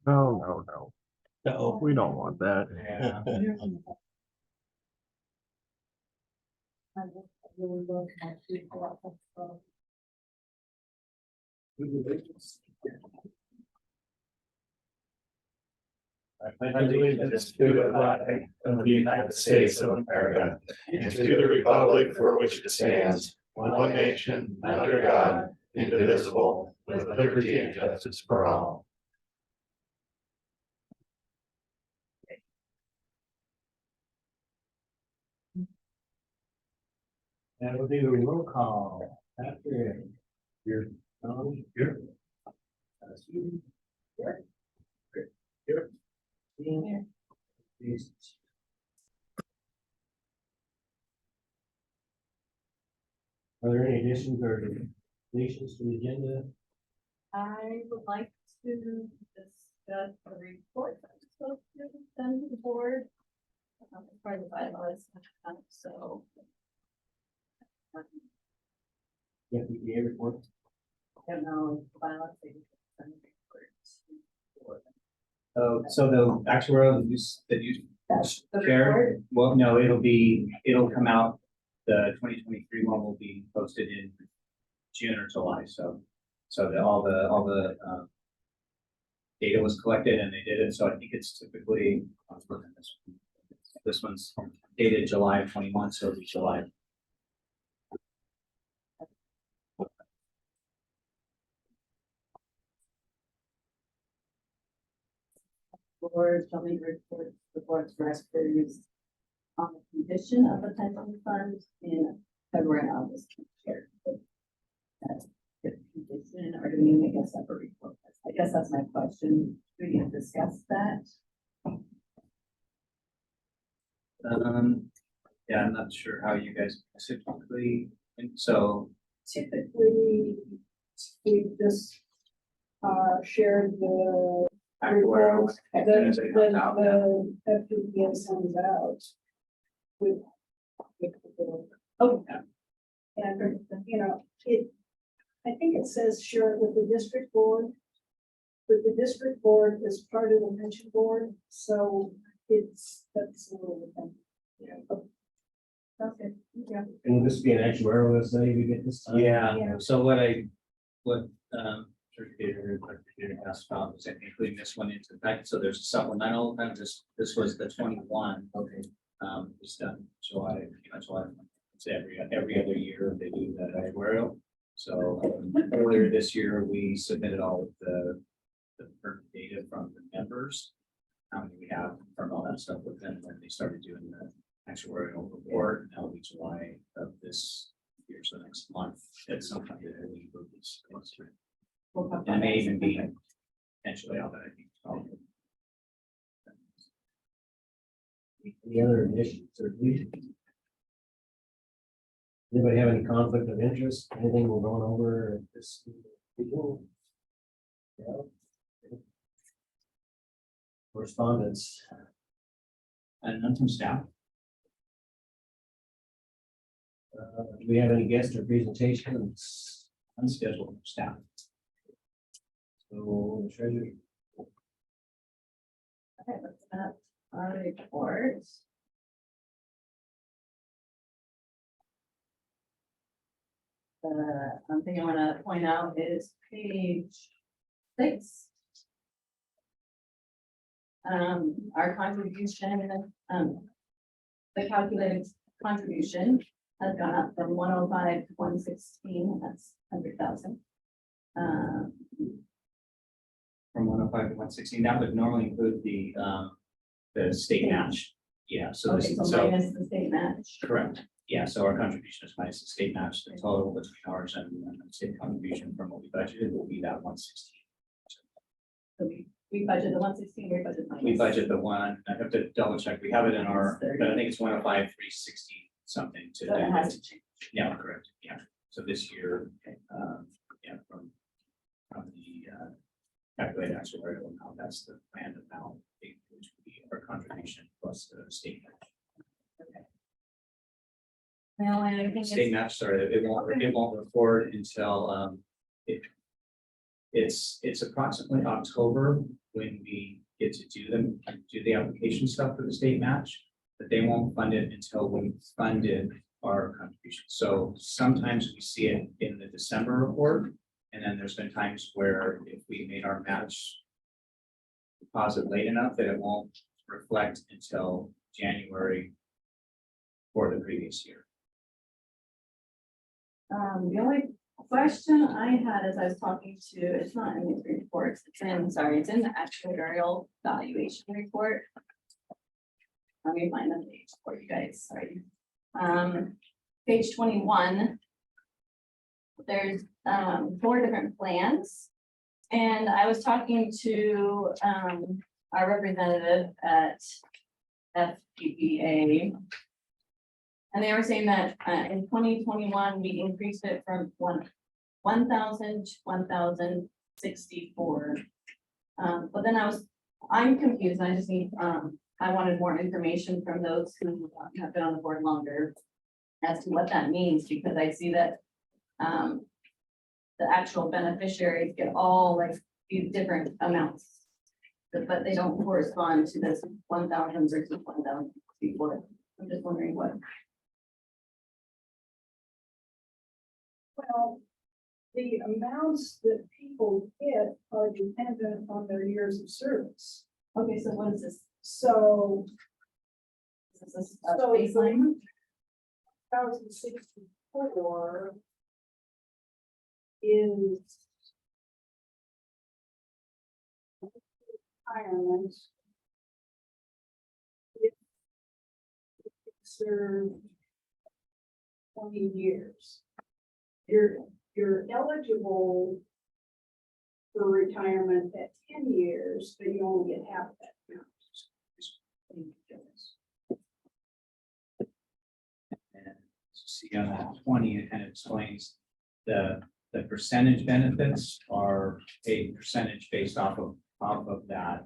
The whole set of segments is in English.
No. No. We don't want that. Yeah. I pledge allegiance to the flag of the United States of America and to the republic for which it stands, one nation, under God, indivisible, with liberty and justice for all. That will do a roll call after your here. Here. Are there any additions or deletions to the agenda? I would like to discuss the report that was supposed to send to the board. As part of the bylaws, so. FPDA report. I don't know, if the bylaws, they can send the report. So the actuarial that you That's the shared, report. well, no, it'll come out, the 2023 one will be posted in June or July, so all the data was collected and they did it, so I think it's typically, I was looking at this one's dated July of 21, so it'll be July. Board shall make reports to the board's directors on the condition of the pension fund in February and August next year. That's the condition, or do we make a separate report? I guess that's my question. Do we need to discuss that? Yeah, I'm not sure how you guys typically, and so Typically, we just share the actuarial. the FPDA sends out with the board. Oh, And, you know, I think it says share it with the district board. But the district board is part of the pension board, so that's a little bit. okay. Yeah. And will this be an actuarial study we get this time? Yeah, Yeah. so what Secretary asked about was including this one into the packet, so there's a supplemental, and this was the 21. Okay. It's done July, it's every other year they do that actuarial. So earlier this year, we submitted all of the pertinent data from the members. How many we have from all that stuff with them, when they started doing the actuarial report, now it'll be July of this year, so next month, at some point, we will be supposed to. We'll talk And about it may that. even be potentially all that I think. Any other additions or deletions? Anybody have any conflict of interest? Anything we're going over at this? Yeah. Correspondence. And none from staff. Do we have any guest or presentations? Unscheduled from staff. So treasurer. Okay, let's add our report. The one thing I want to point out is page 6. Our contribution, the calculated contribution has gone up from 105 to 116. That's 100,000. From 105 to 116, that would normally include the state match. Yeah, so Okay, this, so so, minus the state match. correct. Yeah, so our contribution is minus the state match, the total between ours and the state contribution from what we budgeted will be that 116. So we budget the 116, we budget minus. We budget the one, I have to double check, we have it in our, but I think it's 105, 360 something to. So it hasn't changed. Yeah, correct, yeah. So this year, yeah, from the calculated actuarial amount, that's the planned amount, which would be our contribution plus the state match. Well, and I think State it's, match, sorry, it won't record until It's approximately October when we get to do the application stuff for the state match, but they won't fund it until we funded our contribution. So sometimes we see it in the December report, and then there's been times where if we made our match deposit late enough that it won't reflect until January for the previous year. The only question I had as I was talking to, it's not in these reports, it's in the actuarial valuation report. Let me find the page for you guys, sorry. Page 21. There's 4 different plans. And I was talking to our representative at FPPA. And they were saying that in 2021, we increased it from 1,000 to 1,064. But then I'm confused. I just need, I wanted more information from those who have been on the board longer as to what that means, because I see that the actual beneficiaries get all like these different amounts, but they don't correspond to this 1,000 versus 1,064. I'm just wondering what. Well, the amounts that people get are dependent on their years of service. Okay, so what is this? So, Is this a So it's baseline? 1,064 is retirement. If you serve 20 years, you're eligible for retirement at 10 years, but you only get half that amount. And see on that 20, it kind of explains the percentage benefits are a percentage based off of that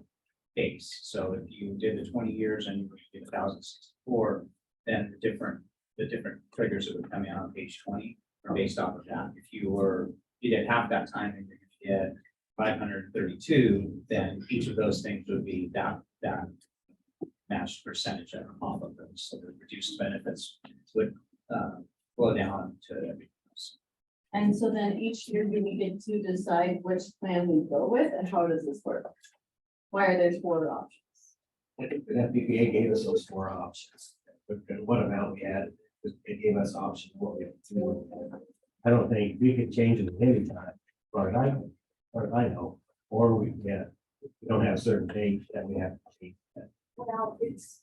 base. So if you did the 20 years and you did 1,064, then the different triggers that would come out on page 20 are based off of that. If you did half that time and you're going to get 532, then each of those things would be that matched percentage off of those. So the reduced benefits would flow down to everything else. And so then each year we needed to decide which plan we go with, and how does this work? Why are there 4 options? I think the FPPA gave us those 4 options. And what amount we had, they gave us options what we had to do. I don't think we could change it at any time, or I know, or we don't have certain dates that we have to change that. Well, it's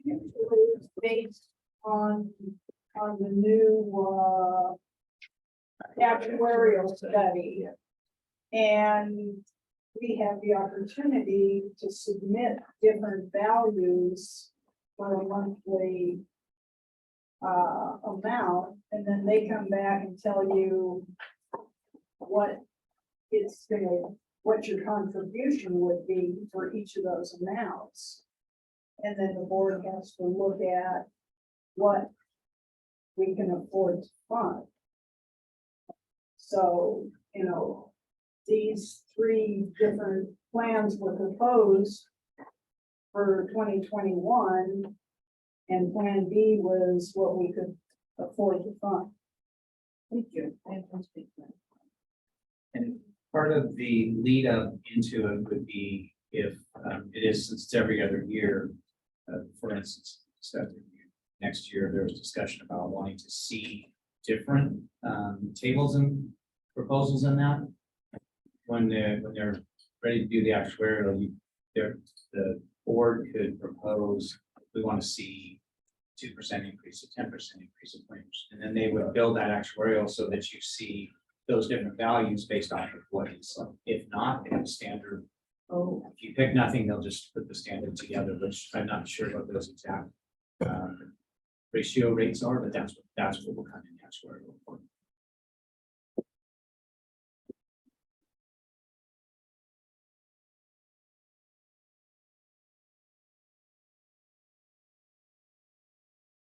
usually based on the new actuarial study. And we have the opportunity to submit different values for a monthly amount, and then they come back and tell you what your contribution would be for each of those amounts. And then the board has to look at what we can afford to fund. So, these 3 different plans were proposed for 2021, and Plan B was what we could afford to fund. Thank you. I appreciate that. And part of the lead up into it would be if it is, since it's every other year, for instance, next year, there was discussion about wanting to see different tables and proposals in that. When they're ready to do the actuarial, the board could propose, we want to see 2% increase, a 10% increase of claims. And then they would build that actuarial so that you see those different values based off of what is. If not, they have a standard. Oh, If you pick nothing, they'll just put the standard together, which I'm not sure what those exact ratio rates are, but that's what will come in the actuarial report.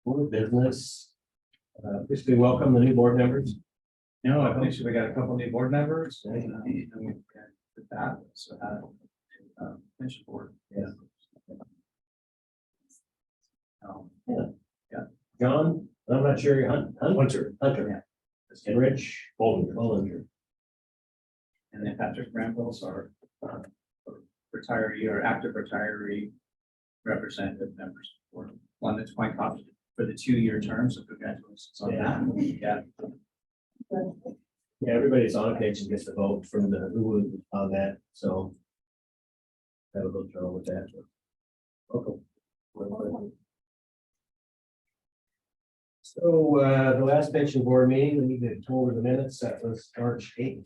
Board business. Officially welcome the new board members. No, I think we got a couple new board members and we've got with that, so pension board. Yeah. John, I'm not sure, Hunter, Hunter, and Rich Bollinger. and then Patrick Ramos, our retiree or active retiree representative members, or one that's quite confident for the 2-year term, so congratulations on that. Yeah. Yeah, everybody's on page and gets the vote from the who on that, so. Have a little trouble with that. Okay. So, the last pension board meeting, we need to go over the minutes, that was March 8th.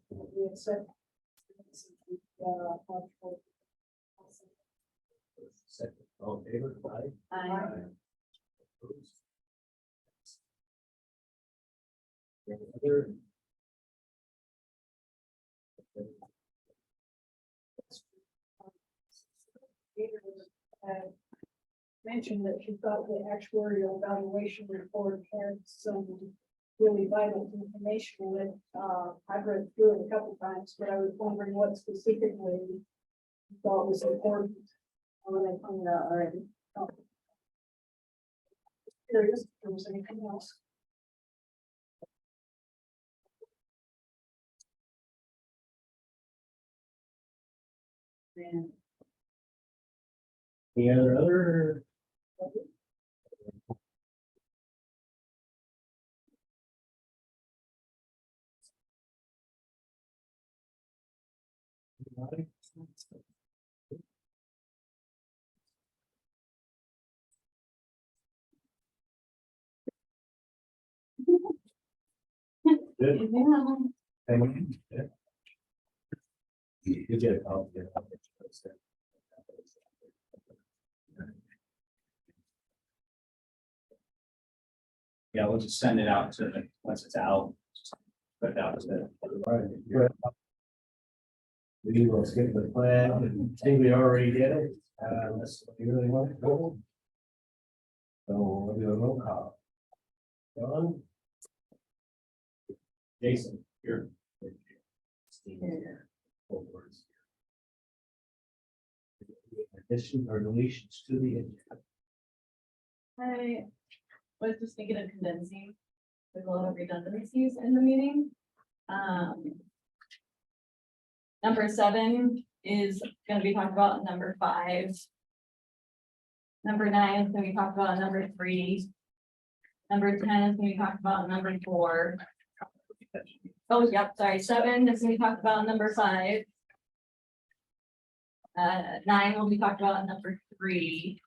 We accept. Second, all in favor, aye. I, Opposed? Any other? Mentioned that she thought the actuarial evaluation report had some really vital information in it. I've read through it a couple times, but I was wondering what specifically you thought was important. when I pointed out already. Curious if there was anything else. And Any other? Good. yeah, You get a copy. Yeah, we'll just send it out to the, once it's out. Just put it out to the. Right. We will skip the plan. I think we already did it. Unless you really want to go. So we'll do a roll call. John? Jason, here. Steve here. Both words. Addition or deletions to the agenda. I was just thinking of condensing. There's a lot of redundancies in the meeting. Number 7 is gonna be talked about in number 5. Number 9 is gonna be talked about in number 3. Number 10 is gonna be talked about in number 4. Oh, yep, sorry, 7 is gonna be talked about in number 5. 9 will be talked about in number 3.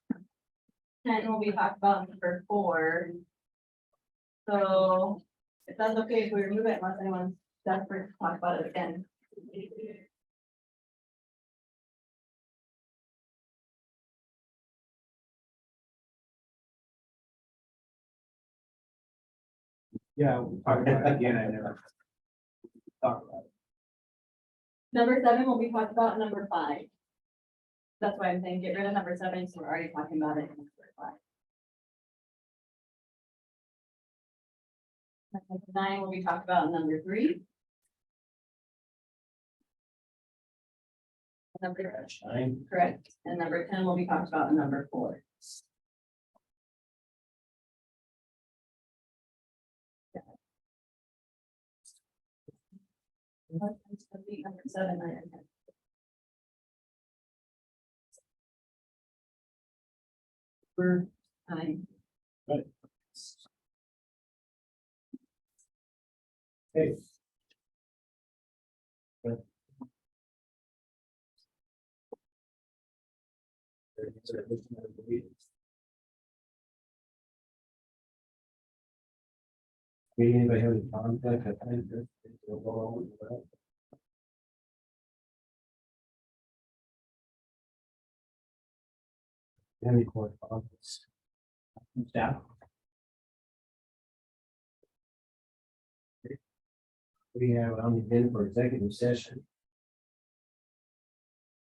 10 will be talked about in number 4. So if that's okay, if we remove it unless anyone's desperate to talk about it again. Yeah, we'll talk about it again. I never talked about it. Number 7 will be talked about in number 5. That's why I'm saying get rid of number 7, so we're already talking about it in number 5. Number 9 will be talked about in number 3. Number Nine. correct, and number 10 will be talked about in number 4. Number 7, Number 9. Hey. Anybody have any contact? I think we'll go on with that. Any correspondence? Staff. We have on the agenda for executive session.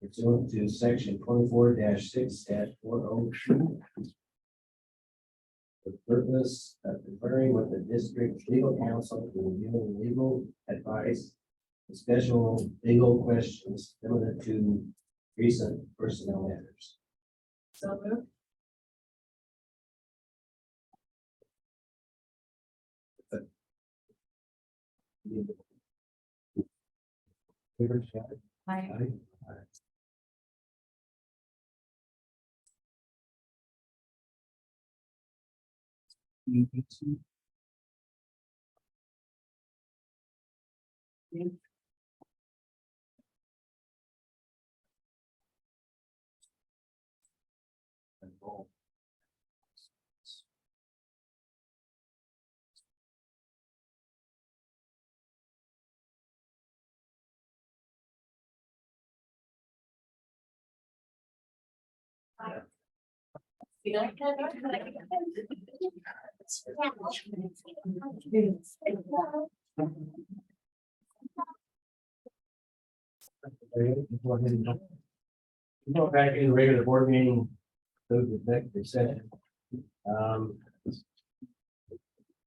Pursuant to section 24-6-402. The purpose of conferring with the district legal counsel to review legal advice. And special legal questions limited to recent personnel matters. So moved. Favor, say aye. Aye. Aye. Go ahead and go back in the regular board meeting, go to executive session.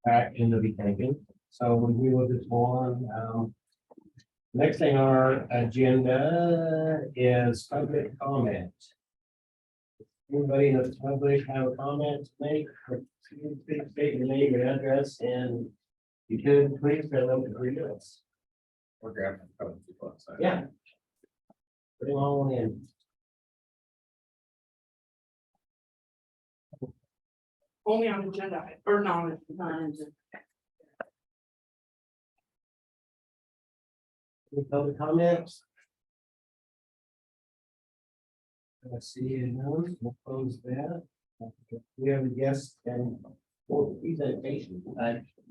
Action to be taken, so we will just go on. Next thing on our agenda is public comment. Anybody in the public have a comment to make? Please state your name and address, and you can please fill out the details. Or grab a couple of people outside. Yeah. Bring on in. Only on agenda or non. Any public comments? Let's see, none, we'll close that. We have a guest and presentation.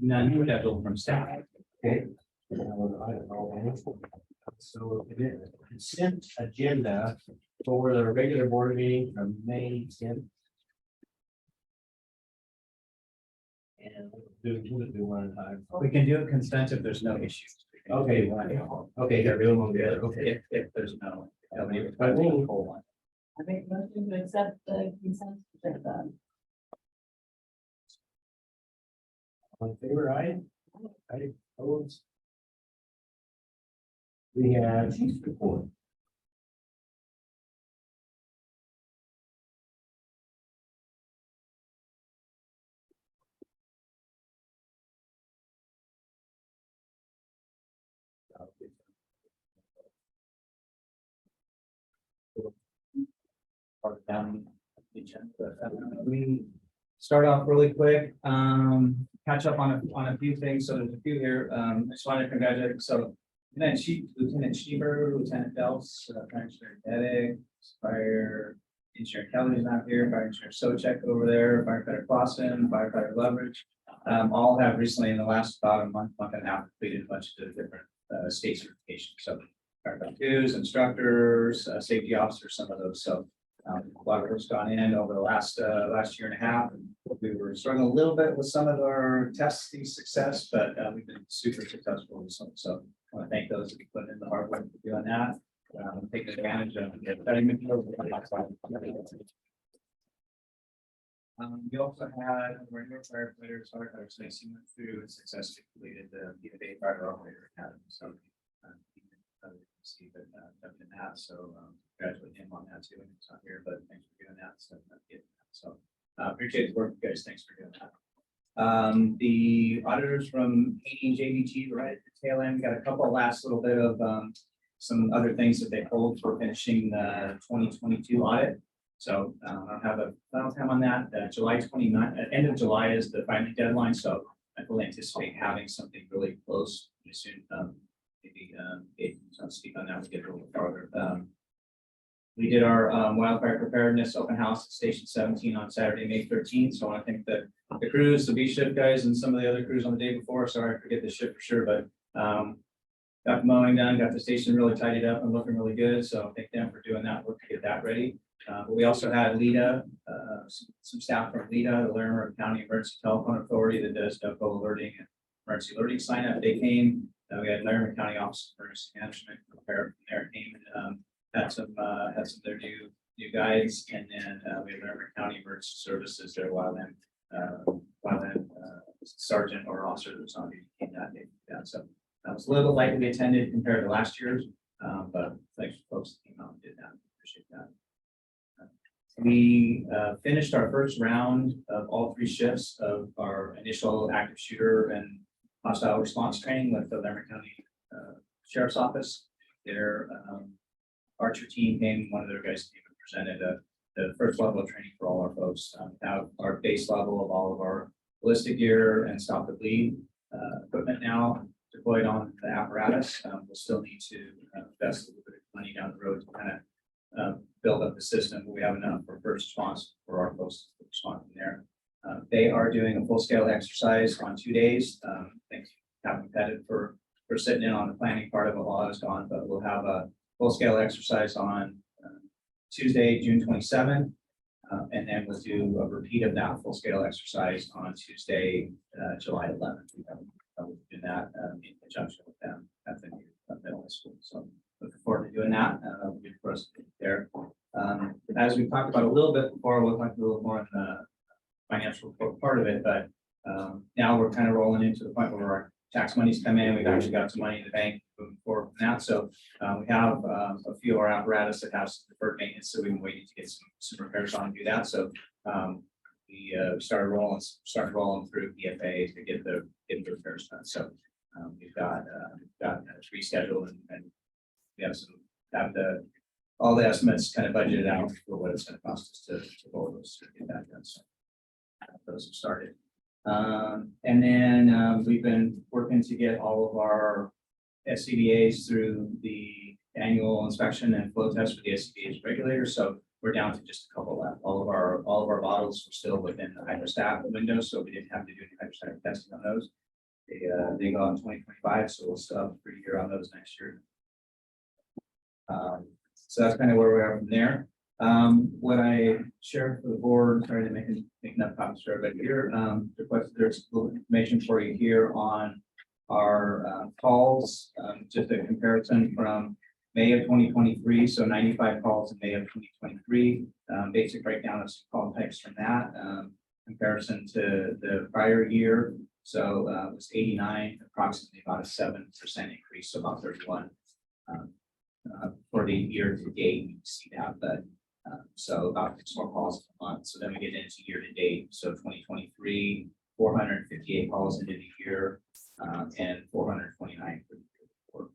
None, you would have to go from staff. Okay. I don't know. So it is consent agenda for the regular board meeting from May 10th. And we'll do one at a time. We can do a consent if there's no issues. Okay, okay, they're doing one together, okay. If there's no. Nobody. I think- Whole one. I make a motion to accept the consent agenda. All in favor, aye? Aye, opposed? We have chief's report. Part down the agenda. We start off really quick, catch up on a few things. So there's a few here. I just wanted to congratulate, so Lieutenant Schieber, Lieutenant Phelps, Fire Engineer Dedek, Fire Engineer Kelly's not here, Fire Engineer Socek over there, Firefighter Clausen, Firefighter Leverage. All have recently in the last about a month and a half completed a bunch of different state certifications. So firefighter twos, instructors, safety officers, some of those. So a lot of work's gone in over the last year and a half. And we were struggling a little bit with some of our testing success, but we've been super successful with some. So I want to thank those who put in the hard work for doing that. Taking advantage of the studying materials. We also had regular firefighters, Stacy went through and successfully completed the BFA Fire Operator Academy. So see that in that. So congratulate him on that too. And it's not here, but thanks for doing that. So appreciate the work, you guys. Thanks for doing that. The auditors from Haiti and JDG right at the tail end got a couple last little bit of some other things that they pulled for finishing the 2022 audit. So I'll have a final time on that. July 29th, end of July is the final deadline. So I fully anticipate having something really close soon. Maybe I'll speak on that, we get a little farther. We did our wildfire preparedness open house at Station 17 on Saturday, May 13th. So I want to thank the crews, the B shift guys, and some of the other crews on the day before. Sorry, I forget the shift for sure, but got the mowing done, got the station really tidied up and looking really good. So thank them for doing that work to get that ready. But we also had LEDA, some staff from LEDA, the Larimer County Emergency Telephone Authority that does NOCO alerting and emergency alerting sign up. They came. We had Larimer County Office of Emergency Management prepared from there, came and had some of their new guides, and then we had Larimer County Emergency Services there while then sergeant or officer that was on duty came that day. Yeah, so that was a little bit lightly attended compared to last year's, but thanks to folks that came out and did that. Appreciate that. We finished our first round of all 3 shifts of our initial active shooter and hostile response training with the Larimer County Sheriff's Office. Their Archer team came, one of their guys came and presented the first level of training for all our folks. Have our base level of all of our ballistic gear and stop the bleed equipment now deployed on the apparatus. We'll still need to invest a little bit of money down the road to kind of build up the system. But we have enough for first response for our folks to respond from there. They are doing a full scale exercise on 2 days. Thanks, Captain Pettit, for sitting in on the planning part of it while I was gone. But we'll have a full scale exercise on Tuesday, June 27th, and then we'll do a repeat of that full scale exercise on Tuesday, July 11th. We'll do that in conjunction with them at the middle school. So looking forward to doing that. Good for us to get there. As we talked about a little bit before, we'll talk a little more on the financial part of it, but now we're kind of rolling into the point where our tax money's come in. We've actually got some money in the bank moving forward from that. So we have a few of our apparatus that have some deferred maintenance, so we've been waiting to get some repairs on and do that. So we started rolling through PFA to get the repairs done. So we've got rescheduled and we have all the estimates kind of budgeted out for what it's going to cost us to roll those to get that done. So those have started. And then we've been working to get all of our SCBAs through the annual inspection and flow test for the SCBA's regulators. So we're down to just a couple left. All of our bottles were still within the hydrostat window, so we didn't have to do any hydrostatic testing on those. They go in 2025, so we'll still have a free year on those next year. So that's kind of where we are from there. What I shared for the board, sorry to make enough copies for everybody here. There's a little information for you here on our calls, just a comparison from May of 2023, so 95 calls in May of 2023. Basic breakdown of call types from that. Comparison to the prior year, so it was 89, approximately about a 7% increase, so about 31 for the year to date. You can see that, but so about 6 more calls a month. So then we get into year to date. So 2023, 458 calls into the year, and 429 for the year before.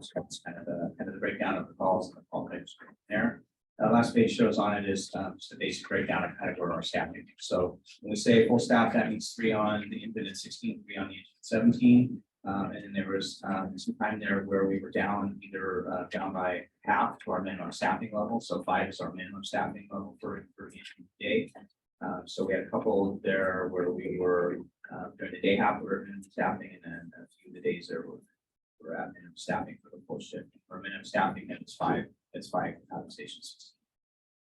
So that's kind of the breakdown of the calls and the call types there. Last page shows on it is just a basic breakdown of kind of where our staffing. So when we say full staff, that means 3 on the infant at 16, 3 on the infant 17. And then there was some time there where we were down down by half to our minimum staffing level. So 5 is our minimum staffing level for the day. So we had a couple there where we were during the day half we were minimum staffing, and then a few of the days there were at minimum staffing for the full shift. For minimum staffing, it's 5 out of stations.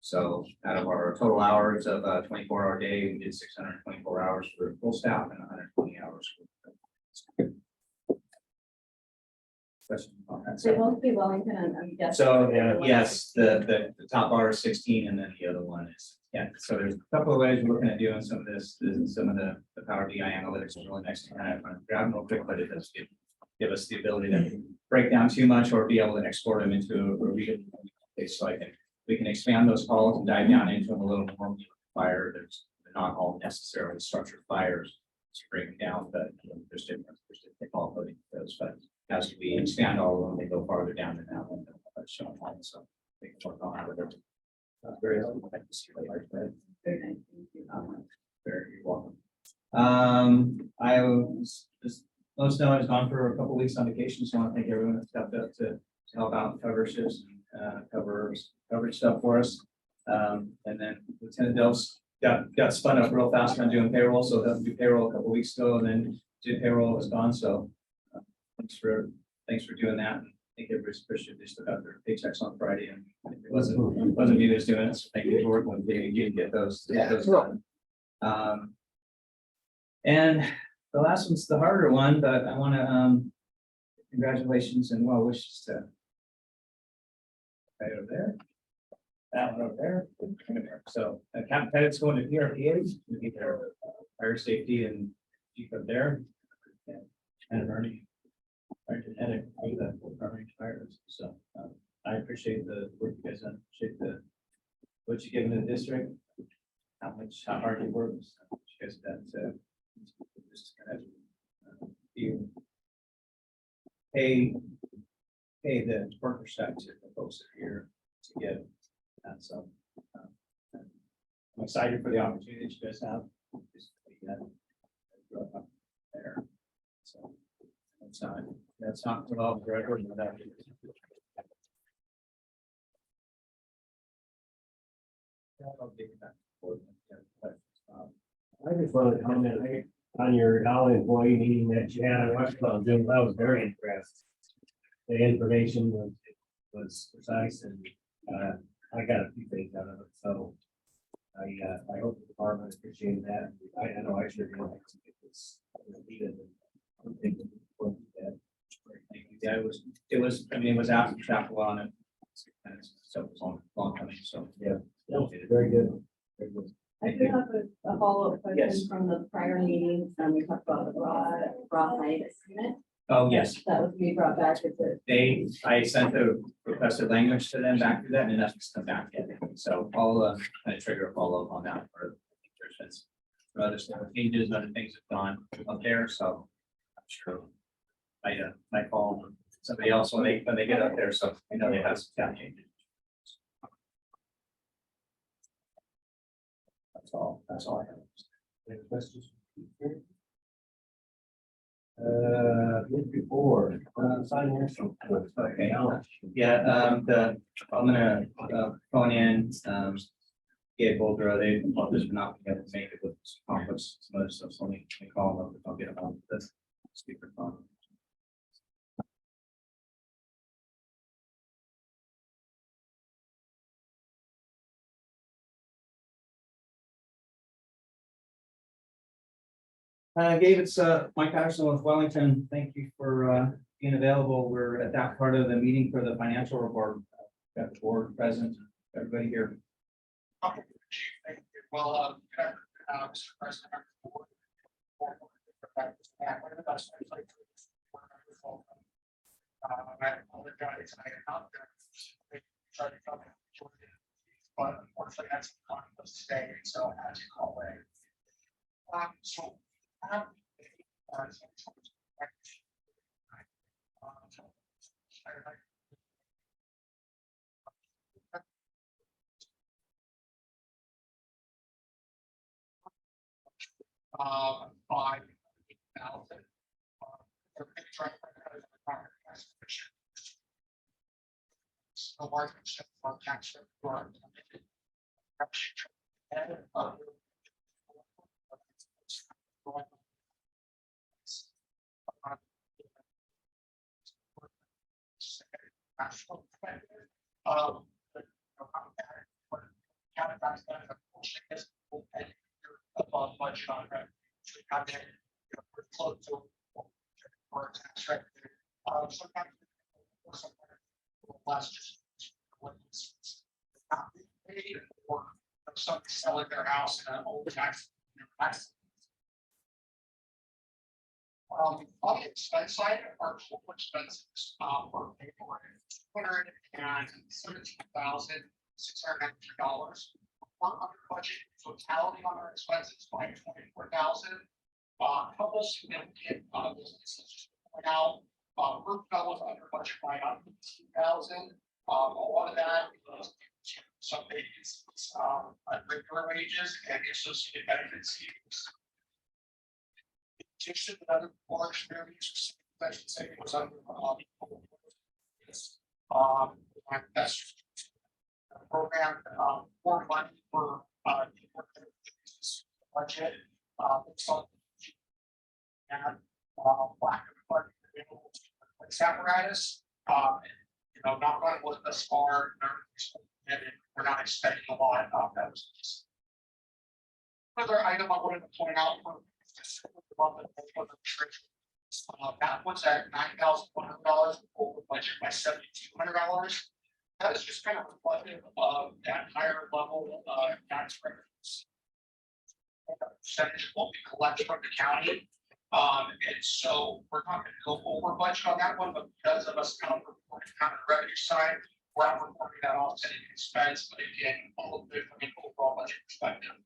So out of our total hours of a 24-hour day, we did 624 hours for full staff and 120 hours for question on that. They both be Wellington and I'm guessing. So yes, the top bar is 16, and then the other one is 10. So there's a couple of ways we're looking at doing some of this. Some of the Power BI analytics is really nice to kind of grab them real quick, but it does give us the ability to break down too much or be able to export them into a readable place. So we can expand those calls and dive down into them a little more. Fire, they're not all necessarily structured fires to break them down, but there's different call coding for those. But as we expand all of them, they go farther down than that one. So we can work on that with them. Very helpful. Thank you. Very nice. Thank you. Very welcome. I was just, most know I was gone for a couple weeks on vacation, so I want to thank everyone that stepped up to help out, cover shifts, coverage stuff for us. And then Lieutenant Dells got spun up real fast on doing payroll, so he'll do payroll a couple weeks ago, and then did payroll was gone, so thanks for doing that. I think everybody's appreciative. They still got their paychecks on Friday, and it wasn't me that's doing it, so thank you for working with me to get those done. And the last one's the harder one, but I want to congratulations and well wishes to right over there, that one over there. So Captain Pettit's going to PRPA to be their fire safety and chief up there, and Ernie, our genetic for the Army fires. So I appreciate the work you guys done. Appreciate what you give in the district, how hard you work. You guys that just kind of you pay the work staff to the folks that are here to get that. So I'm excited for the opportunity that you guys have. Just there. So that's not developed record. I just wanted to comment on your all-employee meeting that you had in Washington, Jim. That was very interesting. The information was precise, and I got a few things out of it. So I hope the department appreciated that. I know I sure do. It's needed. Thank you. Yeah, it was, I mean, it was after chapel on it. So it was long coming, so. Yeah, very good. Very good. I do have a follow-up question Yes. from the prior meetings, we talked about the raw height estimate. Oh, yes, That was to be brought back to the. I sent the requested language to them back to that, and nothing's come back yet. So I'll kind of trigger a follow-up on that for there's other stuff, changes, other things have gone up there, so I'm sure I call somebody else when they get up there, so I know they have some staff changes. That's all I have. Any questions? Before, sign here. Okay. Yeah, I'm gonna phone in, Gabe Boldra, they just not be able to make it with conflicts, some other stuff, so let me call them, I'll get them on the speaker phone. Gabe, it's Mike Patterson with Wellington. Thank you for being available. We're at that part of the meeting for the financial report. Got the board present, everybody here. Okay, thank you. Well, Mr. President, I apologize. I am not there. Try to come in, but unfortunately, that's the conflict today, so I had to call in. So, $5,000. So market for tax for above budget on revenue. So we come in, we're close to or tax revenue. Sometimes less just what is not being paid or somebody selling their house in an old tax. On the expense side, our total expenses for April $117,693. We're under budget totality on our expenses by 24,000. Couple significant businesses point out. Brookville was under budget by 102,000. A lot of that is some vacancies, regular wages and the associated benefits. addition to other large areas, I should say, it was under, that's program, more money for, budget, it's on. And, lack of funding available to replace apparatus, you know, knock on wood thus far, we're not expecting a lot of that. Another item I wanted to point out for that was at $9,100 over budget by $7,200. That is just kind of reflective of that higher level tax revenues. Percentage of what we collect from the county. And so we're not going to go over budget on that one, but because of us kind of reporting on the revenue side, we're not reporting that offsetting expense, but again, all of it from an overall budget perspective.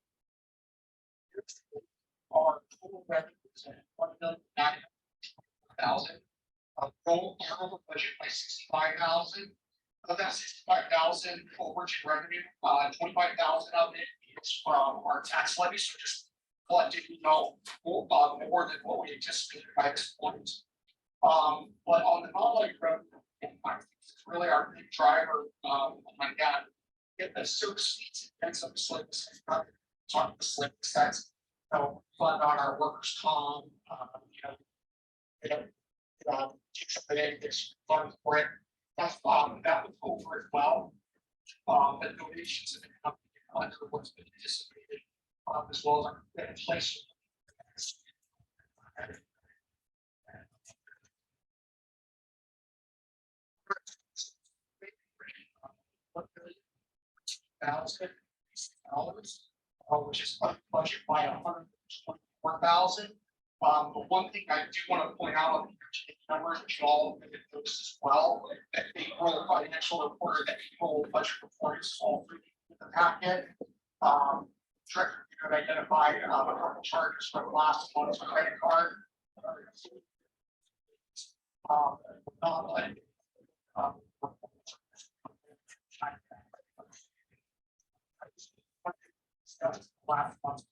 Our total revenue is at $1,900,000. Total budget by $65,000. Of that $65,000 overage revenue, $25,000 of it is from our tax levy, so just collected, you know, more than what we anticipated by this point. But on the non-levy revenue, it's really our big driver. Oh my God, get the service fees and some slips. Talk the slip sets. So fund on our workers' comp, this fund for it. That was over as well. The donations have been coming under what's been anticipated, as well as our inflation. $1,000,000, which is budget by $124,000. But one thing I do want to point out on the numbers, which you all look at those as well, that April financial report, that April budget report is all through the packet. Treasurer could identify a couple charges from last month's credit card. Last month's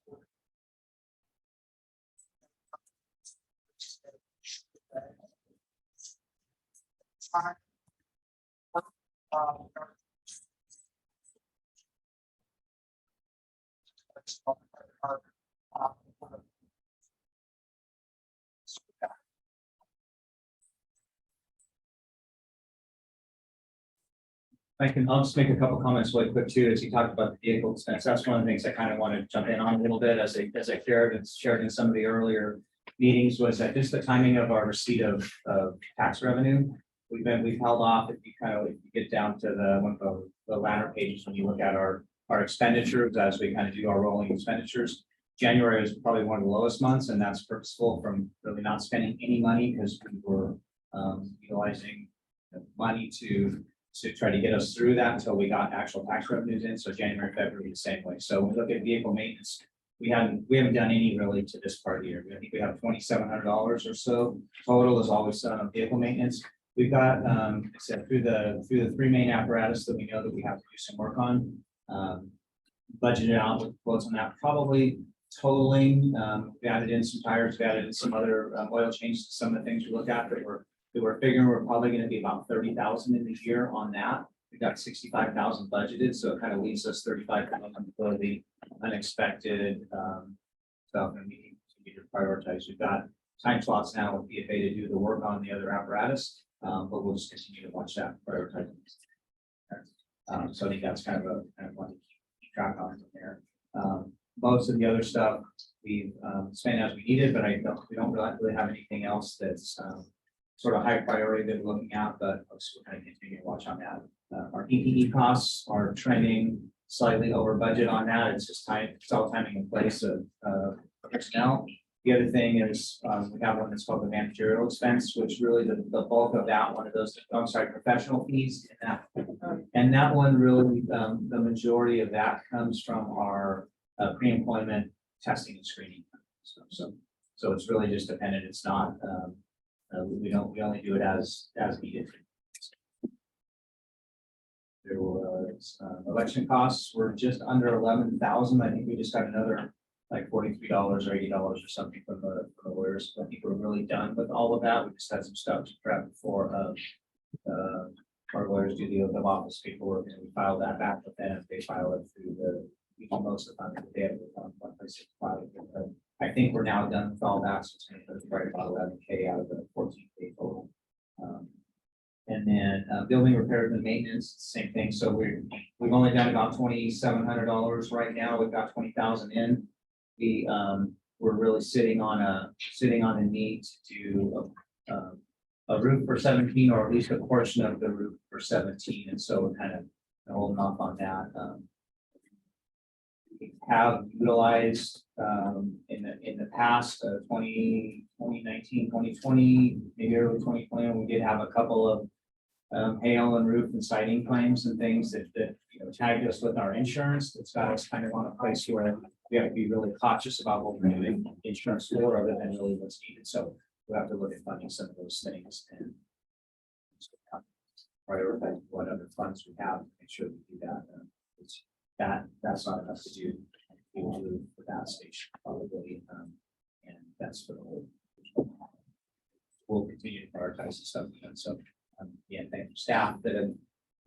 I'll just make a couple comments really quick too, as you talked about the vehicle expense. That's one of the things I kind of want to jump in on a little bit as I shared in some of the earlier meetings, was that just the timing of our receipt of tax revenue. We've held off. If you get down to one of the latter pages, when you look at our expenditures as we kind of do our rolling expenditures, January was probably one of the lowest months, and that's purposeful from really not spending any money because we were utilizing the money to try to get us through that until we got actual tax revenues in. So January, February, the same way. So when we look at vehicle maintenance, we haven't done any really to this part of the year. I think we have $2,700 or so total is always vehicle maintenance. We've got except through the three main apparatus that we know that we have to do some work on. Budgeted out with quotes on that, probably totaling. We added in some tires, we added in some other oil changes. Some of the things we look at that we're figuring we're probably going to be about 30,000 in the year on that. We got 65,000 budgeted, so it kind of leaves us 35,000 for the unexpected stuff, and we need to prioritize. We've got time slots now with BFA to do the work on the other apparatus, but we'll just continue to watch that, prioritize. So I think that's kind of one to keep track on from there. Most of the other stuff we've spent as we needed, but we don't really have anything else that's sort of high priority that we're looking at, but we're kind of continuing to watch on that. Our EPE costs are trending slightly over budget on that. It's just it's all timing in place of personnel. The other thing is we have one that's called the managerial expense, which really the bulk of that one of those, professional fees, and that one really the majority of that comes from our pre-employment testing and screening. So it's really just dependent. It's not. We only do it as needed. There was election costs were just under 11,000. I think we just got another like $43 or $80 or something from the lawyers. I think we're really done with all of that. We just had some stuff to prep for, our lawyers do the oath of office paperwork, and we file that back with them. They file it through we do most of the time, they have one place to file it. But I think we're now done with all that, so it's going to be right about 11K out of the 14K total. And then building repairs and maintenance, same thing. So we've only done about $2,700 right now. We've got 20,000 in. We're really sitting on a need to do a roof for 17, or at least a portion of the roof for 17. And so we're kind of holding off on that. We have utilized in the past 2019, 2020, maybe early 2020, we did have a couple of hail and roof and siding claims and things that tagged us with our insurance. That's got us kind of on a place where we have to be really cautious about what we're doing insurance for, other than really what's needed. So we have to look at funding some of those things and prioritize what other funds we have to make sure we do that. That's not enough to do for that station probably, and that's for the whole. We'll continue to prioritize the stuff. And so, yeah, thank you staff that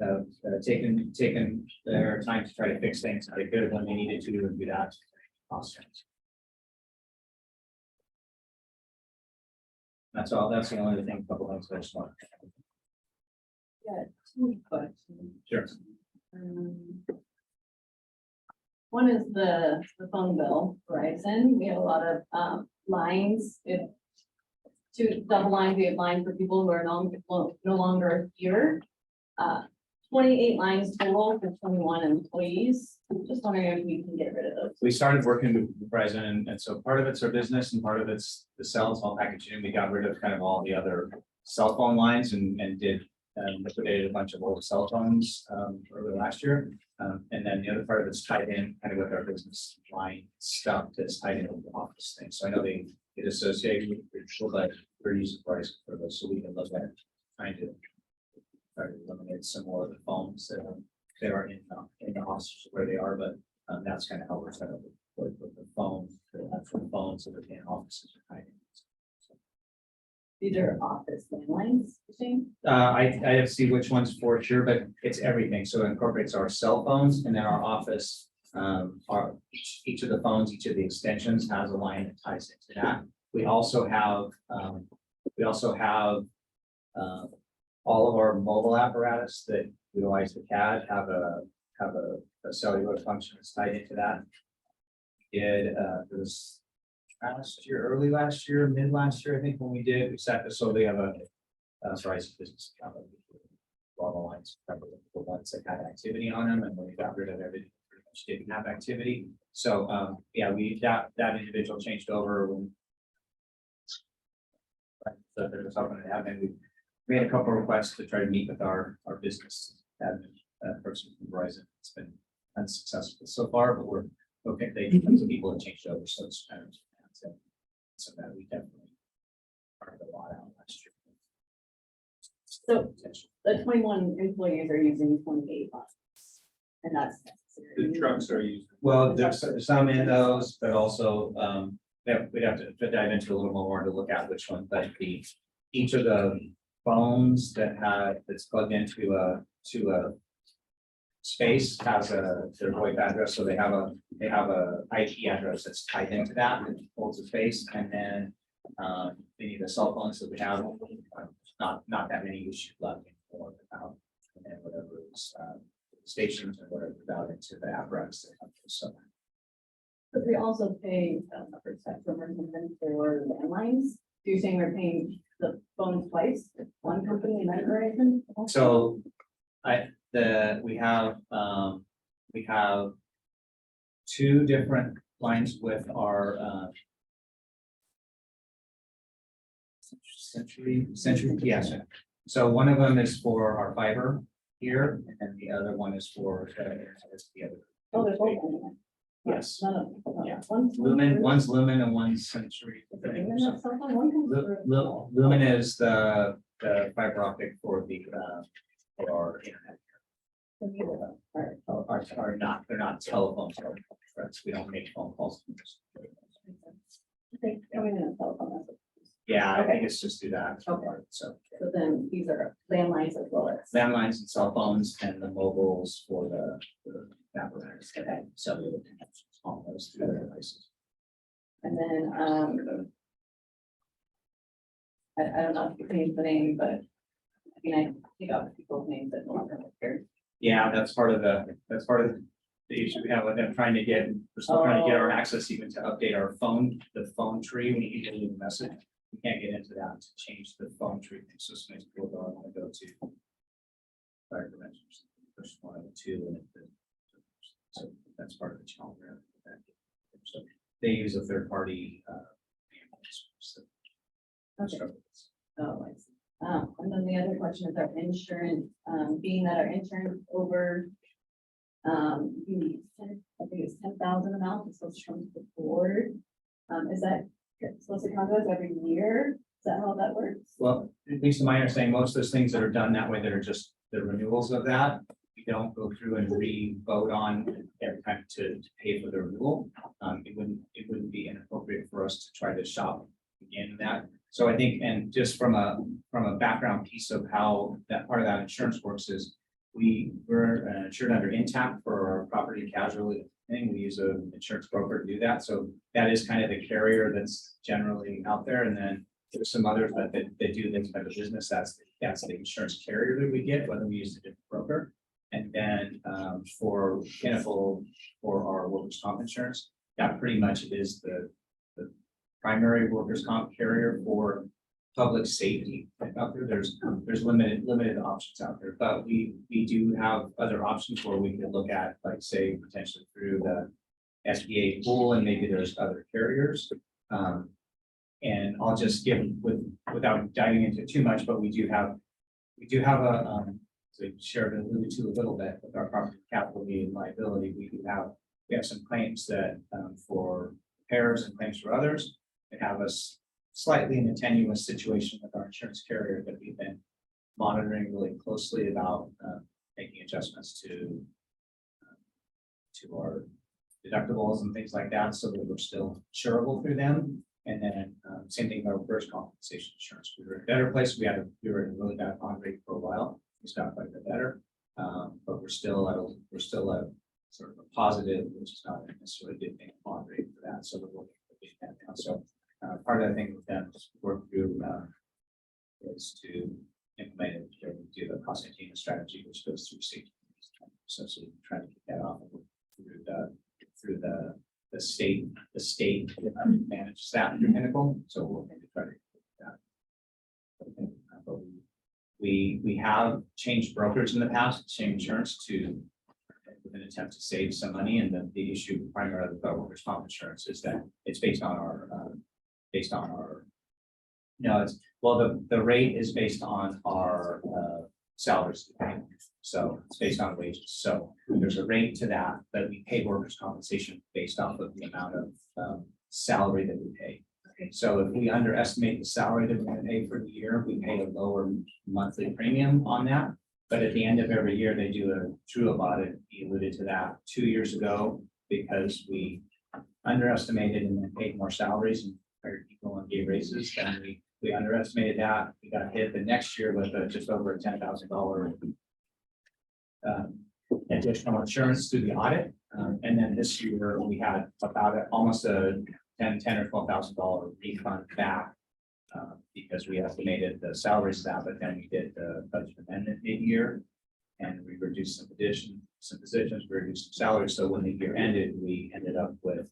have taken their time to try to fix things that they could when they needed to and do that. Awesome. That's all. That's the only thing. Couple things I just want. Yeah, two questions. Sure. One is the phone bill, Verizon. We have a lot of lines. If two double lines, we have lines for people who are no longer here. 28 lines total for 21 employees. Just wondering if we can get rid of those. We started working with Verizon, and so part of it's our business and part of it's the cells, all packaging. We got rid of kind of all the other cell phone lines and did liquidated a bunch of old cell phones early last year. And then the other part of it's tied in kind of with our business line stuff that's tied in with the office thing. So I know they get associated with virtual, but we're using Verizon for those, so we can look at trying to eliminate some more of the phones that are in the offices where they are, but that's kind of how we're set up with the phones, the actual phones that are in offices are tied in. These are office landlines, Shane? I have to see which one's for sure, but it's everything. So it incorporates our cell phones and then our office. Each of the phones, each of the extensions has a line that ties into that. We also have all of our mobile apparatus that utilize the CAD have a cellular function that's tied into that. It was early last year, mid last year, I think when we set this, so they have a Verizon business account. All the lines, the ones that had activity on them, and when we got rid of everything, pretty much didn't have activity. So yeah, that individual changed over when. So there was something that happened. We had a couple of requests to try to meet with our business admin person from Verizon. It's been unsuccessful so far, but we're okay. Some people have changed over, so it's kind of so that we definitely started a lot out last year. So the 21 employees are using 28 buses, and that's necessary. The trucks are used. Well, there's some in those, but also we'd have to dive into a little more to look at which one. But each of the phones that's plugged into a space has their VoIP address, so they have a IP address that's tied into that and holds a space, and then they need a cell phone, so we have not that many issues left anymore about and whatever is stations and whatever out into the apparatus that come through. So But we also pay for spectrum or something for landlines. So you're saying we're paying the phone twice, one company and then Verizon? So we have two different lines with our Century, yes. So one of them is for our fiber here, and then the other one is for the other. Oh, they're both on there. Yes. None of them. Yeah. One's One's Lumen and one's Century. Lumen, that's something, one comes through. Lumen is the fiber optic for our internet. Are not, they're not telephones, threats. We don't make phone calls. I think coming in a telephone message. Yeah, I Okay. think it's just do that. Okay. So So then these are landlines as well as. landlines and cell phones and the mobiles for the apparatus. Okay. So all those through their devices. And then, I don't know if you can name the name, but I mean, I think of people's names that no longer live here. Yeah, that's part of the issue we have with them trying to get, we're still trying to get our access even to update our phone, the phone tree when you leave a message. We can't get into that to change the phone tree. So some people go, I want to go to fire prevention, push one of the two, and so that's part of the challenge. So they use a third party. Okay. Oh, I see. And then the other question is our insurance, being that our insurance over, I think it's 10,000 amount, it's supposed to come to the board. Is that supposed to come to us every year? Is that how that works? Well, at least in my understanding, most of those things that are done that way, that are just the renewals of that. We don't go through and re-vote on every time to pay for the renewal. It wouldn't be inappropriate for us to try to shop again that. So I think, and just from a background piece of how that part of that insurance works is we're insured under Intact for our property casualty thing. We use an insurance broker to do that. So that is kind of the carrier that's generally out there. And then there's some others that do this type of business. That's the insurance carrier that we get, whether we use a different broker. And then for Pinnacle, for our workers' comp insurance, that pretty much is the primary workers' comp carrier for public safety out there. There's limited options out there, but we do have other options where we can look at, like, say, potentially through the SBA pool, and maybe there's other carriers. And I'll just give without diving into too much, but we do have a so Sheridan alluded to a little bit with our property capital and liability. We have some claims that for repairs and claims for others. It have us slightly in a tenuous situation with our insurance carrier that we've been monitoring really closely about making adjustments to our deductibles and things like that, so that we're still insurable through them. And then same thing with our workers' compensation insurance. We were in a better place. We were in a really bad bond rate for a while. It's got quite a bit better, but we're still at sort of a positive, which is not necessarily a good thing, bond rate for that. So we're looking at getting that down. So part of the thing with them is work through is to implement and do the cost containment strategy, which goes through safety. So we try to get that off through the state. The state manages that through Pinnacle. So we're going to try to get that. But we have changed brokers in the past, same insurance with an attempt to save some money. And the issue primarily with our workers' comp insurance is that it's based on our the rate is based on our salaries. So it's based on wages. So there's a rate to that, but we pay workers' compensation based off of the amount of salary that we pay. So if we underestimate the salary that we're going to pay for the year, we pay a lower monthly premium on that. But at the end of every year, they do a true-up audit. He alluded to that 2 years ago, because we underestimated and then paid more salaries and hired people and gave raises. Then we underestimated that. We got hit the next year with just over a $10,000 additional insurance through the audit. And then this year we had about almost a $10,000 or $12,000 refund back because we estimated the salaries of that, but then we did the budget amendment mid-year and we reduced some positions, we reduced some salaries. So when the year ended, we ended up with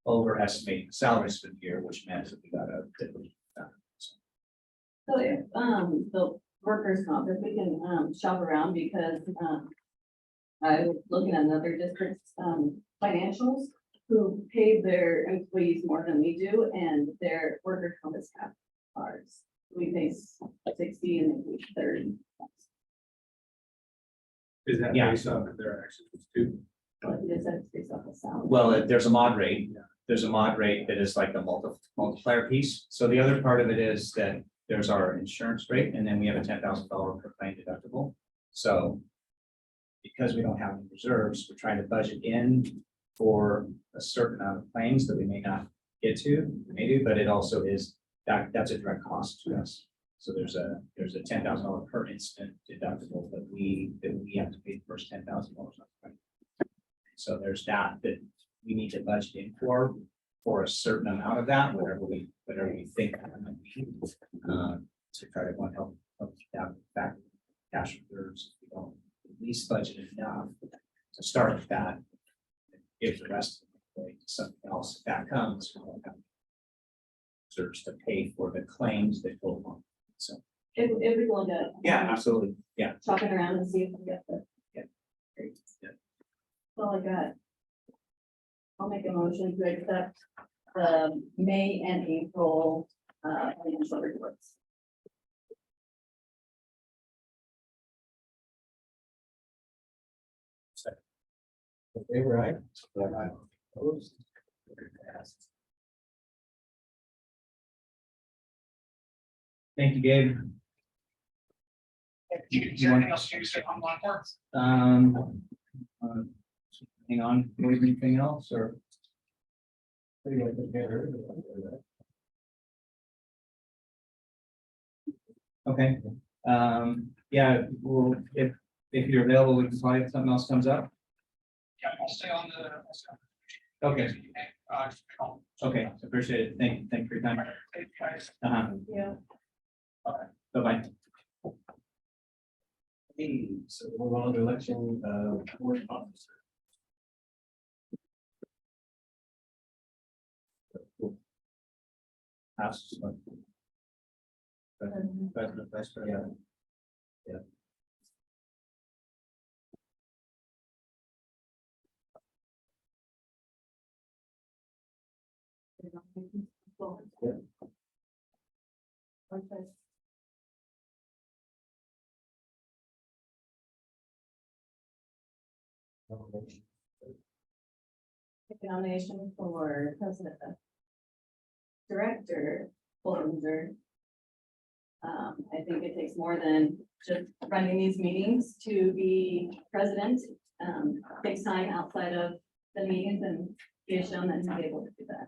overestimating the salaries for the year, which meant that we got a bit of So if, the workers' comp, if we can, shop around, because, I was looking at another district's, financials, who pay their employees more than we do, and their workers' comp is half ours. We pay 60 and they pay 30. Is that Yeah. based on their actions too? But it is based off of salary. Well, there's a mod rate. There's a mod rate that is like the multiplier piece. So the other part of it is that there's our insurance rate, and then we have a $10,000 per claim deductible. So because we don't have any reserves, we're trying to budget in for a certain amount of claims that we may not get to, maybe, but it also is, that's a direct cost to us. So there's a $10,000 per incident deductible that we have to pay the first $10,000. So there's that we need to budget in for a certain amount of that, whatever we think that might be, to try to help keep that back cash reserves. We don't at least budget enough to start with that. If the rest of it something else, if that comes, we'll have reserves to pay for the claims that go on. So If we want to. yeah, absolutely. Yeah. Shop it around and see if we get the. Yeah. Great. Yeah. That's all I got. I'll make a motion to accept the May and April financial reports. In favor, aye? Opposed? Passed. Thank you, Gabe. Is there anything else you say on one part? Hang on, anything else or? Pretty much together. Okay, yeah, well, if you're available, we can slide if something else comes up. Yeah, I'll stay on the. Okay, okay, appreciate it. Thank you for your time. Yeah. Bye-bye. Hey, so we're on to election, board officer. House. President, Vice President. Yeah. Okay. Nomination. Take a nomination for president. Director, Bollinger. I think it takes more than just running these meetings to be president. Takes time outside of the meetings and he has shown that he's able to do that.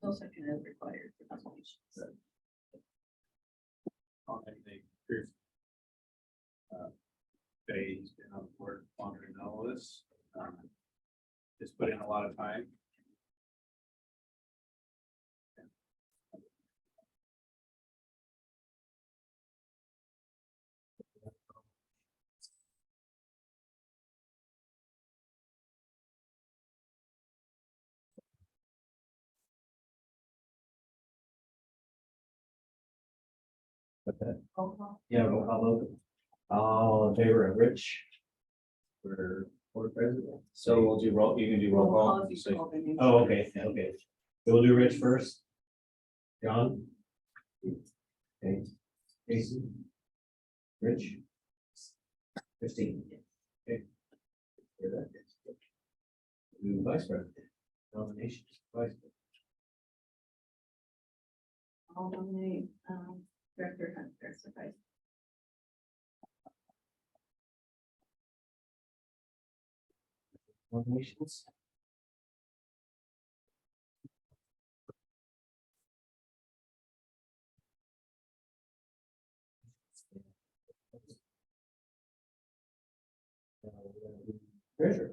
No second is required for nominations. He's been on board longer than all of this. Just put in a lot of time. Yeah, roll call vote. All in favor of Rich? For board president? So we'll do roll, you can do roll call. So- Oh, okay, okay. So we'll do Rich first. John? Okay. Jason? Rich? 15. Okay. Hear that? Do vice president. Nominations, vice president. I'll nominate, Director Hunter, so vice. Nominations. Treasurer.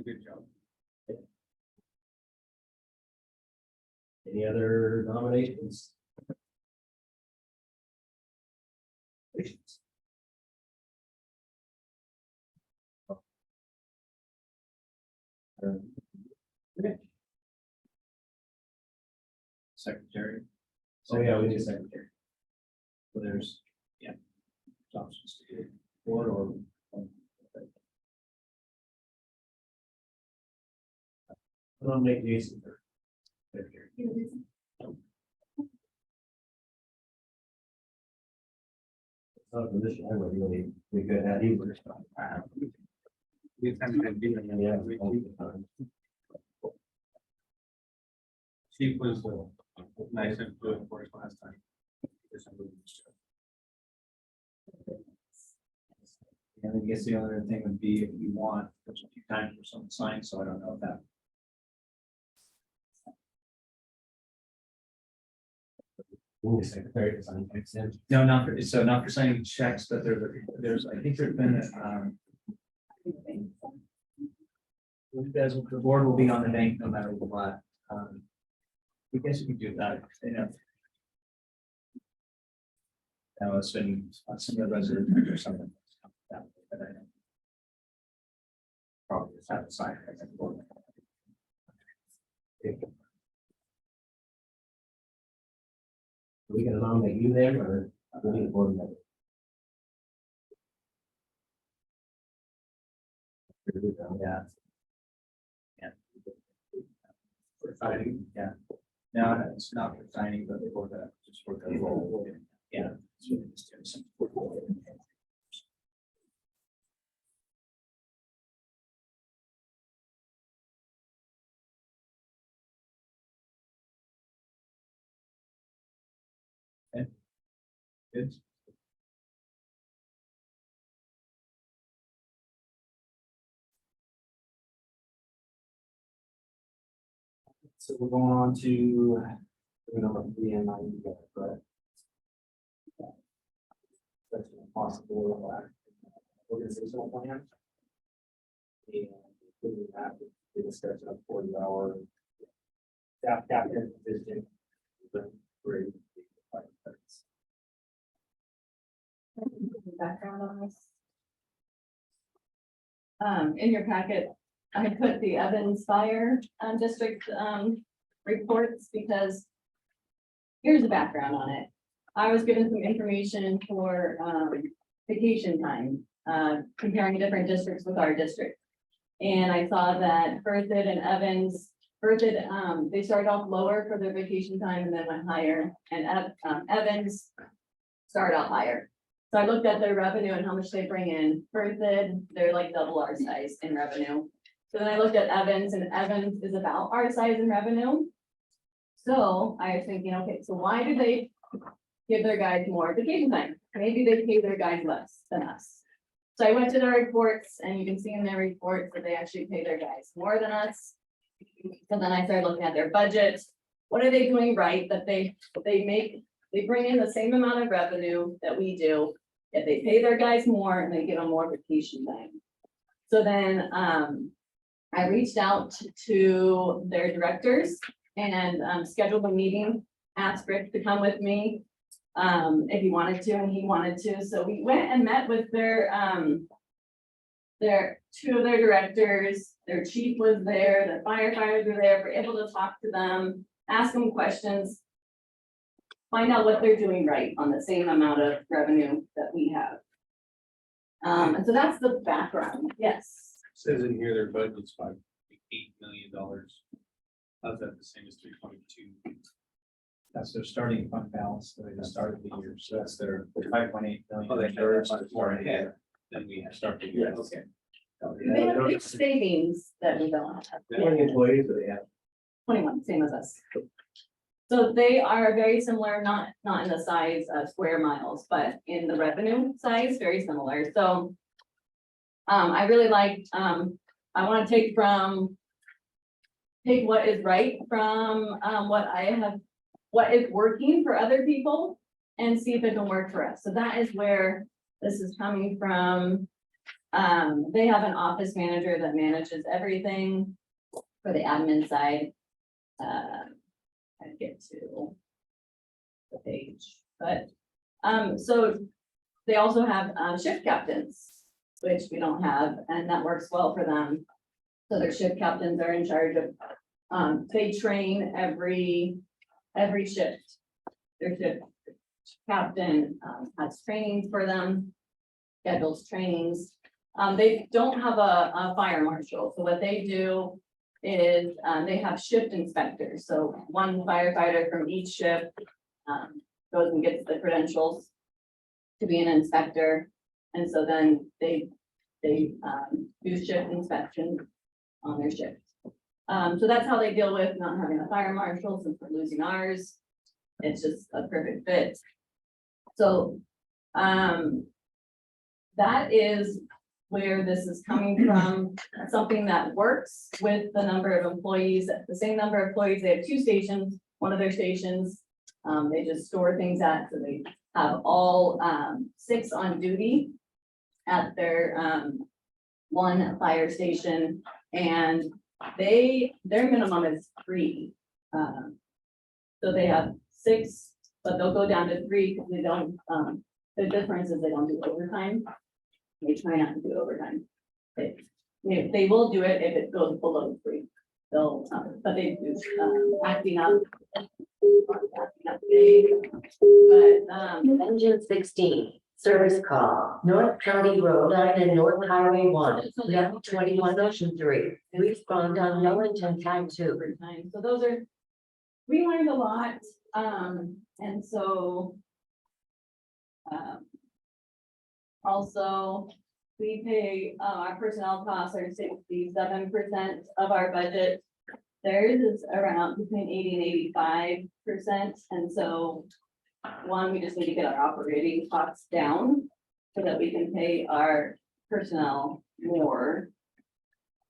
Good job. Any other nominations? Rich. Secretary. Oh, yeah, we need a secretary. So there's, yeah. Options to do board or. I'll nominate Jason for secretary. Not a position I would really be good at either. Yeah, all the time. Chief was nice and fluent for us last time. And I guess the other thing would be if you want, there's a few times for some sign, so I don't know if that. The secretary to sign checks in. No, not for, so not for signing checks, but there's, I think there's been, you guys, the board will be on the bank no matter what. I guess you could do that, you know. Now it's been some of the residents or something. But I don't. Probably just have to sign it. I think. Are we gonna nominate you there or? we need a board member? Yeah. Yeah. For signing, yeah. No, it's not for signing, but for the, just for the role. Yeah. So it's doing some- Okay. Good. So we're going on to number 3 and 9 together, correct? That's a possible organizational plan. And including that, the discussion of 40-hour staff captain position. Great. Background on this. In your packet, I had put the Evans Fire District reports because here's the background on it. I was given some information for vacation time, comparing different districts with our district. And I saw that Berthoud and Evans, Berthoud, they started off lower for their vacation time and then went higher, and Evans started out higher. So I looked at their revenue and how much they bring in. Berthoud, they're like double our size in revenue. So then I looked at Evans, and Evans is about our size in revenue. So I was thinking, okay, so why do they give their guys more vacation time? Maybe they pay their guys less than us. So I went to their reports, and you can see in their reports that they actually pay their guys more than us. So then I started looking at their budget. What are they doing right that they bring in the same amount of revenue that we do, yet they pay their guys more and they give them more vacation time. So then I reached out to their directors and scheduled a meeting, asked Rick to come with me if he wanted to, and he wanted to. So we went and met with their two of their directors, their chief was there, the firefighters were there, we're able to talk to them, ask them questions, find out what they're doing right on the same amount of revenue that we have. And so that's the background, yes. Says in here, their budget's $5.8 million. How's that the same as 322? That's their starting fund balance, that they just started the year, so that's their 5.8 million. Oh, they started Much more ahead than we have started the year, okay. They have big savings that we don't have. How many employees do they have? 21, same as us. So they are very similar, not in the size of square miles, but in the revenue size, very similar. So I really liked, I want to take what is right from what is working for other people and see if it can work for us. So that is where this is coming from. They have an office manager that manages everything for the admin side. I get to the page, but so they also have shift captains, which we don't have, and that works well for them. So their shift captains are in charge of they train every shift. Their shift captain has trainings for them, schedules trainings. They don't have a fire marshal, so what they do is they have shift inspectors. So one firefighter from each shift goes and gets the credentials to be an inspector. And so then they do shift inspection on their shift. So that's how they deal with not having a fire marshal since we're losing ours. It's just a perfect fit. So, that is where this is coming from, something that works with the number of employees, the same number of employees. They have 2 stations, one of their stations. They just store things at, so they have all 6 on duty at their one fire station, and their minimum is 3. So they have 6, but they'll go down to 3 because they don't, the difference is they don't do overtime. They try not to do overtime. They will do it if it goes below 3. They'll, but they do, acting up. Engine 16, service call, North County Road 9 and North Highway 1, level 21, Ocean 3. Respond on Wellington time 2. Overtime. So those are, we learned a lot, and so. Also, we pay, our personnel costs are 67% of our budget. Theirs is around between 80 and 85%, and so. One, we just need to get our operating costs down so that we can pay our personnel more.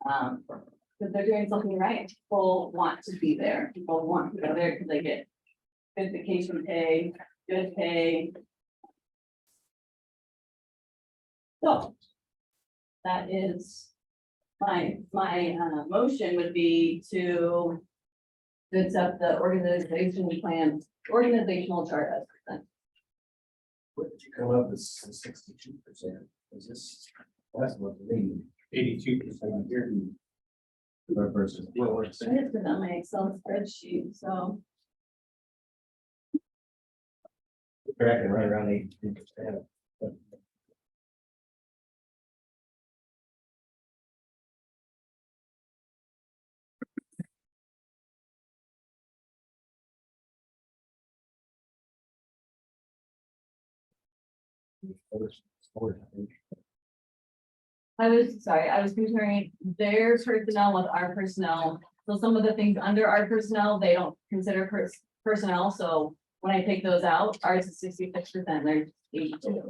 Because they're doing something right. People want to be there. People want to go there because they get good vacation pay, good pay. So that is my motion would be to accept the organizational chart as presented. What did you come up with 62%? Is this, that's what the 82% here. per person. Well, we're I just put on my Excel spreadsheet, so. Tracking right around 82%. I was comparing their personnel with our personnel. So some of the things under our personnel, they don't consider personnel, so when I take those out, ours is 66%, they're 82.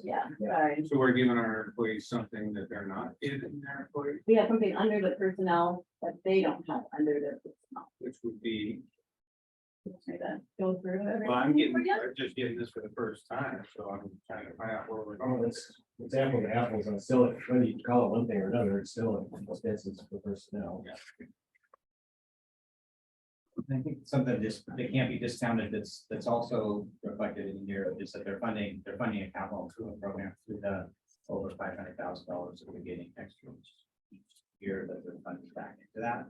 Yeah, sorry. So we're giving our employees something that they're not giving their employees, We have something under the personnel that they don't have under their personnel. which would be, Try to go through everything. well, I'm for just getting this for the first time, so I'm trying to find out where we're Oh, going. it's apples to apples. I'm still, whether you call it one thing or another, it's still expenses for personnel. I think something just, they can't be discounted, that's also reflected in here, is that they're funding a capital improvement program through the over $500,000 that we're getting extra each year that they're funding back into that.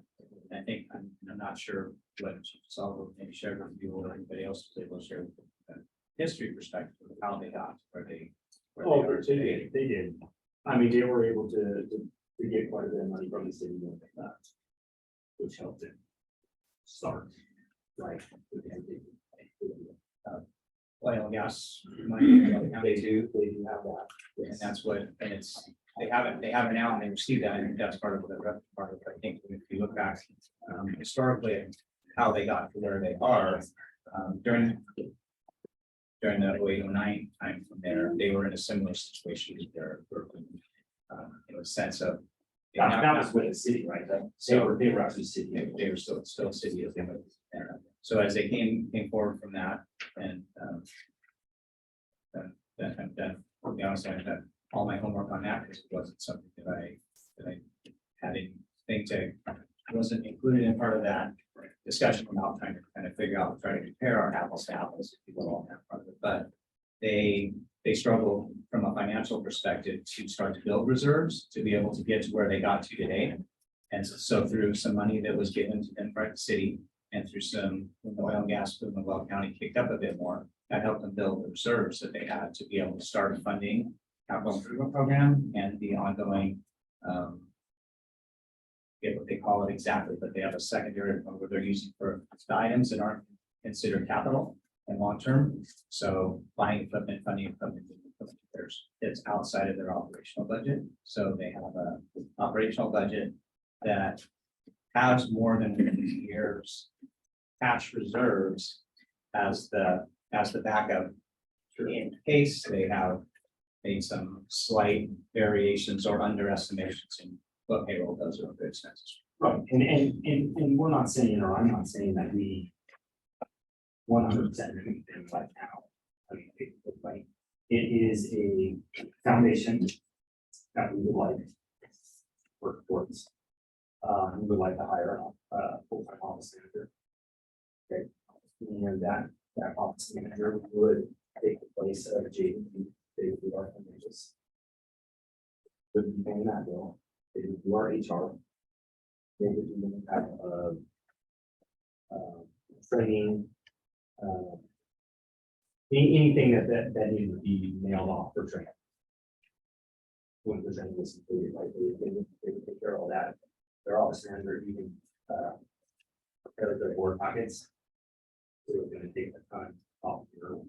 And I think, I'm not sure what Saul maybe shared with you or anybody else was able to share with the history perspective of how they got where they are today. They did. I mean, they were able to get quite a bit of money from the city when they got, which helped them start. Right. Oil and gas money. They do have that. And that's what, and it's, they have it now and they receive that, and that's part of the revenue part of it. I think if you look back historically, at how they got to where they are, during the 08-09 time from there, they were in a similar situation with their, in a sense of. That was with the city, right? They were actually city. They were still city as they were there. So as they came forward from that, and then, to be honest, I've done all my homework on that, because it wasn't something that I had anything to, wasn't included in part of that discussion about trying to kind of figure out, try to compare our apples to apples, if people all have part of it, but they struggle from a financial perspective to start to build reserves to be able to get to where they got to today. And so through some money that was given to them by the city, and through some when the oil and gas boom in Weld County kicked up a bit more, that helped them build the reserves that they had to be able to start funding capital improvement program and the ongoing, forget what they call it exactly, but they have a secondary fund where they're using for items that aren't considered capital and long-term. So buying equipment, funding equipment, it's outside of their operational budget. So they have a operational budget that has more than 50 years cash reserves as the backup in case they have made some slight variations or underestimations in what payroll does or other expenses. Right, and we're not saying, or I'm not saying that we 100% anything right now. I mean, like, it is a foundation that we would like to work towards. We would like to hire a full-time office manager. Okay, and that office manager would take the place of JD, David, our financials. Would be paying that bill, they would do our HR. They would do the type of training, anything that needed to be mailed off for training. When the training was completed, like they would take care of all that. Their office manager even prepare their board pockets. So we're gonna take the time off your.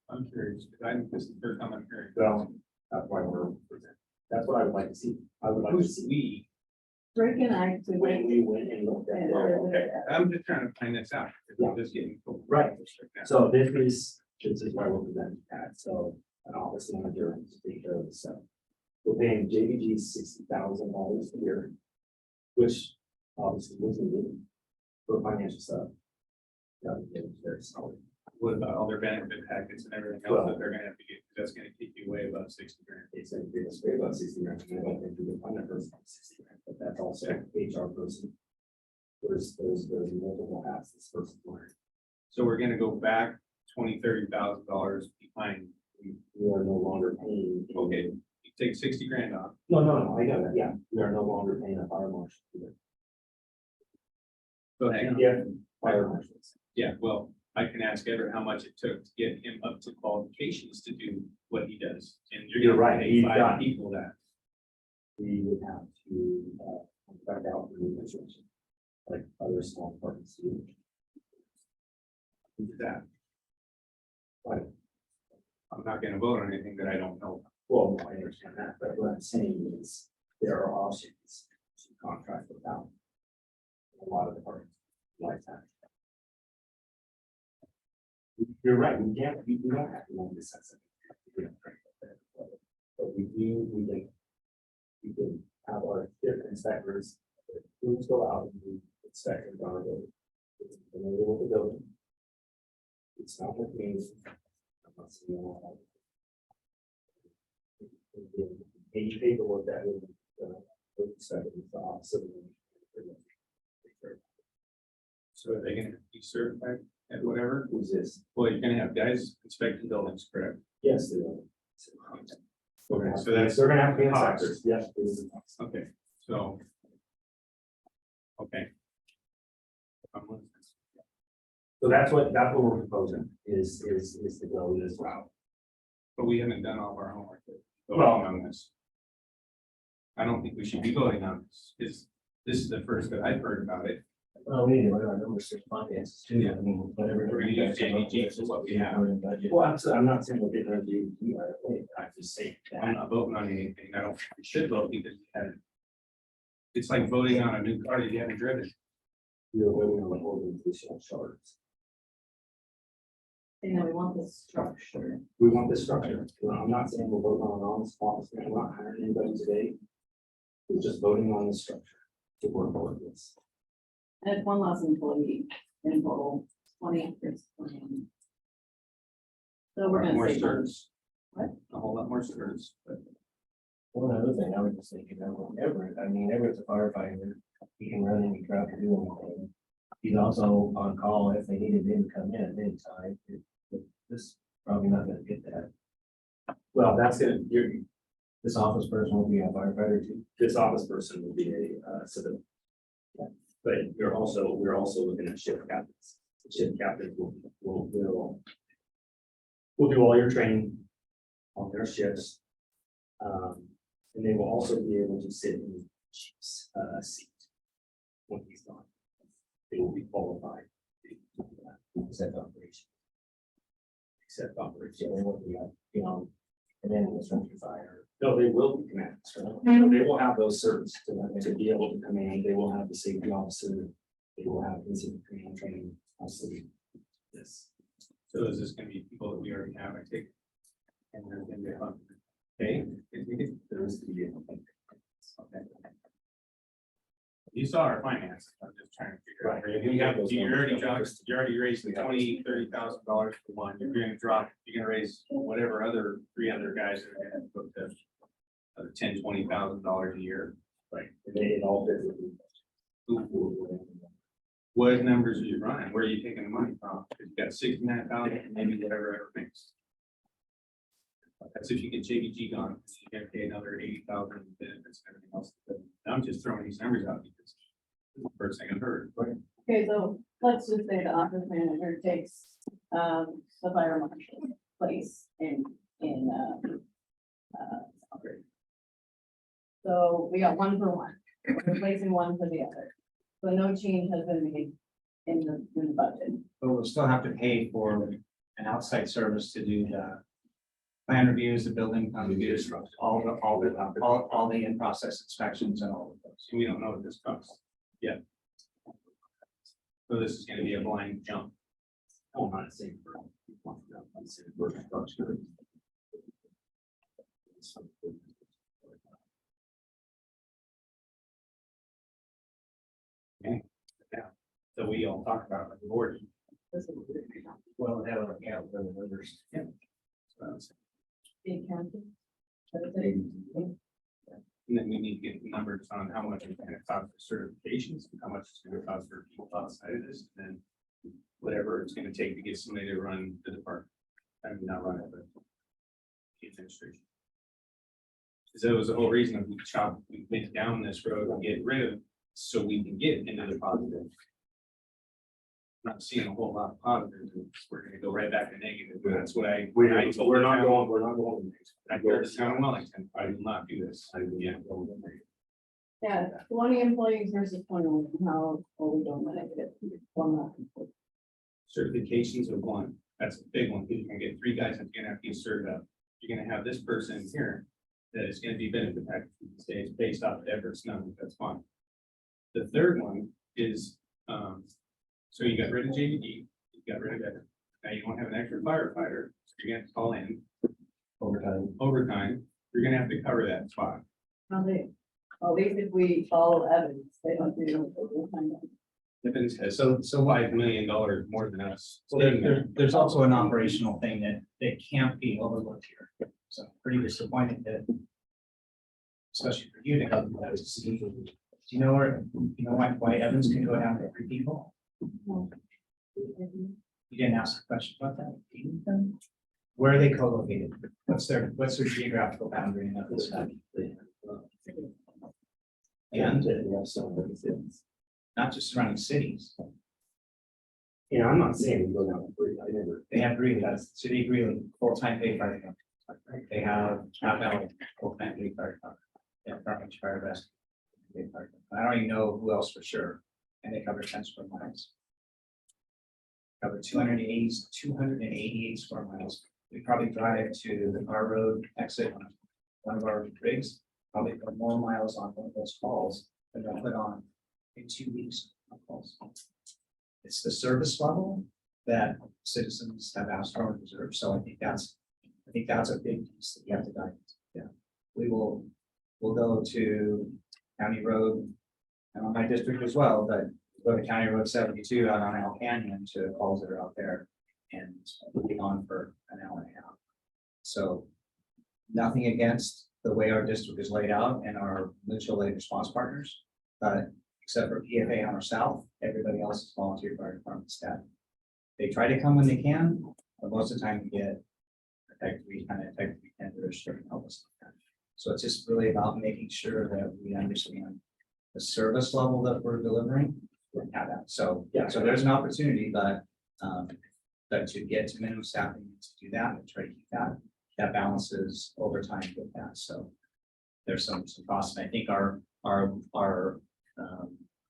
I'm curious, because I think this is the first time I'm hearing. Well, that's why we're presenting. That's what I would like to see. I would like to Who's see we? Rick and I. when we went and looked at. Okay, I'm just trying to find this out. Yeah. I'm just getting. Right. So this is why we're presenting that, so an office manager to take care of the stuff. We're paying JVG $60,000 a year, which obviously was needed for financial stuff. Yeah, it's very solid. What about all their benefit packets and everything else that they're gonna have to get, that's gonna keep you way above 60 grand. It's gonna be us way about 60 grand, and I don't think we can find that person 60 grand, but that's also HR person. There's multiple hats this person's wearing. So we're gonna go back $20,000-$30,000 behind. We are no longer paying. Okay, you take 60 grand off. No, I got that, yeah, we are no longer paying a fire marshal either. So hang on. Yeah, fire marshals. Yeah, well, I can ask Everett how much it took to get him up to qualifications to do what he does. And You're gonna right, pay he's 5 got- people that. We would have to, contract out for new construction, like other small departments do. Do that. Right. I'm not gonna vote on anything that I don't know. Well, I understand that, but what I'm saying is there are options to contract without. A lot of departments like that. You're right, we don't have to know this. But we can have our different inspectors, who go out and do inspections on our building. It's familiar with the building. It's not like me. I'm not saying all that. Any paperwork that would, inspected with the office of the- So are they gonna be certified at whatever? Who's this? Well, you're gonna have guys inspecting buildings, correct? Yes, they are. Okay, so that's. They're gonna have to be cost. inspectors, yes. this is a cost. Okay, so. Okay. So that's what we're proposing, is to go this route. But we haven't done all of our homework. Voting Well- on this. I don't think we should be voting on this. This is the first that I've heard about it. Well, we need to run our numbers through finances too. I mean, whatever. We're gonna use JVG for what we have. Budget. Well, I'm not saying we're getting ready to do, I just say I'm that. not voting on anything. I don't, think we should vote because we haven't. It's like voting on a new car that you haven't driven. You're voting on the organizational charts. You know, we want the structure. We want this structure. Well, I'm not saying we're voting on an honest office, I'm not hiring anybody today. We're just voting on the structure to work forward this. And one less employee in total, 20 acres. So we're gonna More say. skirts. What? A whole lot more skirts, but One other thing, I was just thinking, Everett, I mean, Everett's a firefighter, he can run any truck or do anything. He's also on call if they needed him to come in at any time. This is probably not gonna get that. Well, that's gonna, This office person will be a firefighter too. this office person will be a civilian. But we're also looking at shift captains. Shift captains will do all your training on their shifts. And they will also be able to sit in the chief's seat when he's gone. They will be qualified. to do that, Except operation. Except So operation. they won't be, and then the structure fire. No, they will be commanders, right? They will have those certs to be able to command, they will have the safety officer, they will have incident command training, absolutely. Yes. So is this gonna be people that we already have, I take? And they're gonna be on, okay, There is to be a okay. You saw our finance, I'm just trying to figure out. Right, you have those You already numbers. dropped, you already raised the $20,000-$30,000 for one, you're gonna drop, you're gonna raise whatever other 3 other guys are gonna book the other $10,000-$20,000 a year. Right. It all fits. What numbers are you running? Where are you taking the money from? Because you got 69,000, maybe whatever ever makes. That's if you get JVG gone, you're gonna pay another 80,000 in benefits and everything else. I'm just throwing these numbers out because it's the first thing I've heard. Okay, so let's just say the office manager takes, the fire marshal's place in. Concord. So we got 1 for 1, we're replacing one for the other. So no change has been made in the budget. But we'll still have to pay for an outside service to do the plan reviews, the building reviews, all the in-process inspections and all of those. We don't know what this costs yet. So this is gonna be a blind jump. I'm not saying for. I'm saying for structure. So we all talk about it like the board. Well, have an account for the numbers. So that's- The accounting. And then we need to get the numbers on how much it's gonna cost for certifications, and how much it's gonna cost for people outside of this, and then whatever it's gonna take to get somebody to run the department. I mean, not run it, but the administration. Because that was the whole reason that we went down this road and get rid of, so we can get into the positive. Not seeing a whole lot of positives, we're gonna go right back to negative, and that's what I. We're I told we're the not town- going, we're not going. I told the town of Wellington, I will not do this. Yeah. Yeah, 20 employees versus 21, how are we doing that? One month. Certifications are one, that's a big one, because you're gonna get 3 guys that's gonna have to get served up. You're gonna have this person here that is gonna be benefit package for the state based off of Everett's number, that's fine. The third one is, so you got rid of JVD, you got rid of Everett. Now you don't have an extra firefighter, so you're gonna have to call in overtime, you're gonna have to cover that spot. How they, at least if we follow evidence, they don't do overtime. Evans has so $5 million more than us. So there's also an operational thing that can't be overlooked here. So I'm pretty disappointed that. Especially for you to come to those. Do you know why Evans can go down to 3 people? You didn't ask a question about that? Where are they co-located? What's their geographical boundary and other stuff? And not just surrounding cities. Yeah, I'm not saying we go down. I never. They have Greeley, that's City of Greeley, full-time paid fire department. They have Valley, full-time paid fire department. They have Farmington Fire Rescue. paid fire department. I don't even know who else for sure, and they cover 10 square miles. Cover 288 square miles. We probably drive to the Car Road exit on one of our rigs, probably put more miles on one of those calls than they'll put on in 2 weeks of calls. It's the service level that citizens have asked for and deserve. So I think that's a big piece that you have to dive into. Yeah. We'll go to County Road and on my district as well, but go to County Road 72 out on El Canyon to calls that are out there and we'll be on for an hour and a half. So nothing against the way our district is laid out and our mutual aid response partners, but except for PFA on our south, everybody else is volunteer fire department staff. They try to come when they can, but most of the time we get effectively tenders to help us. So it's just really about making sure that we understand the service level that we're delivering and have that. So yeah, so there's an opportunity, but to get to minimum staffing to do that and try to keep that balances over time with that. So there's some costs, and I think our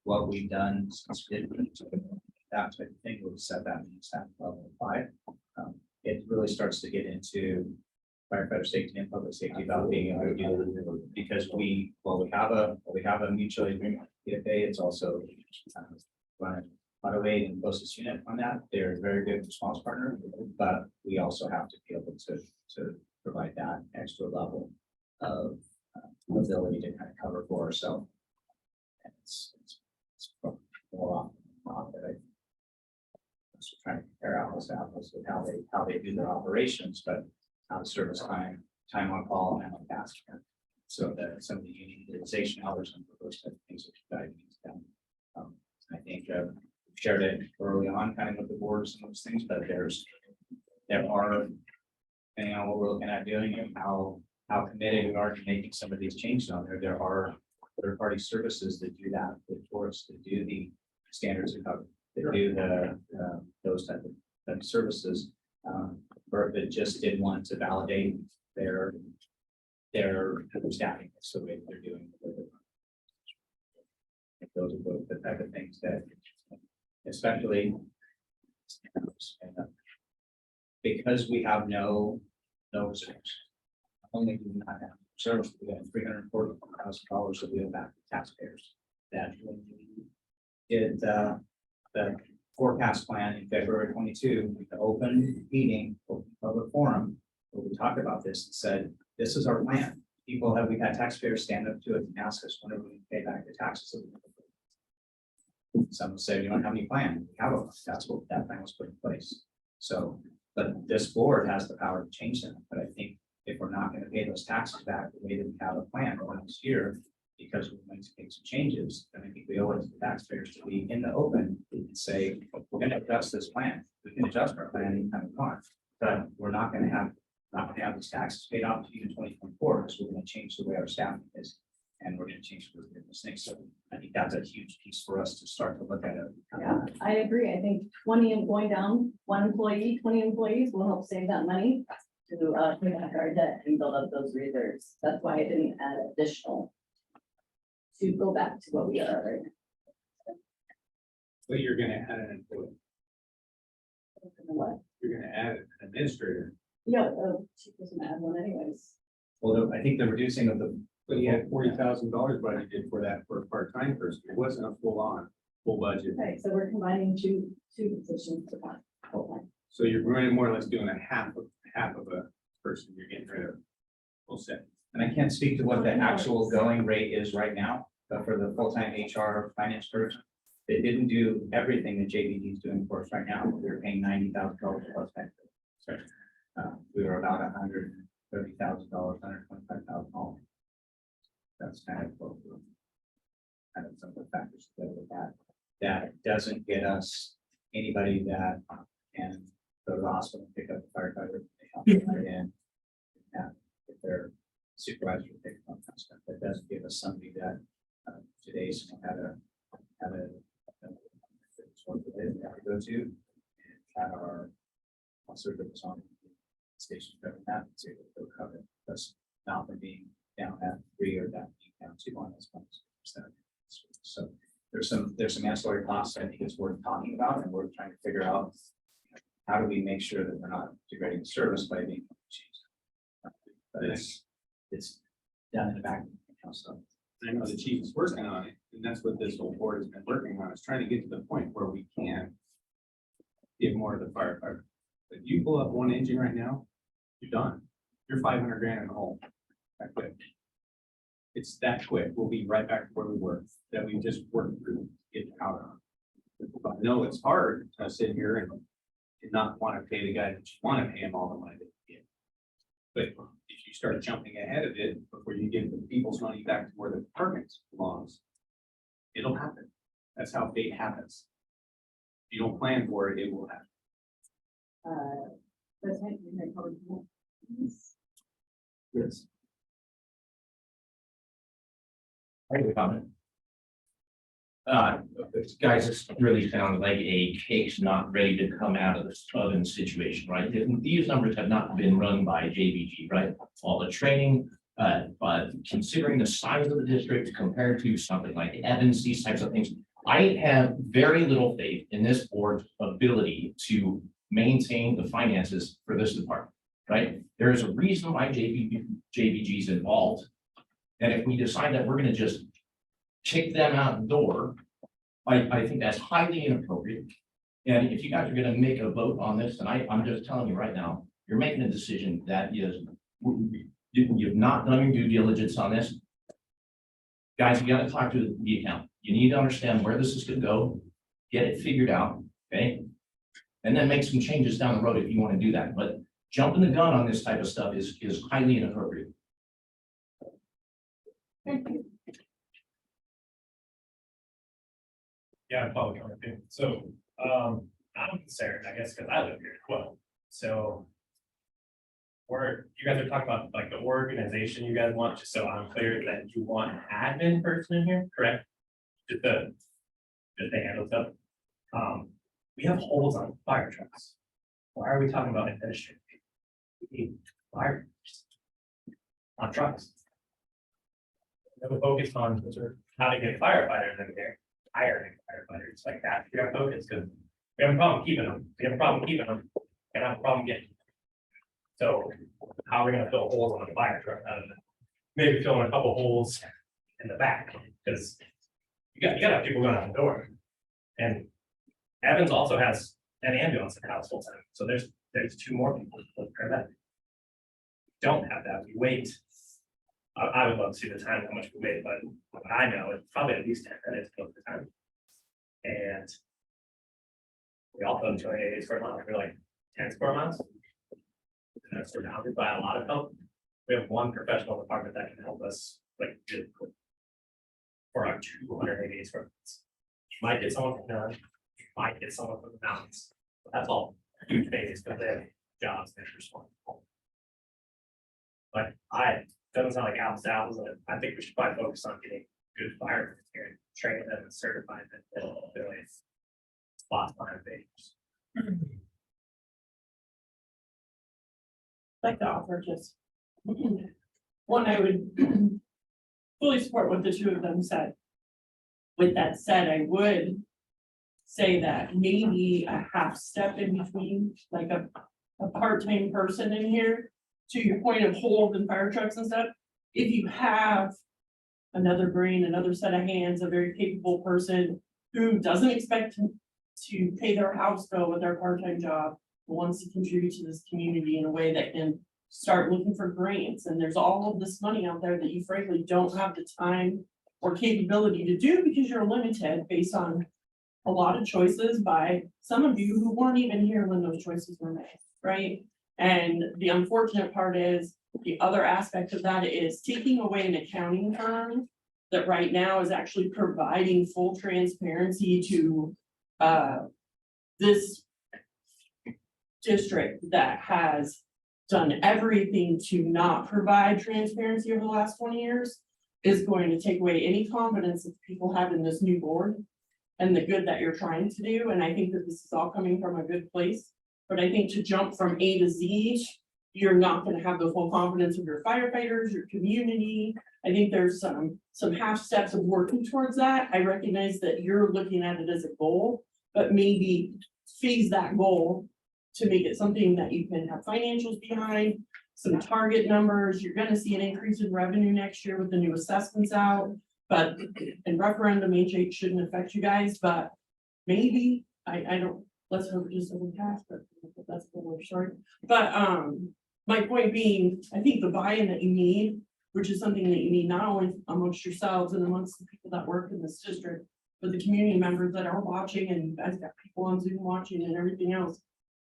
what we've done since we did that type of thing, we'll set that minimum staff level of 5. It really starts to get into firefighter safety and public safety about being able to do, because we have a mutual agreement with PFA, it's also run auto aid and closest unit on that. They're a very good response partner, but we also have to be able to provide that extra level of ability to kind of cover for ourselves. And it's more often than not that I trying to compare apples to apples with how they do their operations, but out of service time on call and on task. So that some of the union utilization hours and those type of things that you guys done. I think we shared it early on, kind of with the boards and those things, but there are, depending on what we're looking at doing and how committed we are to making some of these changes on there. There are third-party services that do that for us, that do the standards of cover, that do those type of services. But just did want to validate their staffing, so the way they're doing. Those are the type of things that, especially because we have no reserves. Only do not have service, we have $340,000 that we owe back to taxpayers. That when we did the forecast plan in February 22, the open meeting, open public forum, where we talked about this and said, this is our plan. We've had taxpayers stand up to it and ask us when are we going to pay back the taxes. Some will say, you don't have any plan. We have a plan. That's what that plan was put in place. So, but this board has the power to change that. But I think if we're not going to pay those taxes back the way that we have a plan for next year, because we're going to make some changes, then I think we owe it to the taxpayers to be in the open and say, we're going to adjust this plan. We can adjust our plan anytime we want, but we're not going to have these taxes paid off to you in 2024 because we're going to change the way our staffing is. And we're going to change the things. So I think that's a huge piece for us to start to look at it. Yeah, I agree. I think 20 and going down 1 employee, 20 employees will help save that money to pay back our debt and build up those reserves. That's why I didn't add additional to go back to what we are right now. But you're gonna add an employee, What? you're gonna add an administrator. Yeah, she doesn't add one anyways. Well, I think the reducing of the, But he had $40,000 budgeted for that for a part-time person. It wasn't a full budget. Right, so we're combining two positions to one full-time. So you're really more or less doing a half of a person you're getting rid of. We'll say. and I can't speak to what the actual going rate is right now, but for the full-time HR finance person, they didn't do everything that JBD is doing for us right now. We were paying $90,000 plus benefits. So, we were about $130,000, $125,000. That's kind of what we're kind of some of the factors that with that. That doesn't get us anybody that can go to the hospital and pick up the firefighter. They help them right in. If their supervisor will pick up that stuff, that doesn't give us somebody that today someone had a one that they have to go to and have our service on station cover that to cover that's not from being down at 3 or down being down 2 on this one. So there's some ancillary costs I think it's worth talking about, and we're trying to figure out how do we make sure that we're not degrading the service by being changed. But it's done in the back. So I know the chief is working on it, and that's what this whole board has been working on, is trying to get to the point where we can give more to the firefighter. If you pull up one engine right now, you're done. You're 500 grand in the hole. That quick. It's that quick. We'll be right back to where we were, that we just worked through to get out on. But I know it's hard to sit here and not want to pay the guy that you want to pay him all the money that you get. But if you start jumping ahead of it before you get the people's money back to where the department belongs, it'll happen. That's how fate happens. If you don't plan for it, it will happen. President, you may probably more. Yes. I have a comment. Guys, this really sounds like a case not ready to come out of the oven situation, right? These numbers have not been run by JBG, right? All the training, but considering the size of the district compared to something like Evans, these types of things, I have very little faith in this board's ability to maintain the finances for this department, right? There is a reason why JBG is involved. And if we decide that we're gonna just kick them out the door, I think that's highly inappropriate. And if you guys are gonna make a vote on this tonight, I'm just telling you right now, you're making a decision that is, you've not done your due diligence on this. Guys, you gotta talk to the accountant. You need to understand where this is gonna go, get it figured out, okay? And then make some changes down the road if you wanna do that, but jumping the gun on this type of stuff is highly inappropriate. Yeah, I'm probably going to. So, I'm concerned, I guess, because I live here as well. So. You guys are talking about like the organization you guys want, just so I'm clear that you want an admin person in here, correct? Just to handle stuff. We have holes on fire trucks. Why are we talking about administrative? We need fire on trucks. We focus on how to get firefighters in here, hiring firefighters like that. We are focused because we have a problem keeping them. And have a problem getting. So how are we gonna fill holes on the fire truck? Maybe fill in a couple holes in the back, because you gotta have people going out the door. And Evans also has an ambulance in house full time, so there's two more people with paramedic. Don't have that, we wait. I would love to see the time, how much we wait, but what I know, it's probably at least 10 minutes most of the time. And we all put 28 square miles, we're like 10 square miles. And that's surrounded by a lot of help. We have one professional department that can help us like really quick. For our 288 square months. You might get someone from none, you might get someone from the mountains, but that's all huge babies, because they have jobs they're responsible. But doesn't sound like apples to apples, and I think we should probably focus on getting good firemen here and training them and certifying them that they're like spots behind babies. Like to offer just. One, I would fully support what the two of them said. With that said, I would say that maybe a half step in between, like a part-time person in here. To your point of holes and fire trucks and stuff, if you have another brain, another set of hands, a very capable person who doesn't expect to pay their house bill with their part-time job, who wants to contribute to this community in a way that can start looking for grants, and there's all of this money out there that you frankly don't have the time or capability to do because you're limited based on a lot of choices by some of you who weren't even here when those choices were made, right? And the unfortunate part is, the other aspect of that is taking away an accounting firm that right now is actually providing full transparency to this district that has done everything to not provide transparency over the last 20 years is going to take away any confidence that people have in this new board and the good that you're trying to do. And I think that this is all coming from a good place. But I think to jump from A to Z, you're not going to have the full confidence of your firefighters, your community. I think there's some half steps of working towards that. I recognize that you're looking at it as a goal, but maybe phase that goal to make it something that you can have financials behind, some target numbers. You're going to see an increase in revenue next year with the new assessments out, but in referendum HH shouldn't affect you guys, but maybe, I don't, let's hope it just doesn't pass, but that's a little short. But my point being, I think the buy-in that you need, which is something that you need not only amongst yourselves and amongst the people that work in this district, but the community members that are watching, and you guys got people on Zoom watching and everything else,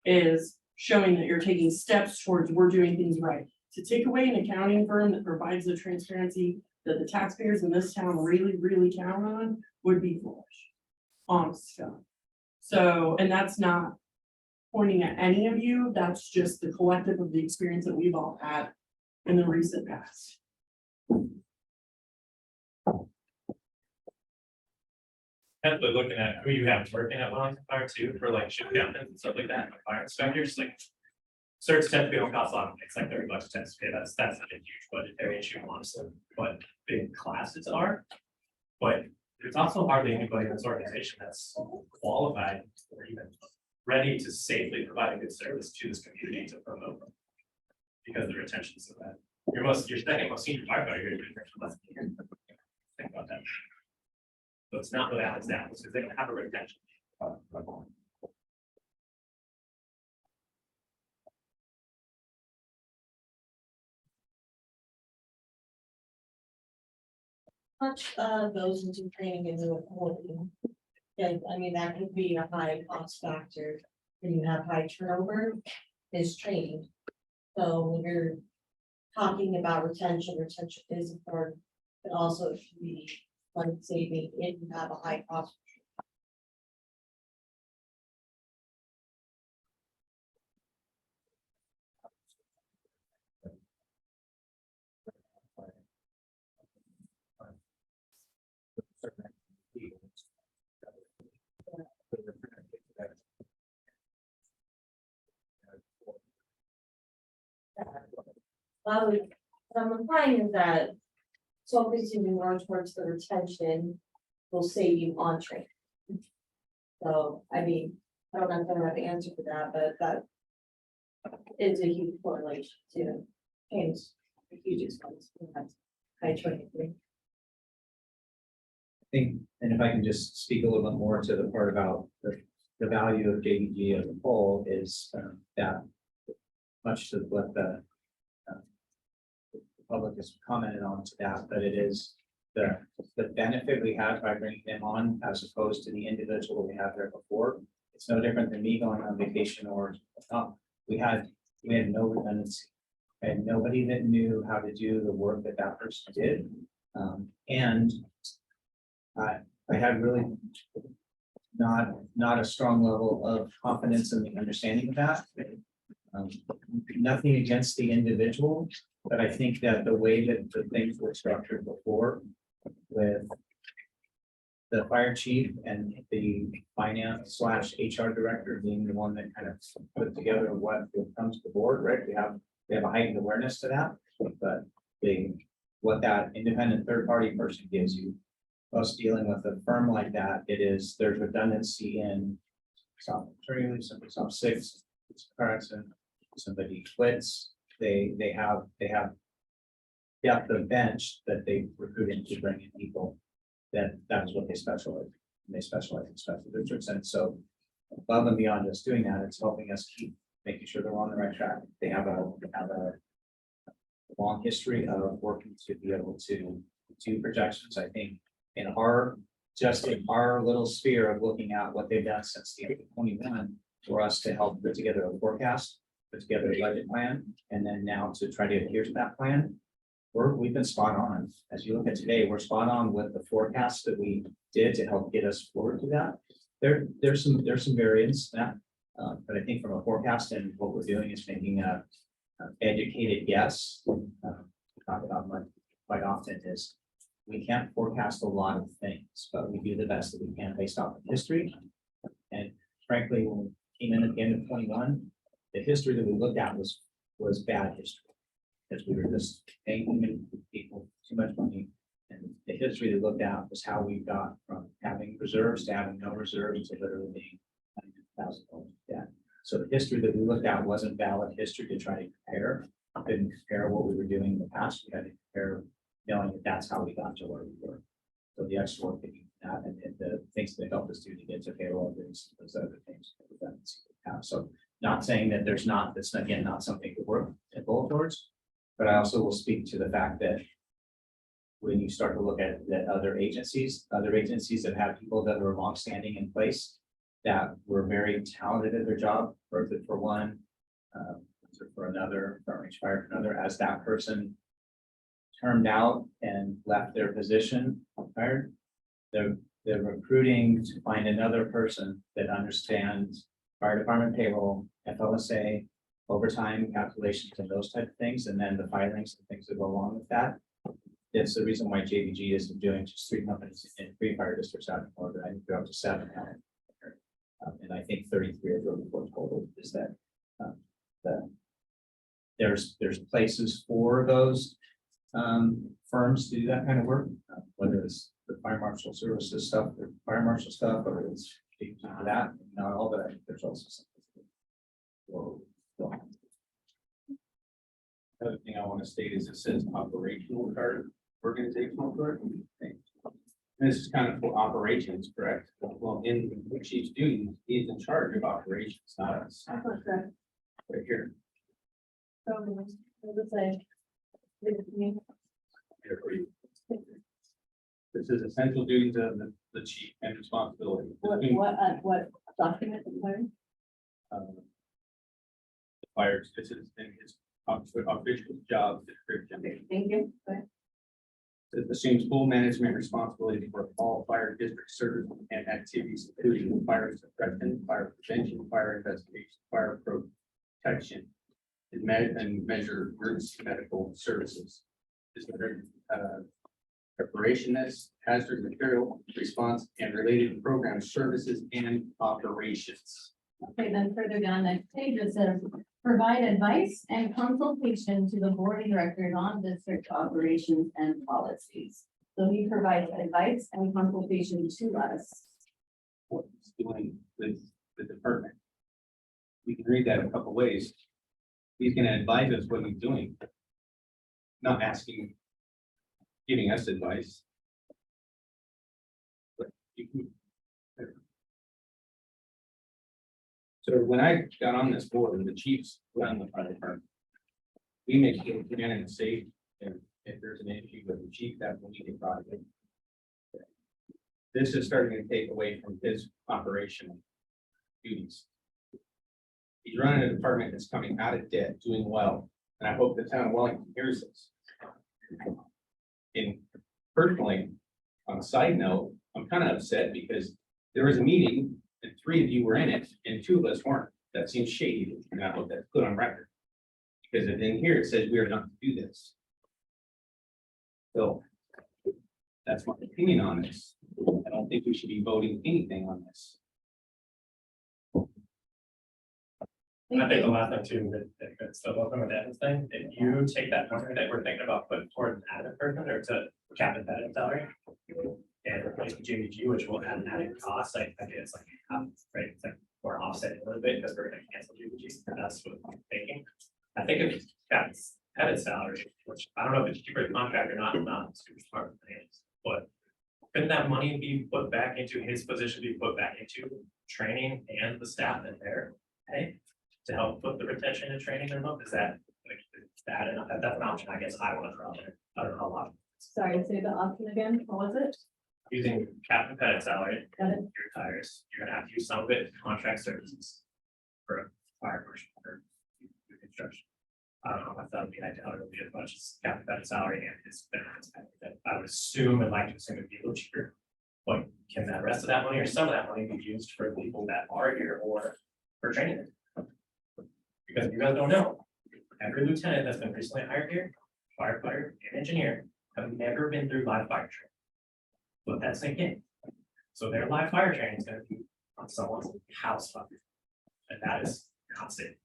is showing that you're taking steps towards we're doing things right. To take away an accounting firm that provides the transparency that the taxpayers in this town really, really count on would be foolish. Honest to God. So, and that's not pointing at any of you, that's just the collective of the experience that we've all had in the recent past. Definitely looking at who you have working at Wellington Fire too, for like shift captains and stuff like that, like fire inspectors, like. Certs tend to be on cost a lot, it's like $30 tends to pay, that's not a huge budgetary issue, honestly, but big classes are. But there's also hardly anybody in this organization that's qualified or even ready to safely provide a good service to this community to promote them. because the retention's so bad. Your second most senior firefighter, you're gonna retention less than here. Think about that. So it's not really apples to apples, because they don't have a retention. Much goes into training and reporting. Yeah, I mean, that could be a high cost factor when you have high turnover is training. So when you're talking about retention is important, but also it should be like saving if you have a high cost. What I'm implying is that focusing more towards the retention will save you on training. So, I mean, I don't know if I have the answer to that, but that is a huge correlation to James, a huge expense. High training. I think, and if I can just speak a little bit more to the part about the value of JVG as a whole is that much to what the public has commented on to that, but it is the benefit we have by bringing them on as opposed to the individual we had there before. It's no different than me going on vacation or we had no redundancy. And nobody that knew how to do the work that that person did. And I had really not a strong level of confidence in the understanding of that. Nothing against the individual, but I think that the way that the things were structured before with the fire chief and the finance / HR director being the one that kind of put together what comes to board, right? We have a heightened awareness to that, but what that independent third party person gives you, us dealing with a firm like that, there's redundancy in some training, somebody's off sick, car accident, somebody quits, they have depth of bench that they recruit in to bring in people that's what they specialize in. And they specialize in special districts. And so above and beyond just doing that, it's helping us keep making sure they're on the right track. They have a long history of working to be able to do projections. I think in our little sphere of looking at what they've done since the end of 21 for us to help put together a forecast, put together a budget plan, and then now to try to adhere to that plan. We've been spot on. As you look at today, we're spot on with the forecast that we did to help get us forward to that. There's some variance in that, but I think from a forecast and what we're doing is making a educated guess. Talk about quite often is we can't forecast a lot of things, but we do the best that we can based off of history. And frankly, when we came in at the end of 21, the history that we looked at was bad history. Because we were just paying too many people too much money. And the history they looked at was how we got from having reserves to having no reserves to literally being $100,000 debt. So the history that we looked at wasn't valid history to try to compare. Didn't compare what we were doing in the past. We had to compare knowing that that's how we got to where we were. So the extra work that you have and the things that helped us do to get to payroll, those other things that we have. So not saying that that's again not something to work and goal towards. But I also will speak to the fact that when you start to look at the other agencies that have people that are longstanding in place that were very talented at their job, for one, for another, for another, as that person termed out and left their position, fired, they're recruiting to find another person that understands fire department payroll, FLSA, overtime calculations and those type of things, and then the filings and things that go along with that. It's the reason why JVG isn't doing just 3 companies in 3 fire districts out in Florida. I think they're up to 7 now. And I think 33 of the report total is that there's places for those firms to do that kind of work, whether it's the fire marshal services stuff, or fire marshal stuff, or it's that, not all, but I think there's also something. other thing I want to state is it says operational chart, organizational chart. This is kind of for operations, correct? Well, in the chief's duties, he's in charge of operations, not us. Right here. This is essential duties of the chief and responsibility. What document? The fire, this is in his official job description. Okay, thank you. It assumes full management responsibility for all fire district service and activities, including fire suppression, fire prevention, fire investigation, fire protection, and measure emergency medical services. This preparation, hazard material response and related program services and operations. Okay, then further down next page, it says, provide advice and consultation to the board of directors on district operations and policies. So he provides advice and consultation to us. What he's doing with the department. We can read that a couple ways. He's gonna advise us what he's doing. Not asking, giving us advice. But you can. So when I got on this board and the chiefs run the fire department, we make sure we're getting it safe, and if there's an issue with the chief, that's when we can probably. This is starting to take away from his operational duties. He's running a department that's coming out of debt, doing well, and I hope the town of Wellington hears this. And personally, on a side note, I'm kind of upset because there was a meeting and 3 of you were in it and 2 of us weren't. That seems shady, and I hope that's put on record. Because if in here it says we are not to do this. So that's my opinion on this. I don't think we should be voting anything on this. I think the last thing too, that's the welcome with that thing, if you take that money that we're thinking about putting towards an added person or to cap and benefit salary. And replace the JVG, which will add an added cost, I think it's like, right, it's like we're offsetting a little bit because we're gonna cancel JVG, that's what I'm thinking. I think if it's capped added salary, which I don't know if it's cheaper to contract or not, I'm not super smart with finance, but couldn't that money be put back into his position, be put back into training and the staff in there, hey? To help put the retention and training in them, is that, like, is that enough? That's an option, I guess, I want to throw out there, I don't know how long. Sorry, say the option again, what was it? Using cap and credit salary, Got it. your tires, you're gonna have to use some of it to contract services. For a fire marshal or your construction. I don't know if that would be ideal, it would be as much as cap and credit salary and his benefits. I would assume and like to assume it'd be a little cheaper. But can that rest of that money or some of that money be used for people that are here or for training? Because you guys don't know, every lieutenant that's been recently hired here, firefighter and engineer, have never been through live fire training. But that's thinking. So their live fire training is gonna be on someone's house fire. And that is constant.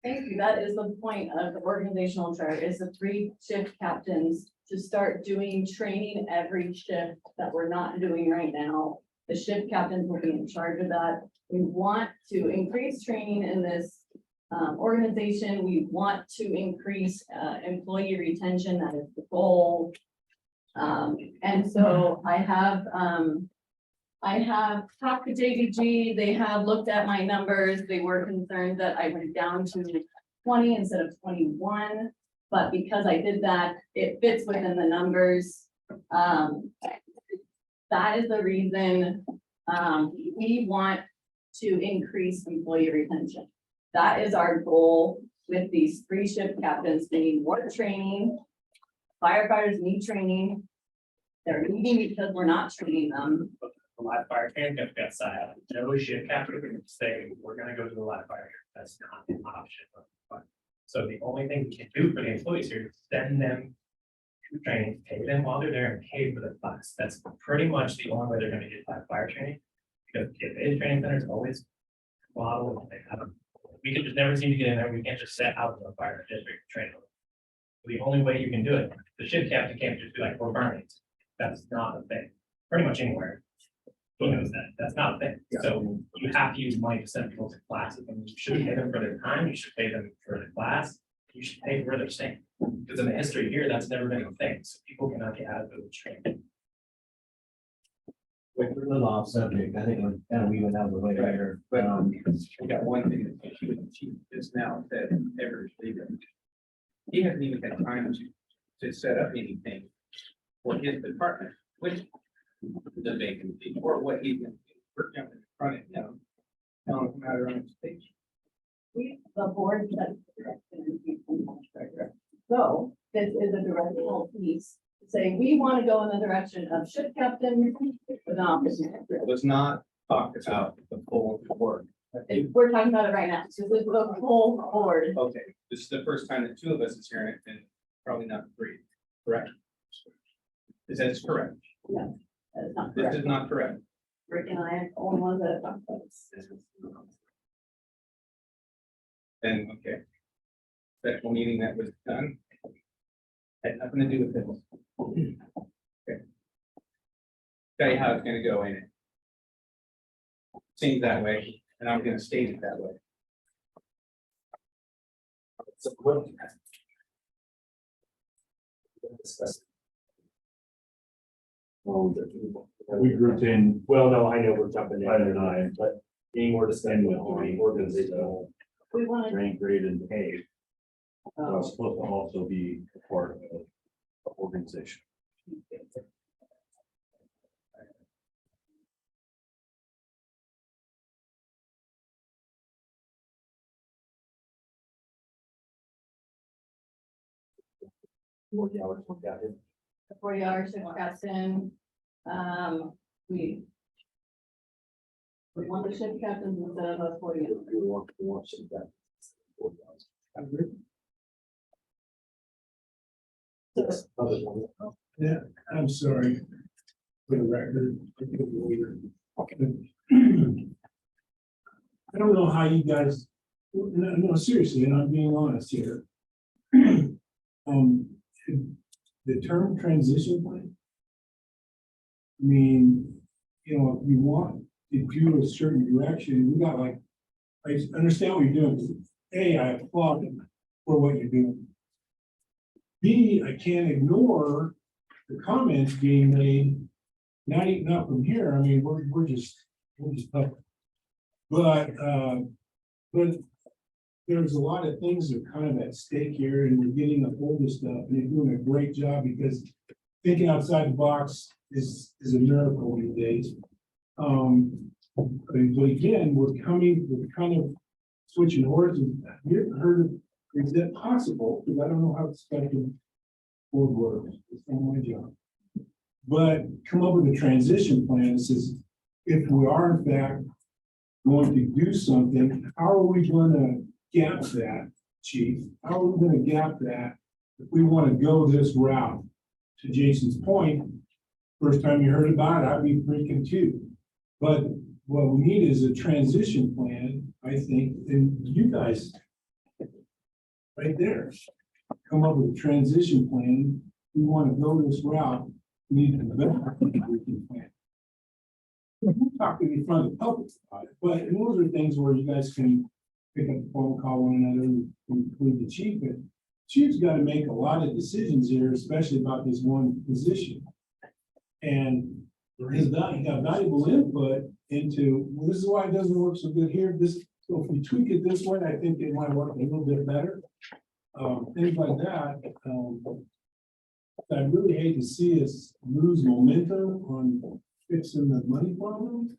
Thank you. That is the point of the organizational chart, is the 3 shift captains to start doing training every shift that we're not doing right now. The shift captains will be in charge of that. We want to increase training in this organization. We want to increase employee retention. That is the goal. And so I have talked to JVG. They have looked at my numbers. They were concerned that I went down to 20 instead of 21. But because I did that, it fits within the numbers. That is the reason we want to increase employee retention. That is our goal with these 3 shift captains. They need more training. Firefighters need training. They're needing because we're not training them. The live fire training gets got side. No shit captain can say, we're gonna go to the live fire. That's not an option. So the only thing we can do for the employees here is send them to training, pay them while they're there and pay for the class. That's pretty much the only way they're gonna get live fire training. Because the training center is always model. We can just never seem to get in there. We can't just set out the fire district training. The only way you can do it, the shift captain can't just be like, we're burning. That's not a thing. Pretty much anywhere. Who knows that? That's not a thing. So you have to use money to send people to classes, and you should pay them for their time. You should pay them for the class. You should pay for where they're staying. Because in the history here, that's never been a thing, so people cannot get out of the train. We're a little off subject. I think we're kind of weaving out the way there. But we got one thing that the chief just now said, ever leaving. He hasn't even had time to set up anything for his department, which the vacancy, or what he's gonna do. We're jumping in front of him. Telling him how to run his station. The board sets the direction and we can launch that direction. So this is a directional piece, saying we want to go in the direction of ship captain with opposite. Let's not talk about the full board. We're talking about it right now. So this is the whole board. Okay, this is the first time that two of us is hearing it, and probably not three, correct? Is that correct? No, that's not This correct. is not correct. Rick and I are the only ones that have talked about this. Then, okay. Special meeting that was done. Had nothing to do with this. Okay. Tell you how it's gonna go in it. Seems that way, and I'm gonna state it that way. We grouped in, well, no, I know we're jumping in and I, but any more discussion on organizational We want to, rank, grade and pay. Supposed to also be a part of the organization. More hours looked at it. the 40-hour shift captain, we want the shift captains instead of us 40 hours. We want some of that. Yeah, I'm sorry. For the record. I don't know how you guys, no, seriously, and I'm being honest here. The term transition plan. I mean, you know, if we want to do a certain direction, we got like, I understand what you're doing. A, I applaud you for what you're doing. B, I can't ignore the comments being made, not from here, I mean, we're just public. But there's a lot of things that are kind of at stake here, and we're getting a hold of stuff, and you're doing a great job, because thinking outside the box is a miracle these days. But again, we're kind of switching horses. Have you ever heard of, is that possible? Because I don't know how the special board works, it's not my job. But come up with a transition plan that says, if we are in fact going to do something, how are we gonna gap that, chief? How are we gonna gap that if we want to go this route? To Jason's point, first time you heard about it, I'd be freaking too. But what we need is a transition plan, I think, and you guys right there, come up with a transition plan. We want to go this route, we need to develop a transition plan. We're talking in front of the public about it, but those are things where you guys can pick up the phone, call one another, include the chief. But chief's got to make a lot of decisions here, especially about this one position. And he's got valuable input into, well, this is why it doesn't work so good here. This, so if we tweak it this way, I think it might work a little bit better. Things like that. I really hate to see us lose momentum on fixing the money problem.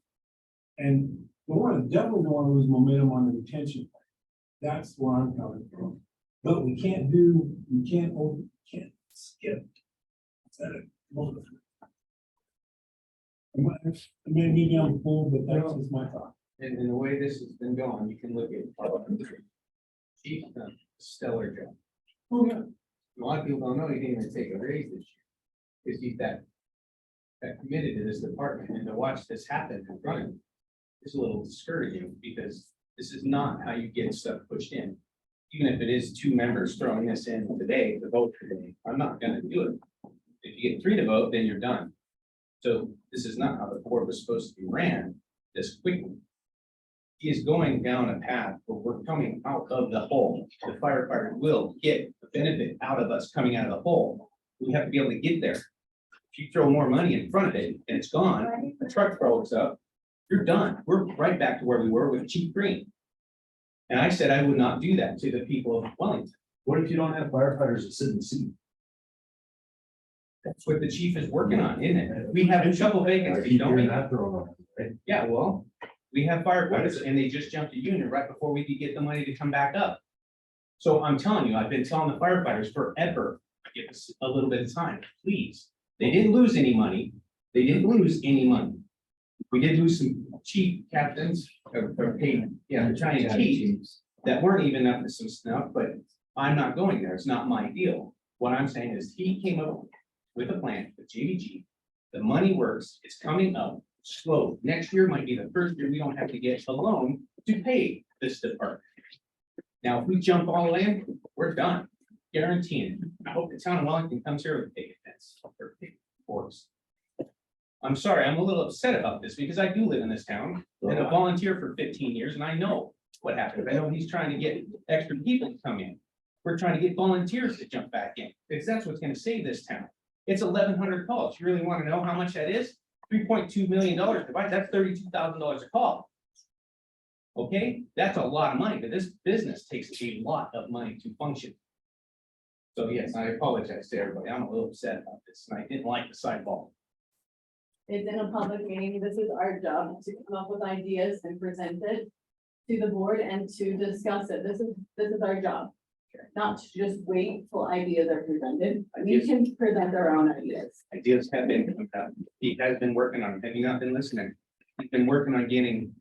And definitely don't want to lose momentum on the retention. That's where I'm coming from. But we can't skip. Maybe I'm full, but that's just my thought. And the way this has been going, you can look at parliamentary. Chief's done a stellar job. Oh, yeah. A lot of people don't know he didn't even take a raise this year. Because he's that committed to this department, and to watch this happen in front of him is a little discouraging, because this is not how you get stuff pushed in. Even if it is 2 members throwing this in today to vote today, I'm not gonna do it. If you get 3 to vote, then you're done. So this is not how the board was supposed to be ran this quickly. He is going down a path where we're coming out of the hole. The firefighters will get the benefit out of us coming out of the hole. We have to be able to get there. If you throw more money in front of it and it's gone, the truck rolls up, you're done. We're right back to where we were with cheap green. And I said I would not do that to the people of Wellington. What if you don't have firefighters that sit in the seat? That's what the chief is working on, isn't it? We have a couple vacancies, don't we? Yeah, well, we have firefighters and they just jumped a union right before we could get the money to come back up. So I'm telling you, I've been telling the firefighters forever, give us a little bit of time, please. They didn't lose any money. They didn't lose any money. We did lose some chief captains or paid, Chinese chiefs that weren't even up to some snuff, but I'm not going there. It's not my deal. What I'm saying is he came up with a plan with JVG. The money works. It's coming up slow. Next year might be the first year we don't have to get a loan to pay this department. Now, if we jump all in, we're done. Guaranteeing. I hope the town of Wellington comes here with a big fence or big force. I'm sorry, I'm a little upset about this because I do live in this town and I volunteer for 15 years and I know what happens. I know he's trying to get extra people to come in. We're trying to get volunteers to jump back in because that's what's going to save this town. It's 1,100 calls. You really want to know how much that is? $3.2 million divided, that's $32,000 a call. Okay, that's a lot of money, but this business takes a lot of money to function. So yes, I apologize to everybody. I'm a little upset about this and I didn't like the sideball. It's in a public meeting. This is our job to come up with ideas and present it to the board and to discuss it. This is our job. Not to just wait till ideas are presented. We can present our own ideas. Ideas have been, he has been working on, have you not been listening? He's been working on getting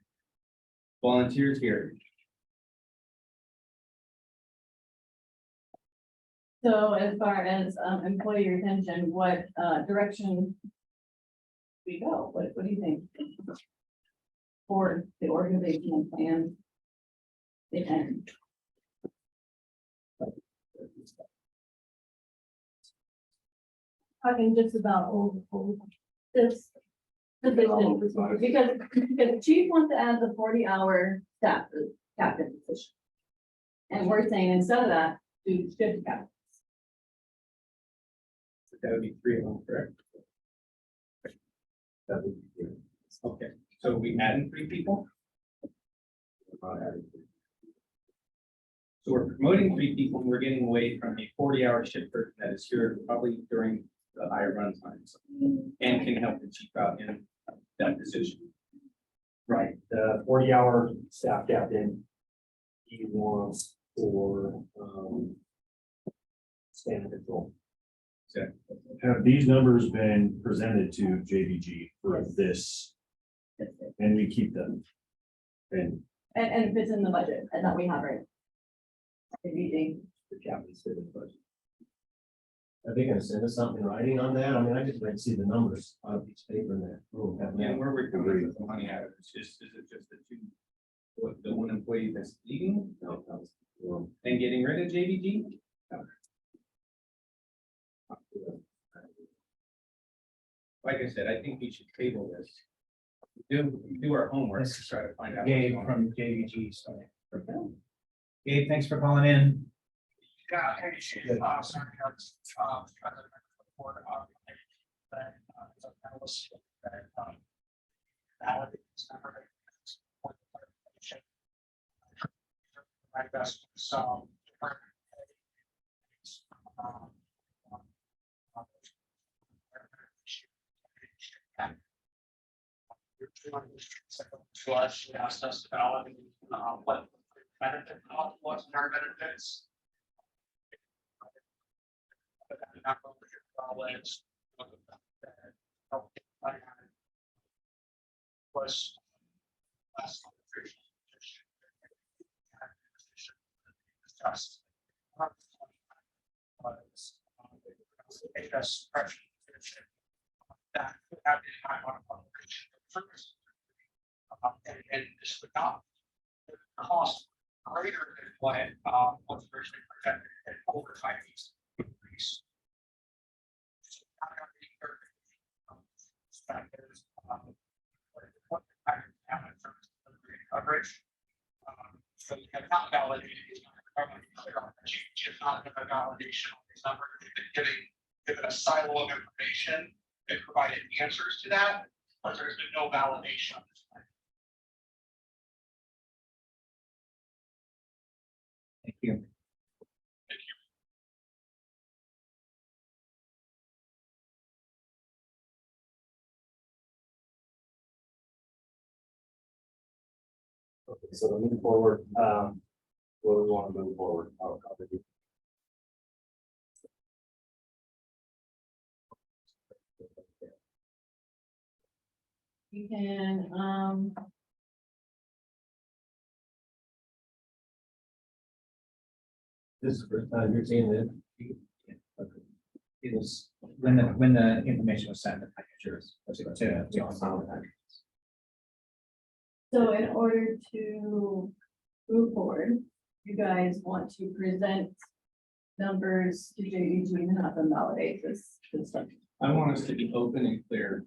volunteers here. So as far as employee retention, what direction we go? What do you think? For the organizational plan. And talking just about this position, because the chief wants to add the 40-hour staff captain position. And we're saying instead of that, do 50 captains. That would be 3 of them, correct? That would be good. Okay, so we adding 3 people? So we're promoting 3 people and we're getting away from a 40-hour shift person that is here probably during the higher run times and can help the chief out in that position. Right, the 40-hour staff captain. He wants for stand control. Have these numbers been presented to JVG for this? And we keep them? And And if it's in the budget and that we have right. Meeting. the captain's in the budget. Are they gonna send us something in writing on that? I mean, I just like to see the numbers on a piece of paper in there. Oh, that And man. where we're coming with the money out of it, is it just the 2, the 1 employee that's leaving No, that was- and getting rid of JVG? Like I said, I think we should table this. Do our homework to try to find out. what's Gabe going on. from JVG, so. Gabe, thanks for calling in. Yeah, hey, Chief, sorry, trying to report on that, as a panelist, that, validates number of my best, so. To us, she asked us about, what benefit was in our benefits. Was last discussed. Was suppression that could have impact on operation service. And this would not cost greater than what was originally projected at over 5 years increase. So not gonna be perfect. Factors, what the impact in terms of coverage. So we have not validated, it's not clear on GBG is not given validation on these numbers. They've been given a silo of information and provided answers to that, but there's been no validation on this. Thank you. Okay, so to move forward, what do we want to move forward? How do we- We can, This is the first time you're seeing it. It was when the information was sent to packagers, to the ensemble packagers. So in order to move forward, you guys want to present numbers to JEG and have them validate this stuff. I want us to be open and clear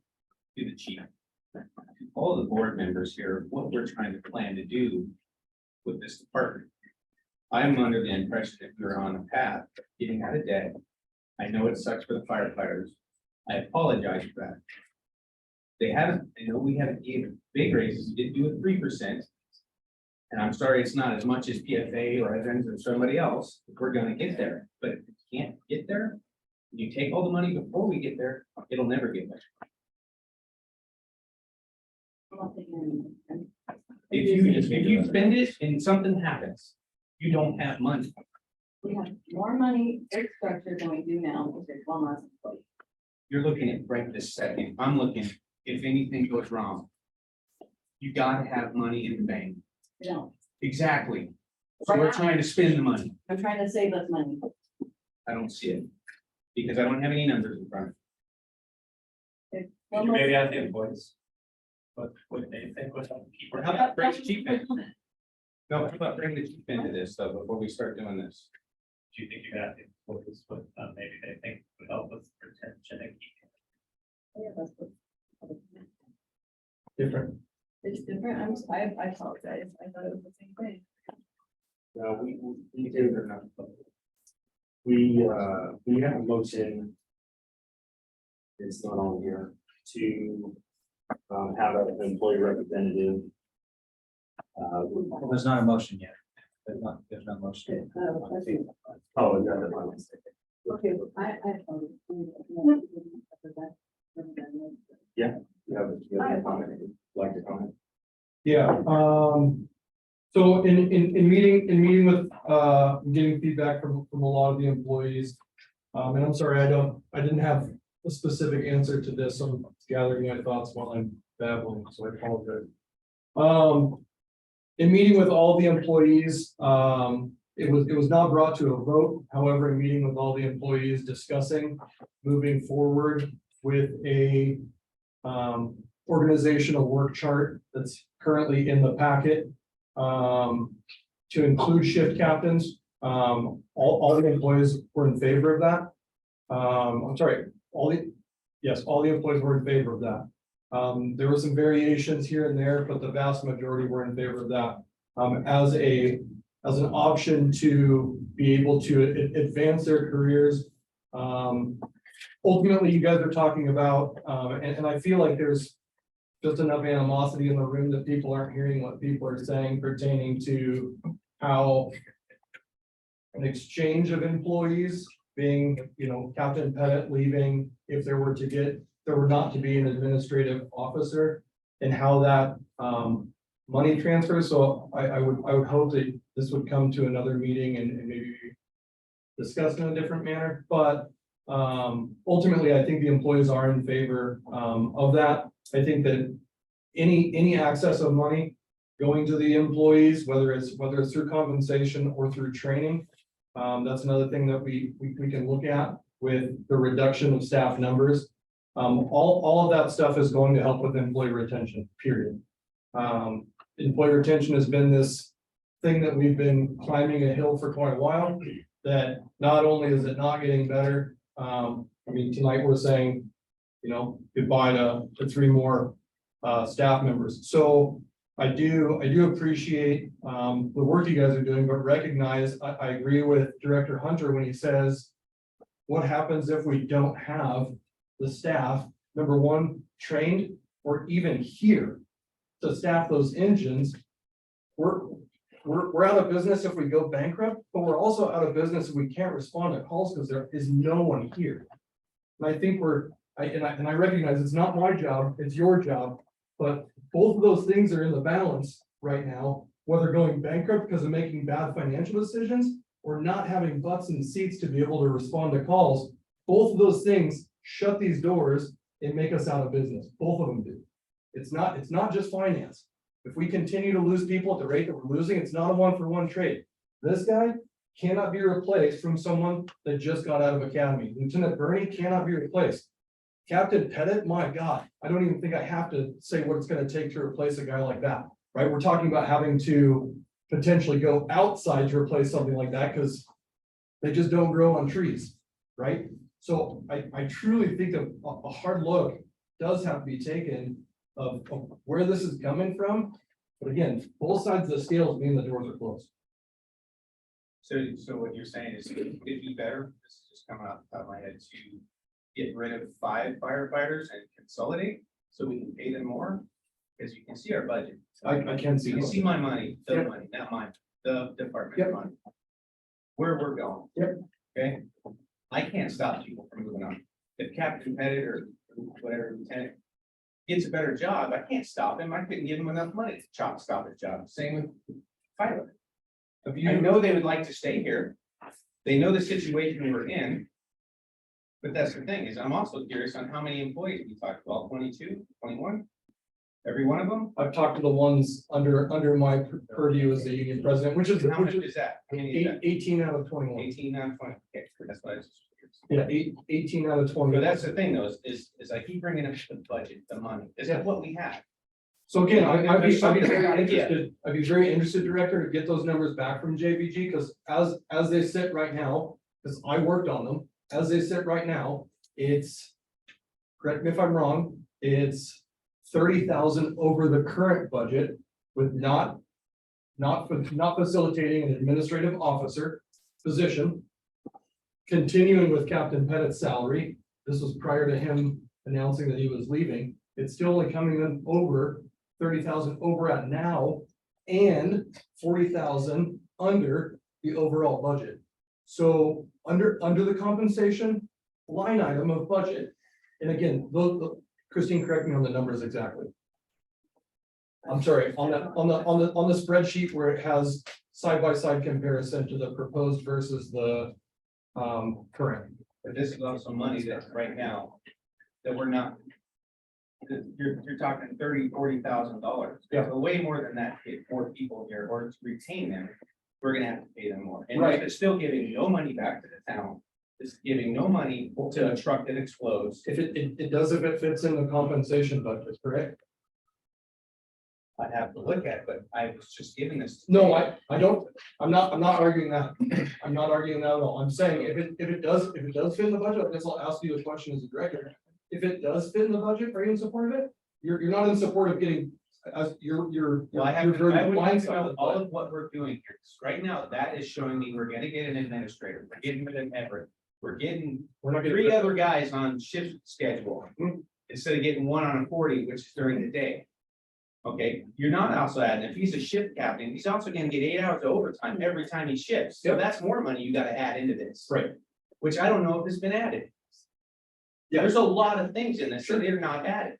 to the chief. To all the board members here, what we're trying to plan to do with this department. I'm under the impression that we're on a path of getting out of debt. I know it sucks for the firefighters. I apologize for that. They haven't, I know we haven't given big raises, we did do a 3%. And I'm sorry, it's not as much as PFA or Evans or somebody else, we're gonna get there, but if we can't get there. You take all the money before we get there, it'll never get there. If you spend it and something happens, you don't have money. We have more money, it's structured than we do now, because there's one less employee. You're looking at right this second, I'm looking, if anything goes wrong. You gotta have money in the bank. We don't. Exactly. So we're trying to spend the money. I'm trying to save us money. I don't see it. Because I don't have any numbers in front of It's Could you almost- maybe ask the employees? What they think was on the me. How about bring the chief in? No, how about bring the chief into this though, before we start doing this? Do you think you could ask the employees what maybe they think would help with retention and keeping? Yeah, that's what- Different. It's different, I apologize, I thought it was the same thing. No, we do or not. We have a motion. It's not on here to have an employee representative. Well, there's not a motion yet. There's no motion. Oh, is that my mistake? Okay, You have a comment, like to comment? Yeah, so in meeting with, getting feedback from a lot of the employees. And I'm sorry, I didn't have a specific answer to this, so I'm gathering my thoughts while I'm babbling, so I apologize. In meeting with all the employees, it was not brought to a vote, however, in meeting with all the employees discussing moving forward with a organizational work chart that's currently in the packet to include shift captains. All the employees were in favor of that. I'm sorry, all the employees were in favor of that. There were some variations here and there, but the vast majority were in favor of that as an option to be able to advance their careers. Ultimately, you guys are talking about, and I feel like there's just enough animosity in the room that people aren't hearing what people are saying pertaining to how an exchange of employees being, Captain Pettit leaving, if there were not to be an administrative officer, and how that money transfers. So I would hope that this would come to another meeting and maybe discussed in a different manner, but ultimately, I think the employees are in favor of that. I think that any access of money going to the employees, whether it's through compensation or through training, that's another thing that we can look at with the reduction of staff numbers. All of that stuff is going to help with employee retention, period. Employee retention has been this thing that we've been climbing a hill for quite a while, that not only is it not getting better, tonight we're saying, goodbye to 3 more staff members. So I do appreciate the work you guys are doing, but recognize, I agree with Director Hunter when he says, what happens if we don't have the staff, number one, trained or even here to staff those engines? We're out of business if we go bankrupt, but we're also out of business if we can't respond to calls because there is no one here. And I think I recognize it's not my job, it's your job, but both of those things are in the balance right now, whether going bankrupt because of making bad financial decisions or not having butts in seats to be able to respond to calls. Both of those things shut these doors and make us out of business. Both of them do. It's not just finance. If we continue to lose people at the rate that we're losing, it's not a one-for-one trade. This guy cannot be replaced from someone that just got out of academy. Lieutenant Bernie cannot be replaced. Captain Pettit, my God, I don't even think I have to say what it's going to take to replace a guy like that, right? We're talking about having to potentially go outside to replace something like that because they just don't grow on trees, right? So I truly think a hard look does have to be taken of where this is coming from. But again, both sides of the scales mean the doors are closed. So what you're saying is, would it be better, this is just coming off the top of my head, to get rid of 5 firefighters and consolidate so we can pay them more? Because you can see our budget. I can see. You can see my money, the Yep. money, not mine, the department's Yep. money. Where we're going. Yep. Okay, I can't stop people from moving on. If Captain Pettit or whatever lieutenant gets a better job, I can't stop him. I couldn't give him enough money to stop his job. Same with Tyler. I know they would like to stay here. They know the situation we're in. But that's the thing, is I'm also curious on how many employees we talked about, 22, 21? Every one of them? I've talked to the ones under my purview as the union president, which is How much is that? How many is that? 18 out of 21. 18 out of 20. Okay, that's what I was. Yeah, 18 out of 20. But that's the thing though, is I keep bringing up the budget, the money. This is what we have. So again, I'd be There's something we very gotta get. interested, Director, to get those numbers back from JVG, because as they sit right now, because I worked on them, as they sit right now, it's, correct me if I'm wrong, it's 30,000 over the current budget with not facilitating an administrative officer position. Continuing with Captain Pettit's salary, this was prior to him announcing that he was leaving. It's still only coming in over 30,000 over at now and 40,000 under the overall budget. So under the compensation line item of budget, and again, Christine, correct me on the numbers exactly. I'm sorry, on the spreadsheet where it has side-by-side comparison to the proposed versus the current. But this is also money that right now, that we're not. You're talking $30,000-$40,000. Yeah. So way more than that to get 4 people here or to retain them. We're gonna have to pay them more. And Right. it's still giving no money back to the town. It's giving no money to a truck that explodes. If it does, if it fits in the compensation budget, correct? I'd have to look at it, but I was just giving this. No, I don't, I'm not arguing that. I'm not arguing that at all. I'm saying if it does fit in the budget, I guess I'll ask you a question as a director. If it does fit in the budget, are you in support of it? You're not in support of getting, as you're. Well, I you're very would like to blindsided know all by it. of what we're doing here. Right now, that is showing me we're gonna get an administrator. We're getting an Everett. We're getting We're not getting. 3 other guys on shift schedule. Instead of getting 1 on a 40, which is during the day. Okay, you're not also adding, if he's a shift captain, he's also gonna get 8 hours of overtime every time he shifts. So Yep. that's more money you gotta add into this. Right. Which I don't know if has been added. Yeah. There's a lot of things in this that they're not added.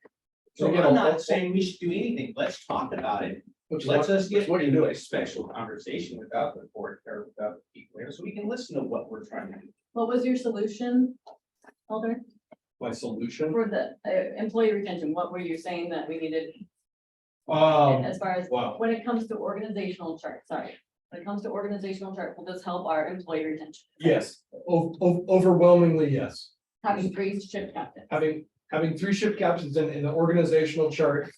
So Again, I'm I'll- not saying we should do anything. Let's talk about it. Which is Let's what- us get what you're into doing. a special conversation without the board or without the people here, so we can listen to what we're trying to do. What was your solution, Alder, My solution. for the employee retention? What were you saying that we needed as far as, Wow. when it comes to organizational chart, sorry. When it comes to organizational chart, will this help our employee retention? Yes, overwhelmingly, yes. Having 3 shift captains. Having 3 shift captains in the organizational chart,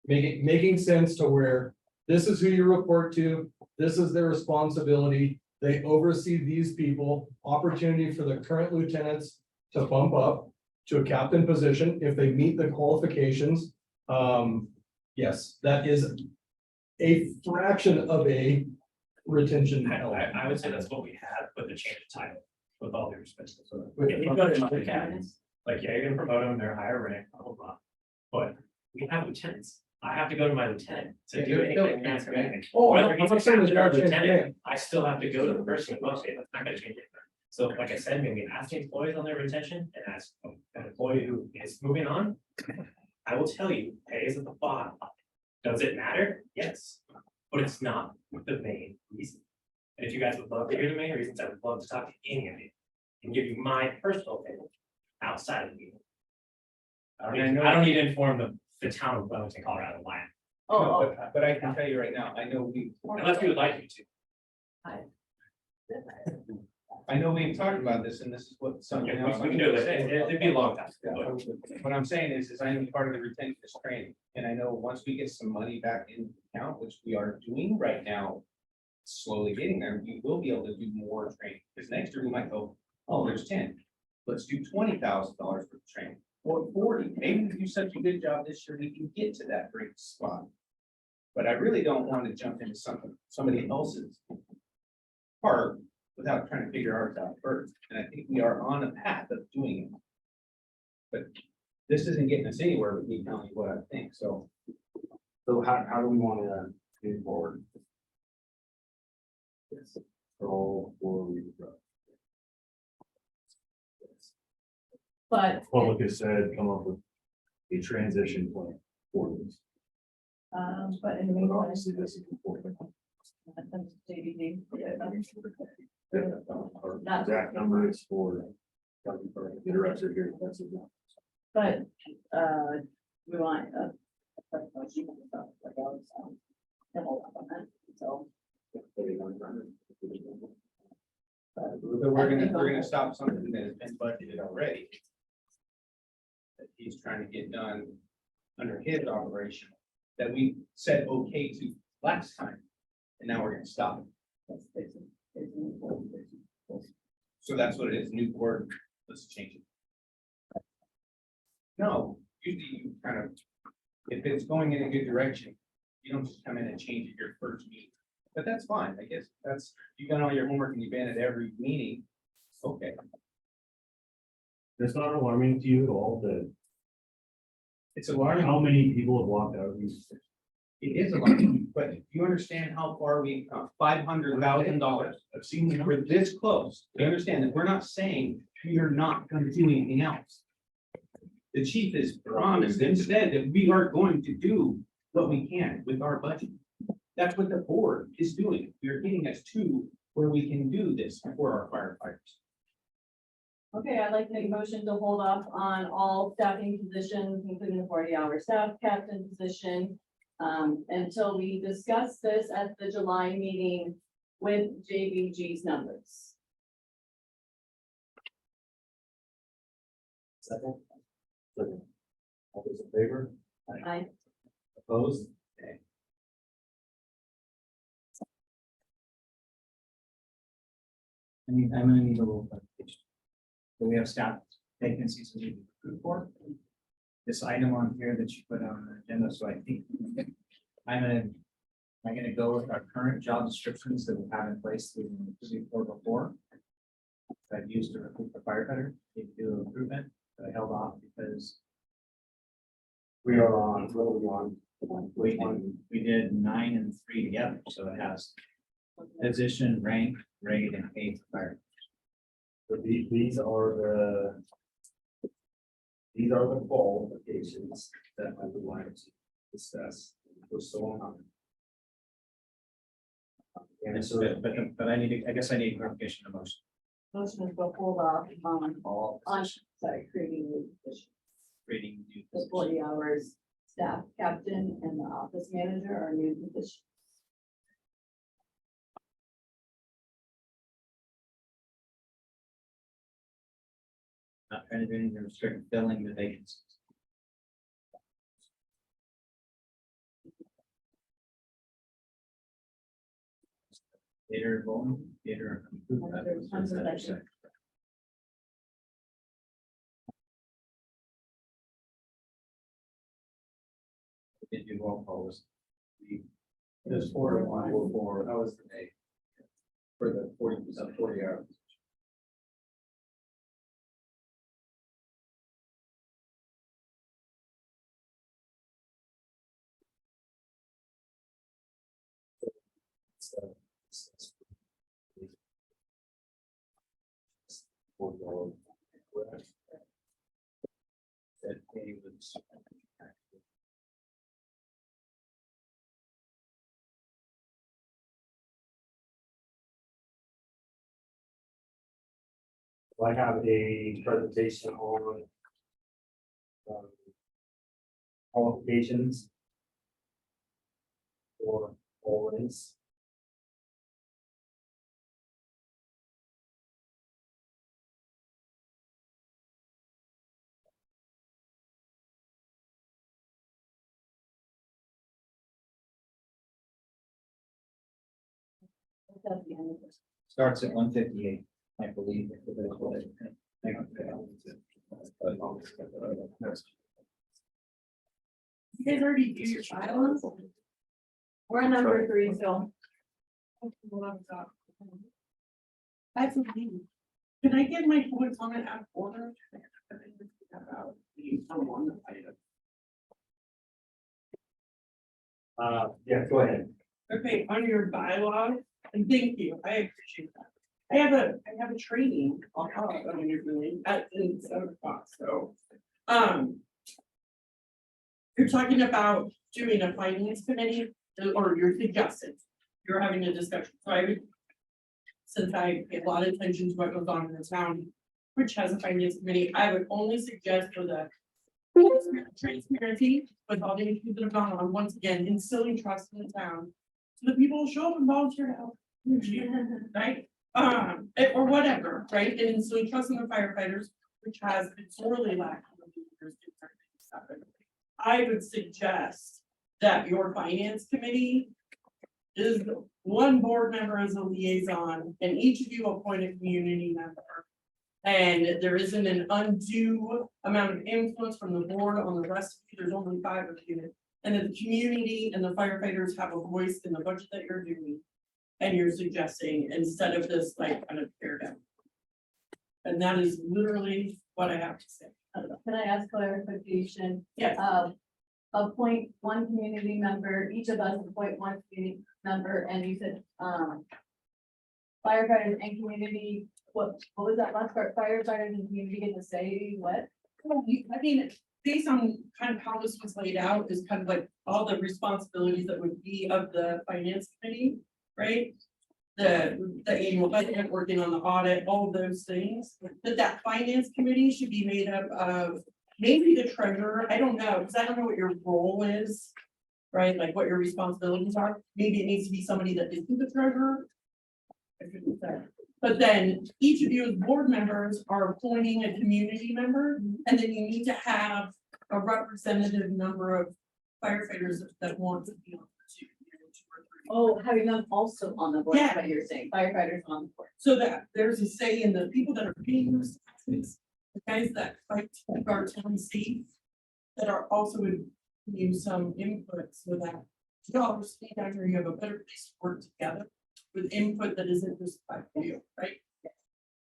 making sense to where this is who you report to, this is their responsibility. They oversee these people, opportunity for the current lieutenants to bump up to a captain position if they meet the qualifications. Yes, that is a fraction of a retention. I would say that's what we had, with the change of title, with all due respect. So, With if you go to other candidates, like, yeah, you're gonna promote them, they're higher rank, blah, blah, blah. But we have lieutenants. I have to go to my lieutenant to do anything. Oh, Whether I'm he's not a saying captain that or you're changing lieutenant, it. I still have to go to the person above me. That's not gonna change it. So like I said, maybe ask the employees on their retention and ask an employee who is moving on. I will tell you, pay is at the bottom. Does it matter? Yes, but it's not the main reason. And if you guys would love to hear the main reasons, I would love to talk to any of you and give you my personal opinion outside of the meeting. I don't need to inform the town of Wellington, Colorado, why. Oh, But I can tell you right now, I know Unless you would like me to. I know we've talked about this and this is what something Okay, else. we can do it. It'd be a long time. What I'm saying is I know part of the retention is training, and I know once we get some money back in the account, which we are doing right now. Slowly getting there, we will be able to do more training, because next year we might go, oh, there's 10. Let's do $20,000 for the training, or 40, maybe if you do such a good job this year, we can get to that great spot. But I really don't want to jump into somebody else's part without trying to figure ours out first, and I think we are on a path of doing it. But this isn't getting us anywhere with me telling you what I think, so. So how do we want to move forward? Yes. Roll for but, Public has said, come up with a transition plan for this. but in the But meantime. obviously, this is important. JDD. Our exact number is for. The director here, that's it. But, we want, motion and stuff like that, so, to hold up on that, so. But we're gonna stop something that has been budgeted already. That he's trying to get done under his operation, that we said okay to last time, and now we're gonna stop. So that's what it is, new board, let's change it. No, usually you kind of, if it's going in a good direction, you don't just come in and change it your first meeting. But that's fine, I guess that's, you've done all your homework and you've been at every meeting, okay. It's not alarming to you at all that It's alarming. how many people have walked out of these. It is alarming, but you understand how far we've come, $500,000. I've seen the We're this close. You understand that we're not saying we are not gonna do anything else. The chief has promised instead that we are going to do what we can with our budget. That's what the board is doing. You're getting us to where we can do this for our firefighters. Okay, I'd like to make a motion to hold off on all staffing positions, including the 40-hour staff captain position. Until we discuss this at the July meeting with JVG's numbers. Second. All those in favor? I, Opposed? Okay. I'm gonna need a little clarification. So we have staff vacancies that we need to recruit for. This item on here that you put on the agenda, so I think I'm gonna go with our current job descriptions that we have in place through before. That I've used to recruit the firefighter, to do a recruitment, but I held off because We are on, what are we on? we did 9 and 3 together, so it has position, rank, grade, and pay for fire. So these are the qualifications that I would like to discuss. We're still on. And so, But I need to, I guess I need clarification of motion. motion is to hold off on, All creating new positions. creating new The positions. 40 hours staff captain and the office manager are new positions. Not trying to do anything to restrict filling the vacancies. Theater, bowling, theater. Did you roll calls? There's 4 to 1 for, that was the day. For the 40%, 40 hours. That pay was. I have a presentation on um, qualifications for always. That's the end of this. Starts at 158, I believe. You guys already do your bylaws? We're on number 3, so. That's okay. Can I get my points on it out of order? Yeah, go ahead. Okay, on your bylaws, and thank you, I appreciate that. I have a training on how I'm interviewing at in 7 o'clock, so. You're talking about doing a finance committee, or you're suggesting, you're having a discussion, so I would. Since I pay a lot of attention to what goes on in the town, which has a finance committee, I would only suggest for the. Transparency with all the issues that have gone on, once again, instilling trust in the town. So that people will show up and volunteer to help, right? Or whatever, right? And instilling trust in the firefighters, which has been sorely lacking. over the years in certain things. I would suggest that your finance committee is one board member as a liaison, and each of you appoint a community member. And there isn't an undue amount of influence from the board on the rest of you, there's only 5 of you. And then the community and the firefighters have a voice in the budget that you're doing. And you're suggesting instead of this like kind of tear down. And that is literally what I have to say. Can I ask clarification? Yes. Appoint one community member, each of us appoint one community member, and you said, firefighters and community, what was that last part? Firefighters and community get to say what? I mean, based on kind of how this was laid out, is kind of like all the responsibilities that would be of the finance committee, right? The annual budget, working on the audit, all of those things, that finance committee should be made up of maybe the treasurer, I don't know, because I don't know what your role is. Right, like what your responsibilities are, maybe it needs to be somebody that isn't the treasurer. I shouldn't say. But then each of you as board members are appointing a community member, and then you need to have a representative number of firefighters that want to be on the 2 or 3. Oh, having them also on the board, Yeah. what you're saying, firefighters on the board. So that there's a say in the people that are paying those taxes, the guys that fight to keep our town safe, that are also would use some input so that y'all stay down here, you have a better place to work together with input that isn't just by you, right?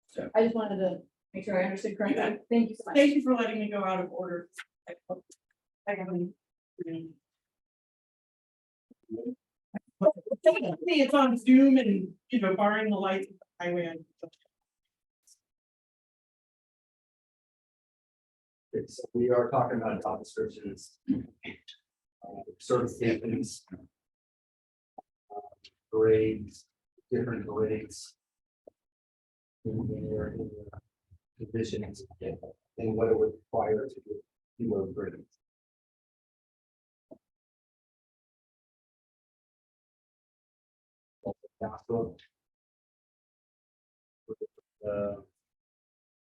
So I just wanted to make sure I understood correctly. Yeah. Thank you so much. thank you for letting me go out of order. I haven't. It's on Zoom and, you know, barring the lights of the highway. Okay, so we are talking about job descriptions. Certifications. Grades, different grades. In their positions, and what it would require to do those grades. Also,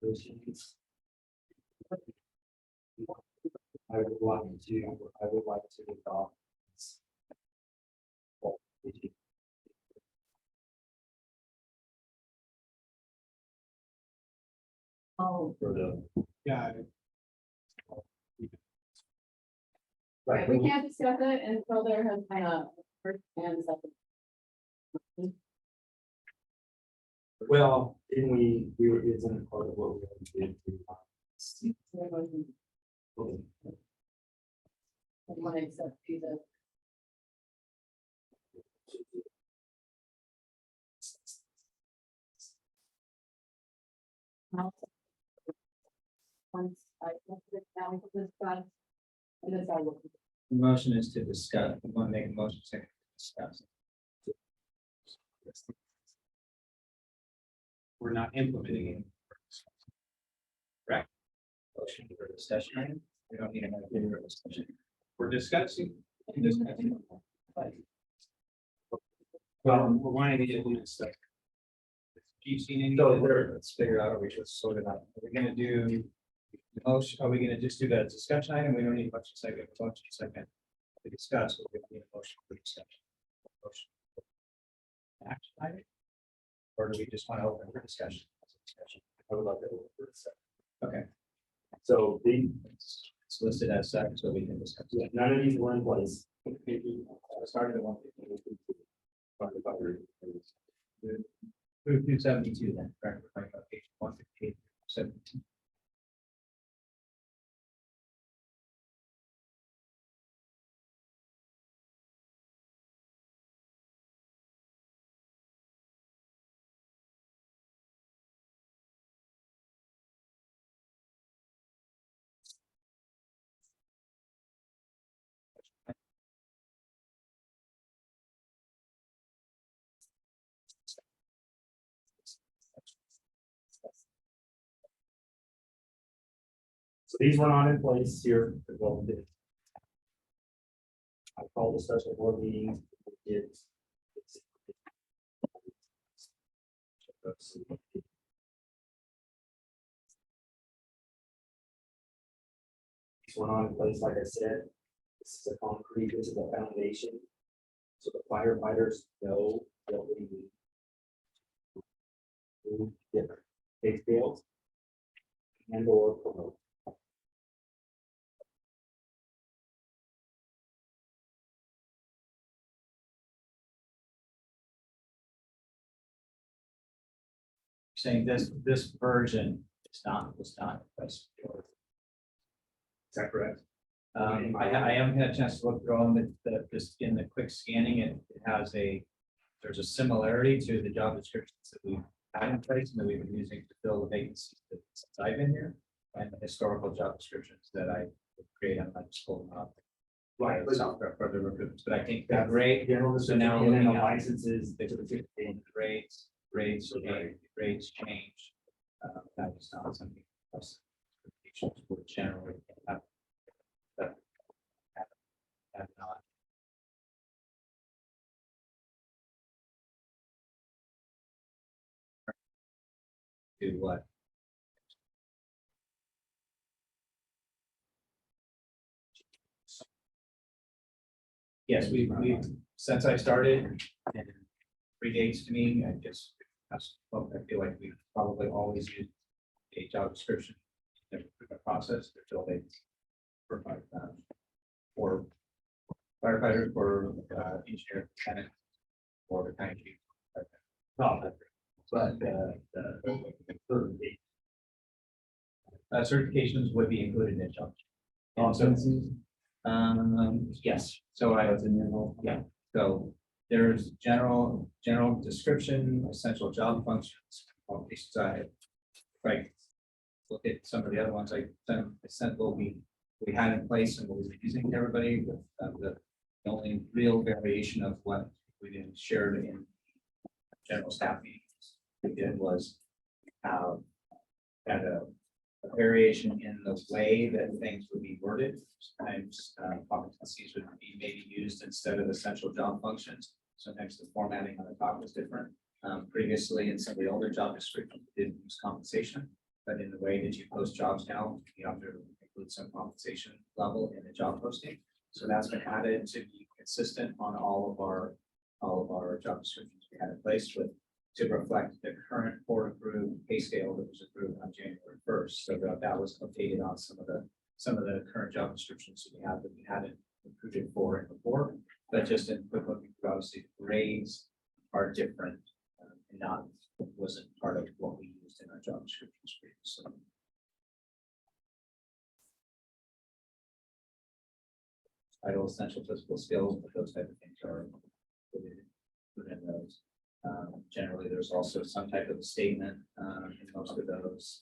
positions. I would like to adopt. Oh, For the. Yeah, right, we can't discuss it until there has been a First and second. Well, didn't we were, isn't part of what we did. One except do the. Once I look at it down to this side. And this I look. The motion is to discuss, we want to make a motion second to discuss. We're not implementing it. Correct. Motion for discussion item. We don't need another video discussion. We're discussing. Well, we're wanting to implement stuff. Do you see any? So there, let's figure out, we just sort it out. Are we gonna do the motion, are we gonna just do that discussion item? We don't need much to say, we have a bunch to second. To discuss, we're gonna need a motion for discussion. Motion. Action item? Or do we just want to open for discussion? I would like to open for a second. Okay, So the, it's listed as second, so we can discuss. yeah, none of these were in place. Started at 150. Move 272 then, correct, we're talking about page 158, 17. So these were not in place here. I called a special board meeting. We did. These were not in place, like I said. This is a concrete, this is a foundation. So the firefighters know what we need. Do different pay scales and or promote. Saying this version is not, was not. Is that correct? I haven't had a chance to look through all of it, just in the quick scanning, it has there's a similarity to the job descriptions that we've had in place and that we've been using to fill the vacancies that since I've been here, and the historical job descriptions that I would create on my school. Right. Software for the recruiters, but I think that rate, General, so now and then the looking at licenses, the rates change. That is not something else. Would generally have not. Do what? Yes, we, since I started, and predates to me, I just, well, I feel like we've probably always used a job description in the process until they provide for firefighters, for engineer, lieutenant, or the kind chief. But certifications would be included in job. Yes, so I was in your yeah, so there's general description, essential job functions, all these side. Right. Look at some of the other ones I sent what we had in place and what we were using to everybody with the only real variation of what we didn't share in general staff meetings. We did was had a variation in the way that things would be worded. Sometimes competencies would be maybe used instead of essential job functions. Sometimes the formatting on the top was different. Previously, in some of the older job descriptions, we didn't use compensation, but in the way that you post jobs now, you have to include some compensation level in the job posting. So that's been added to be consistent on all of our job descriptions we had in place with to reflect the current board approved pay scale that was approved on January 1st. So that was updated on some of the current job descriptions that we hadn't recruited for and before, but just in quick look obviously grades are different, and not, wasn't part of what we used in our job descriptions previously. Title essential physical skills, but those type of things are included within those. Generally, there's also some type of statement in most of those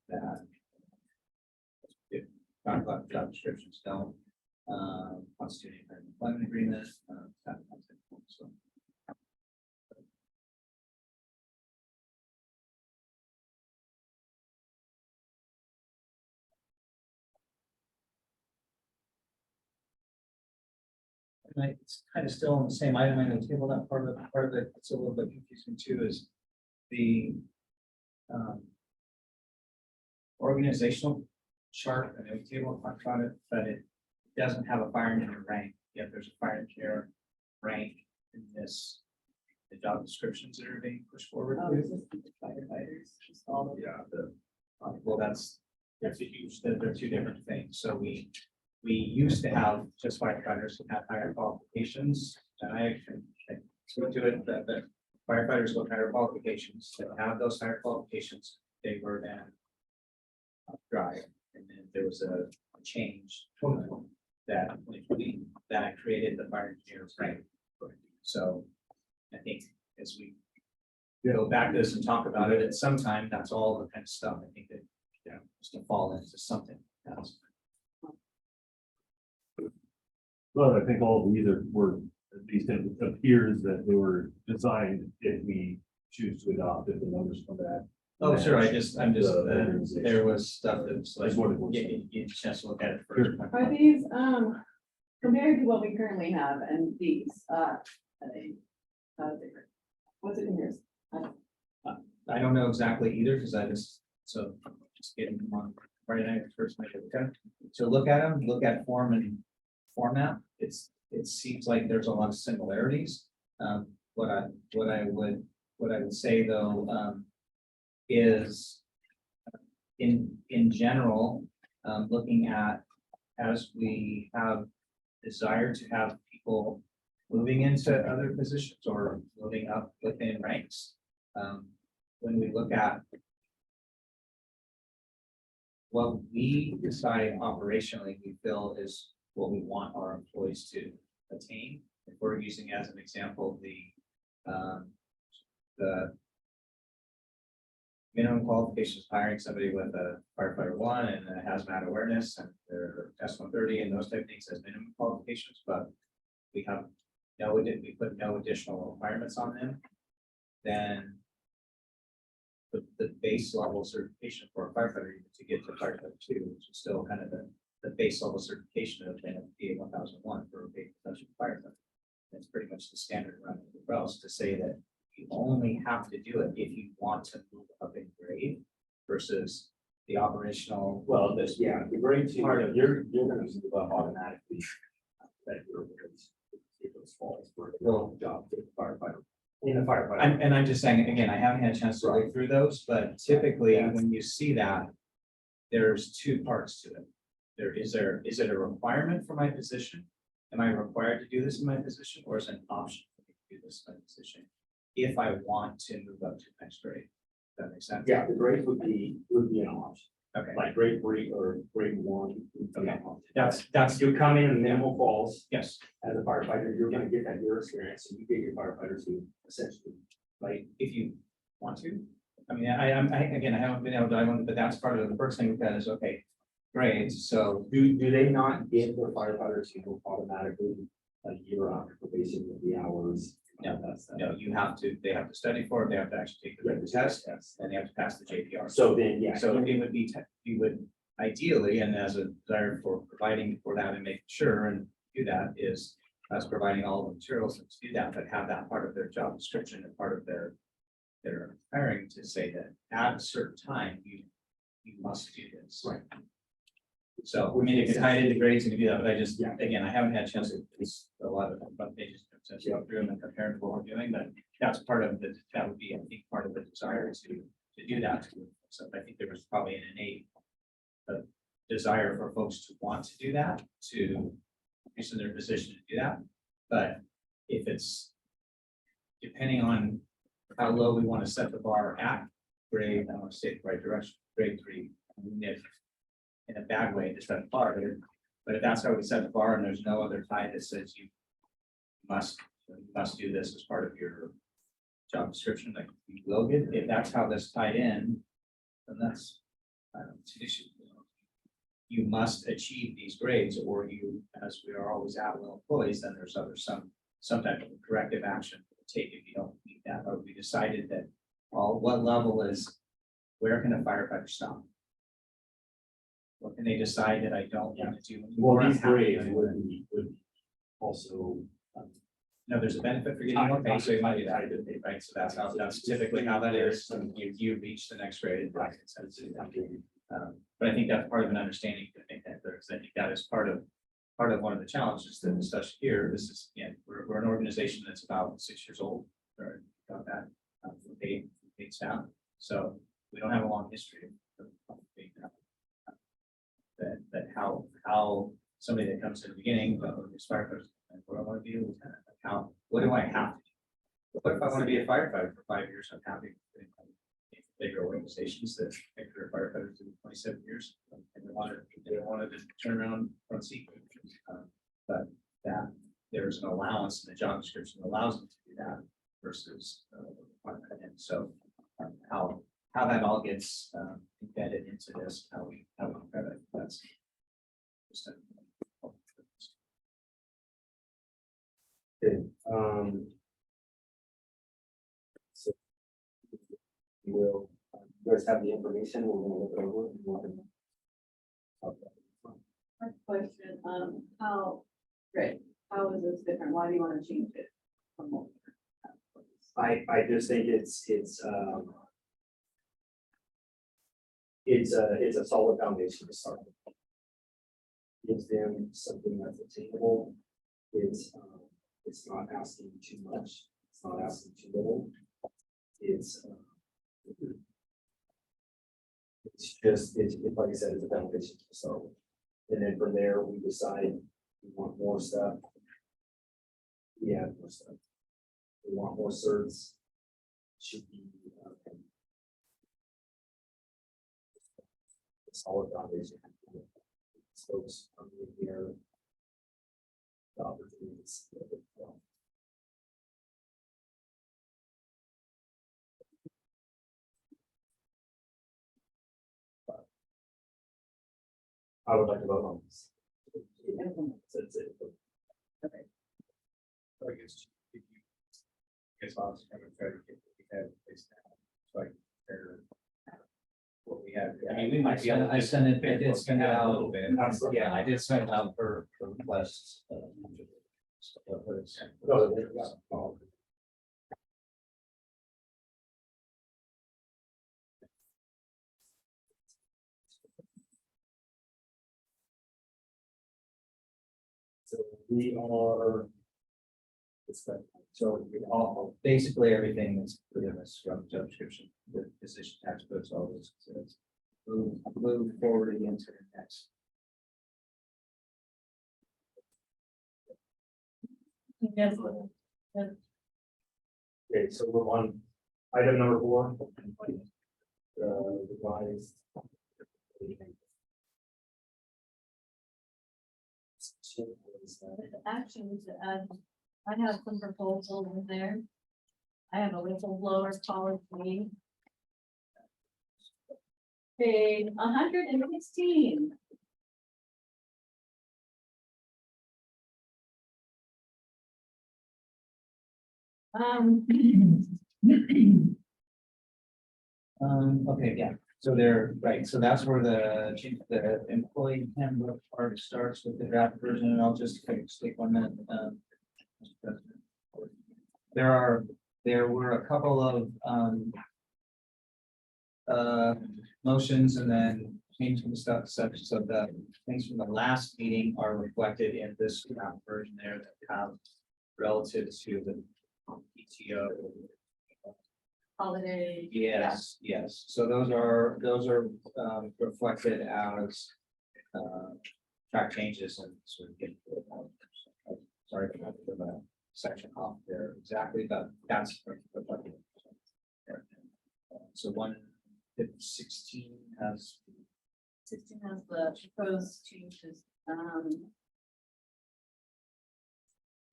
that if talk about job descriptions don't constitute an employment agreement. That kind of thing. So. And it's kind of still on the same item, I know table, that part of it, it's a little bit confusing too, is the organizational chart, I know table talked about it, but it doesn't have a fire engineer rank, yet there's a fire engineer rank in this, the job descriptions that are being pushed forward. Oh, is this the firefighters, just all of it? Yeah, well, that's a huge, they're two different things, so we used to have just firefighters who had higher qualifications, and I speak to it, that the firefighters with higher qualifications, that have those higher qualifications, they were then drive, and then there was a change that that created the fire engineers rank. So I think as we go back to this and talk about it at some time, that's all the kind of stuff I think that, you know, is to fall into something else. Well, I think all of these were, at least it appears that they were designed if we choose to adopt it, the numbers come back. Oh, sure, I'm just, organization. there was stuff that's like, That's what it was. you get a chance to look at it first. Are these, compared to what we currently have and these, are they, different? What's it compares? I don't know exactly either, because I just getting them on Friday night first night to look at them, look at form and format. It seems like there's a lot of similarities. What I would say though, is in general, looking at, as we have desire to have people moving into other positions or moving up within ranks. When we look at what we decide operationally, we feel is what we want our employees to attain. If we're using as an example the minimum qualifications, hiring somebody with a firefighter 1 and a hazmat awareness and their S-130 and those type of things as minimum qualifications, but we have we put no additional requirements on them, then the base level certification for a firefighter to get to firefighter 2, which is still kind of the base level certification of NFPA 1001 for a big professional firefighter. That's pretty much the standard around the else to say that you only have to do it if you want to move up in grade versus the operational. Well, this, yeah, the grade 2, you're gonna move up automatically. That you're those falls for a job for the firefighter. In the firefighter. And I'm just saying, again, I haven't had a chance to look through those, but typically when you see that, there's two parts to it. Is it a requirement for my position? Am I required to do this in my position, or is it an option for me to do this in my position? If I want to move up to next grade, does that makes sense? Yeah, the grade would be an option. Okay, Like grade 3 or grade 1. Okay. That's you come in and minimal falls yes. as a firefighter, you're gonna get that year experience, and you get your firefighters who essentially. Like, if you want to, I mean, I haven't been able to dive on, but that's part of the first thing we've got is, okay, great, so. Do they not get their firefighters who go automatically a year after probation with the hours? No, they have to study for it, they have to actually take the written test, and they have to pass the JPR. So then, yeah. So it would be, you would ideally, and as a desire for providing for that and making sure and do that is us providing all the materials to do that, but have that part of their job description and part of their hiring to say that at a certain time, you must do this. Right. So, I mean, if you tie it into grades and do that, but I just, again, I haven't had a chance to, it's a lot of front pages since you go through them and compare to what we're doing, but that's part of the, that would be, I think, part of the desire to do that. So I think there was probably an innate desire for folks to want to do that, to increase in their position to do that. But if it's depending on how low we want to set the bar at grade, I don't want to say the right direction, grade 3. And if in a bad way to set the bar there, but if that's how we set the bar and there's no other tie that says you must do this as part of your job description, like you will get, if that's how this tied in, then that's it's an issue. You must achieve these grades, or you, as we are always at-will employees, then there's some type of corrective action to take if you don't meet that. Or we decided that what level is, where can a firefighter stop? What can they decide that I don't want to do? Well, these grades would be also. No, there's a benefit for getting more pay, so you might do that, right? So that's typically how that is. And you reach the next grade. Right? But I think that's part of an understanding. I think that is part of one of the challenges that discussed here. This is, again, we're an organization that's about 6 years old, or about that, for paid staff. So we don't have a long history of paid staff. That how somebody that comes in the beginning, is firefighters, what I want to be, lieutenant, what do I have to do? What if I want to be a firefighter for 5 years? I'm happy. Bigger organizations that make career firefighters in 27 years, and they wanted to turn around front seat. But that there's an allowance in the job description that allows them to do that versus and so how that all gets embedded into this, how we credit that's just Good. So you will, you guys have the information, we're gonna look it over and we'll. First question, how is this different? Why do you want to change it? from what- I just think it's a solid foundation to start with. Gives them something that's attainable. It's not asking too much. It's not asking too little. It's just, it's like I said, it's a foundation to start with. And then from there, we decide we want more stuff. We add more stuff. We want more certs. Should be a solid foundation. Folks come in here. The opportunities. I would like to vote on this. That's it. I guess if you guess I'll just kind of try to get what we have placed down, so I can compare what we have. I mean, we might be able to. I sent it, I did send it out a little bit. Absolutely. Yeah, I did send it out for requests. So we are. So all, basically everything that's within this job description, the position tax codes, all this, so it's move forward again to the next. Yes. Okay, so we're on item number 4. Revised. Actions, I have some proposals in there. I have a whistleblower policy. Page 116. Okay, yeah, so they're, right, so that's where the employee handbook part starts with the draft version, and I'll just take 1 minute. Mr. President. There were a couple of motions and then changing stuff such so that things from the last meeting are reflected in this draft version there that we have relative to the PTO. Holiday. Yes, yes, so those are reflected as track changes and sort of getting. Sorry for that. section off there, exactly that's. So 116 has, 16 has the proposed changes,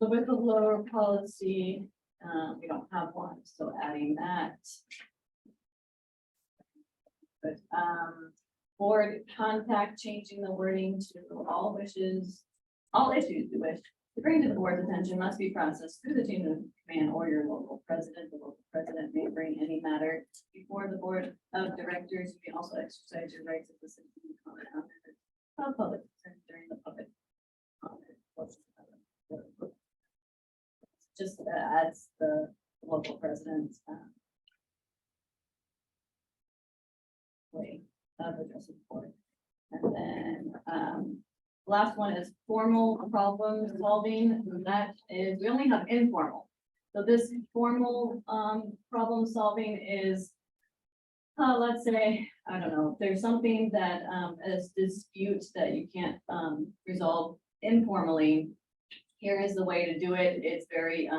the whistleblower policy, we don't have one, so adding that. But, board contact, changing the wording to all issues you wish to bring to the board's attention must be processed through the chain of command or your local president. The local president may bring any matter before the board of directors. You may also exercise your rights of the citizen to comment on matters of public concern during the public comment. Just adds the local president's way of addressing the board. And then last one is formal problem solving. That is, we only have informal. So this formal problem solving is, let's say, I don't know, there's something that is dispute that you can't resolve informally. Here is the way to do it. It's very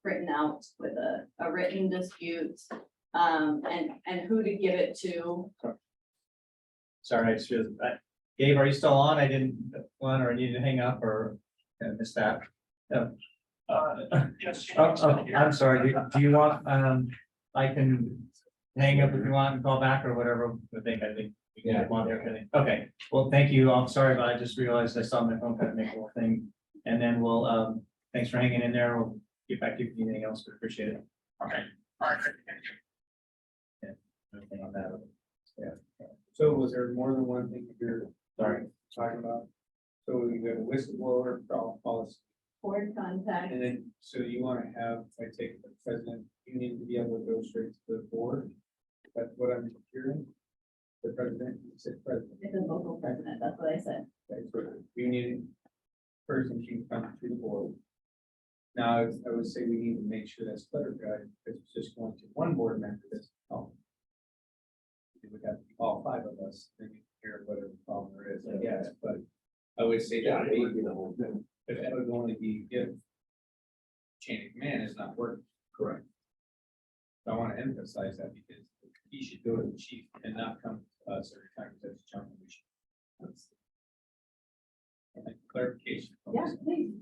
written out with a written dispute and who to give it to. sorry, I just realized, Dave, are you still on? I didn't want or need to hang up or miss that. No. Yes. I'm sorry. Do you want, I can hang up if you want and call back or whatever. I think we can have one there. Okay, well, thank you. I'm sorry, but I just realized I saw my phone kind of make a little thing. And then we'll, thanks for hanging in there. We'll get back to you if you need anything else, but appreciate it. Okay, all right, thank you. Nothing on that. Yeah. So was there more than one thing you're talking about? So you got a whistleblower policy, Board contact. and then, so you want to have, I take the president, you need to be able to go straight to the board. That's what I'm hearing. The president, you said president. It's a local president, that's what I said. Okay, so you need person can come to the board. Now, I would say we need to make sure that's clarified, because it's just going to one board member that's, oh. It would have to be all five of us, then you hear whatever the problem there is, I guess, but I would say that would be the whole thing. But that would only be if chain of command is not working. Correct. So I want to emphasize that because he should go to the chief and not come to us every time there's a challenge. Clarification. Yeah, please.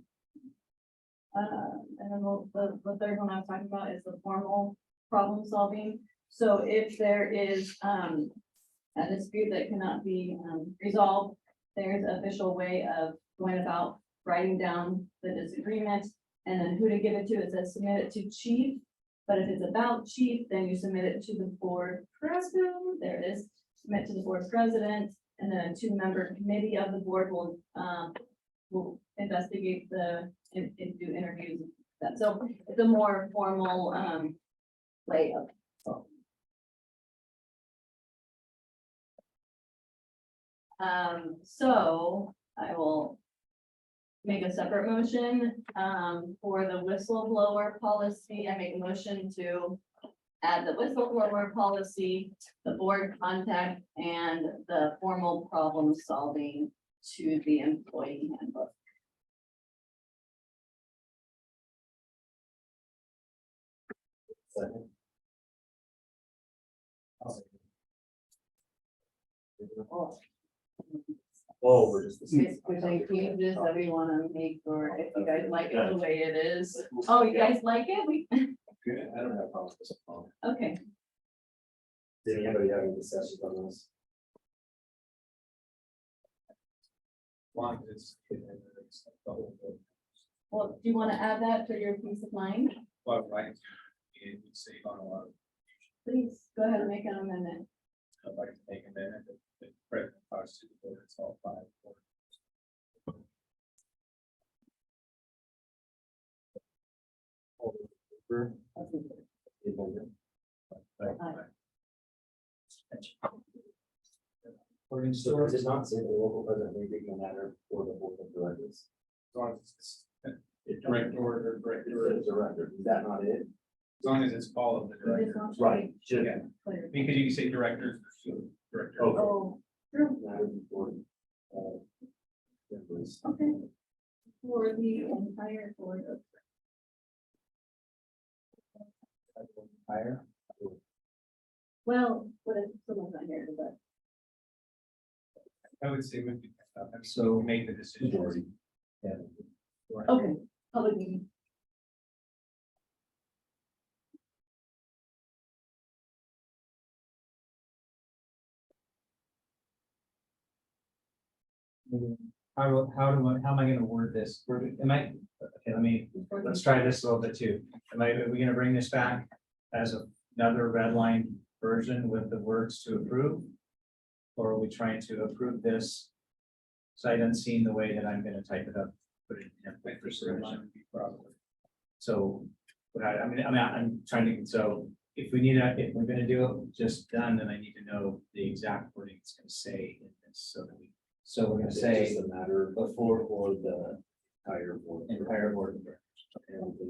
And then the third one I was talking about is the formal problem solving. So if there is a dispute that cannot be resolved, there's an official way of going about writing down the disagreement and then who to give it to. It says submit it to chief. But if it's about chief, then you submit it to the board president. There it is. Submit to the board president, and then a 2-member committee of the board will investigate and do interviews. So it's a more formal way of. So I will make a separate motion for the whistleblower policy. I make a motion to add the whistleblower policy, the board contact, and the formal problem solving to the employee handbook. Oh, we're just. Basically, like changes that we want to make, or if you guys like it the way it is. Oh, you guys like it? Good, I don't have problems with this. Okay, Did anybody have any discussions on this? Long as it's the whole board. well, do you want to add that for your peace of mind? Well, like, it would save on a lot of. Please, go ahead and make an amendment. I'd like to make an amendment that the president talks to the board, it's all five. So does it not say the local president may be a matter for the board of directors? As long as it's director or director, It's a record, is that not it? as long as it's all of the You just directors. want to Right, should. Yeah. clear. Because you can say directors, director. Okay. Oh, true, That would be for, members. okay. For the entire board of hire. Well, what if someone's not here, but I would say would be, So make the decision. Yeah. okay, public meeting. How am I gonna word this? Am I, okay, let's try this a little bit too. Are we gonna bring this back as another red line version with the words to approve? Or are we trying to approve this sight unseen the way that I'm gonna type it up, put it in template for submission? So, I'm trying to, so if if we're gonna do it just done, then I need to know the exact wording it's gonna say in this, so we're gonna say the matter before or the entire board. entire board. of directors.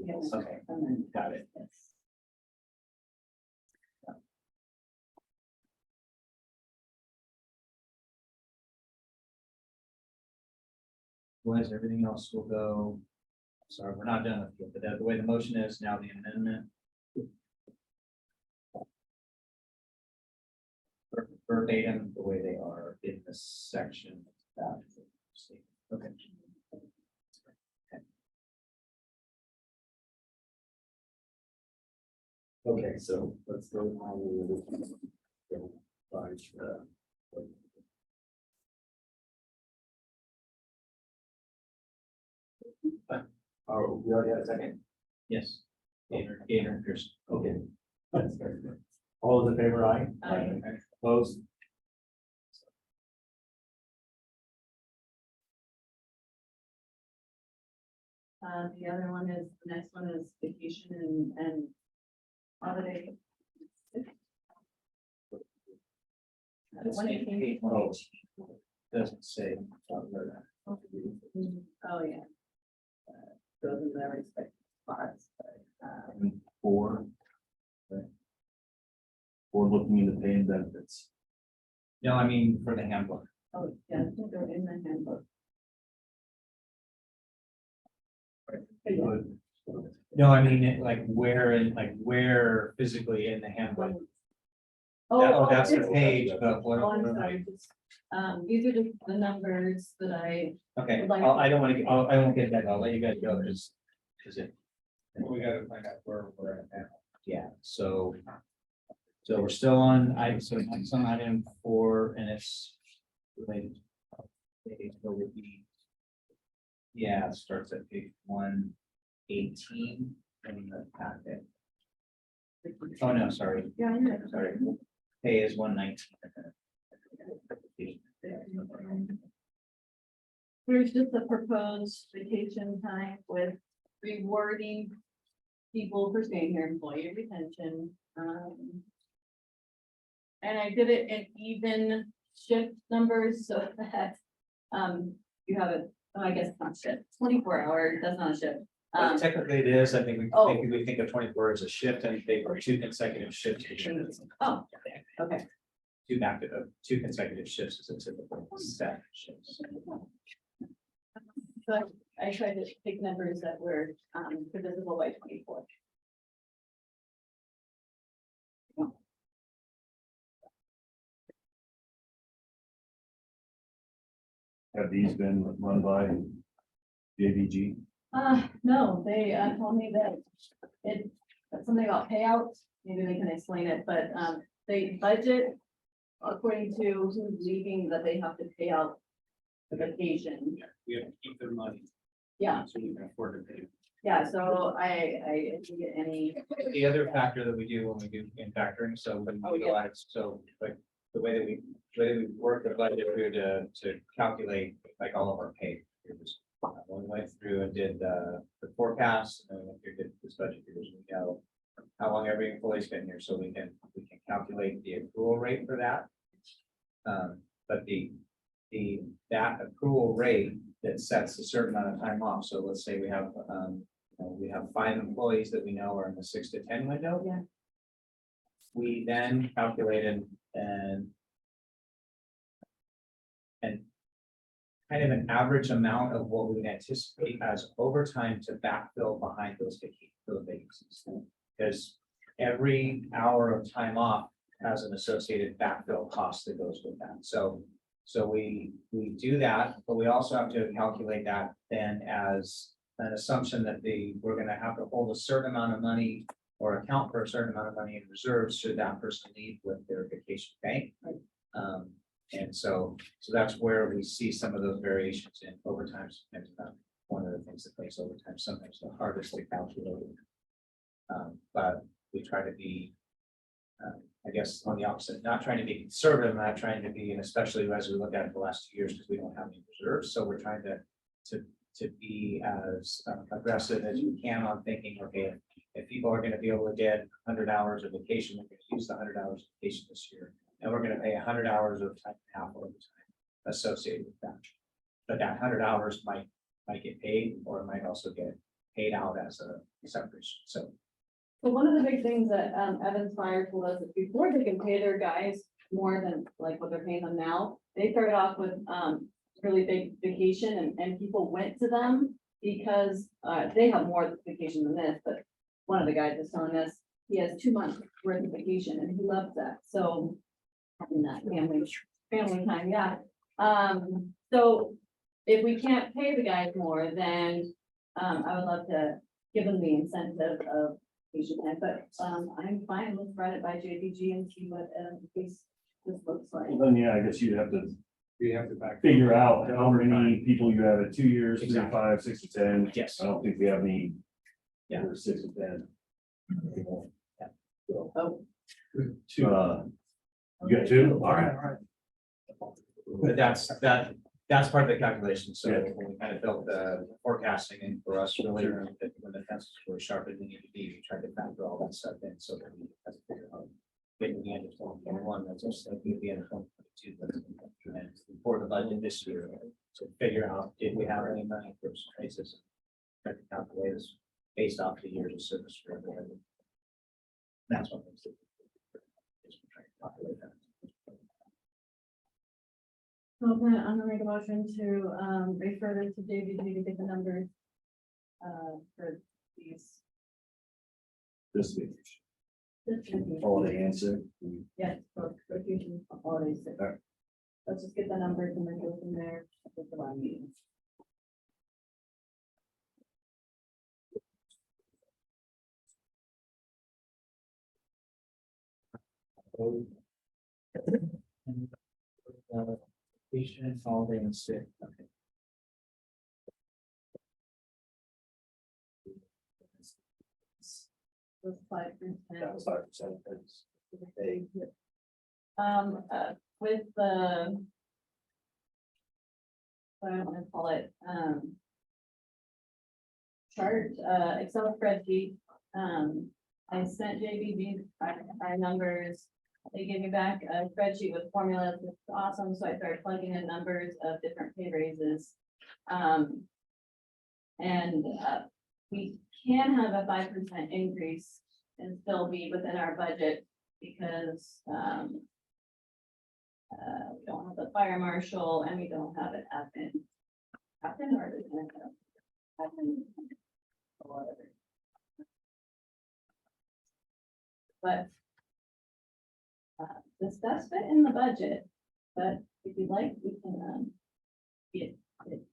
Yes. Okay, And then, got it. yes. Was everything else will go. Sorry, we're not done with it, but the way the motion is now, the amendment. Verbatim, the way they are in this section. Okay. Okay, so let's go on. Oh, we already had a second? Yes. Gator, Pearson. Okay. All those in favor, aye? Aye. Opposed? The other one is, the next one is vacation and holiday. Oh, doesn't say. Oh, yeah. Goes in their respective spots, but, Four. Or looking into pay and benefits. No, I mean, for the handbook. oh, yeah, I think they're in the handbook. No, I mean, where physically in the handbook. That's the this- page, but what? Oh, I'm sorry, just, these are the numbers that I, Okay, Like- I don't want to, I won't get that, I'll let you guys go, because it. we gotta find out where we're at now. Yeah, so. So we're still on, so next on item 4, and it's related. Yeah, it starts at page 118 in the packet. Oh, no, sorry, yeah, I know. sorry, pay is 119. Here's just a proposed vacation time with rewarding people for staying here, employee retention. And I did it in even shift numbers so that, you have it, oh, I guess it's not shift, 24 hours, that's not a shift. Technically it is, I think Oh. we think of 24 as a shift, and they were 2 consecutive shifts. Oh, okay. Two consecutive shifts is a typical set shift. So I tried to pick numbers that were, divisible by 24. Have these been run by JVG? No, they, told me that that's something about payouts, maybe they can explain it, but, they budget according to who's leaving, that they have to pay out the vacation. We have to keep their money. Yeah, So we can afford to pay. yeah, so I didn't get any, The other factor that we do when we do in factoring, so when Oh, we yeah. utilize, so like the way that we work the budget through to calculate like all of our pay. When we went through and did the forecast, and then we did this budget, because we know how long every employee's been here, so we can calculate the accrual rate for that. But that accrual rate that sets a certain amount of time off, so let's say we have, we have 5 employees that we know are in the 6 to 10 window. Yeah. We then calculated and kind of an average amount of what we would anticipate as overtime to backfill behind those vacancies. Because every hour of time off has an associated backfill cost that goes with that. So we do that, but we also have to calculate that then as an assumption that we're gonna have to hold a certain amount of money or account for a certain amount of money in reserves should that person leave with their vacation pay. And so that's where we see some of those variations in overtime. Sometimes one of the things that makes overtime sometimes the hardest to calculate. But we try to be, I guess, on the opposite, not trying to be conservative, not trying to be, and especially as we look at it the last 2 years, because we don't have any reserves. So we're trying to be as aggressive as we can on thinking, okay, if people are going to be able to get 100 hours of vacation, we're going to use the 100 hours of vacation this year. And we're going to pay 100 hours of time and a half overtime associated with that. But that 100 hours might get paid, or it might also get paid out as a separation. So one of the big things that Evans Fire told us is before they can pay their guys more than like what they're paying them now, they started off with really big vacation and people went to them because they have more vacation than this, but one of the guys was telling us he has 2 months worth of vacation and he loves that. So having that family time, yeah. So if we can't pay the guys more, then I would love to give them the incentive of vacation time, but I'm fine. Let's run it by JPG and see what this looks like. Well, then, yeah, I guess you'd have to We have to back. figure out how many people you have at 2 years, 3 to Exactly. 5, 6 to 10. yes, I don't think we have any. Yeah. for 6 to 10. Oh, You got 2? All right. but that's part of the calculation. So when we kind of built the forecasting and for us really when the fences were sharper than they need to be, we tried to factor all that stuff in so that we have to figure out. Getting the end of 2021, that's just like the end of 2022, and for the budget this year to figure out if we have any money for some places. Try to calculate this based off the years of service for everyone. That's what makes it. Trying to calculate that. okay, I'm gonna make a motion to refer to JPG to get the numbers for these. This week. Yes, Holiday answer. for vacation holidays. Alright. Let's just get the numbers and then go from there with the line meetings. Patient, holiday and sick. Okay. Was 5%. That was 5%. With the. What I don't wanna call it, chart, Excel spreadsheet, I sent JBG our numbers. They gave me back a spreadsheet with formulas, it's awesome, so I started plugging in numbers of different pay raises. We can have a 5% increase and still be within our budget because, we don't have the fire marshal and we don't have an admin or admin. Or whatever. But this does fit in the budget, but if you'd like, we can get it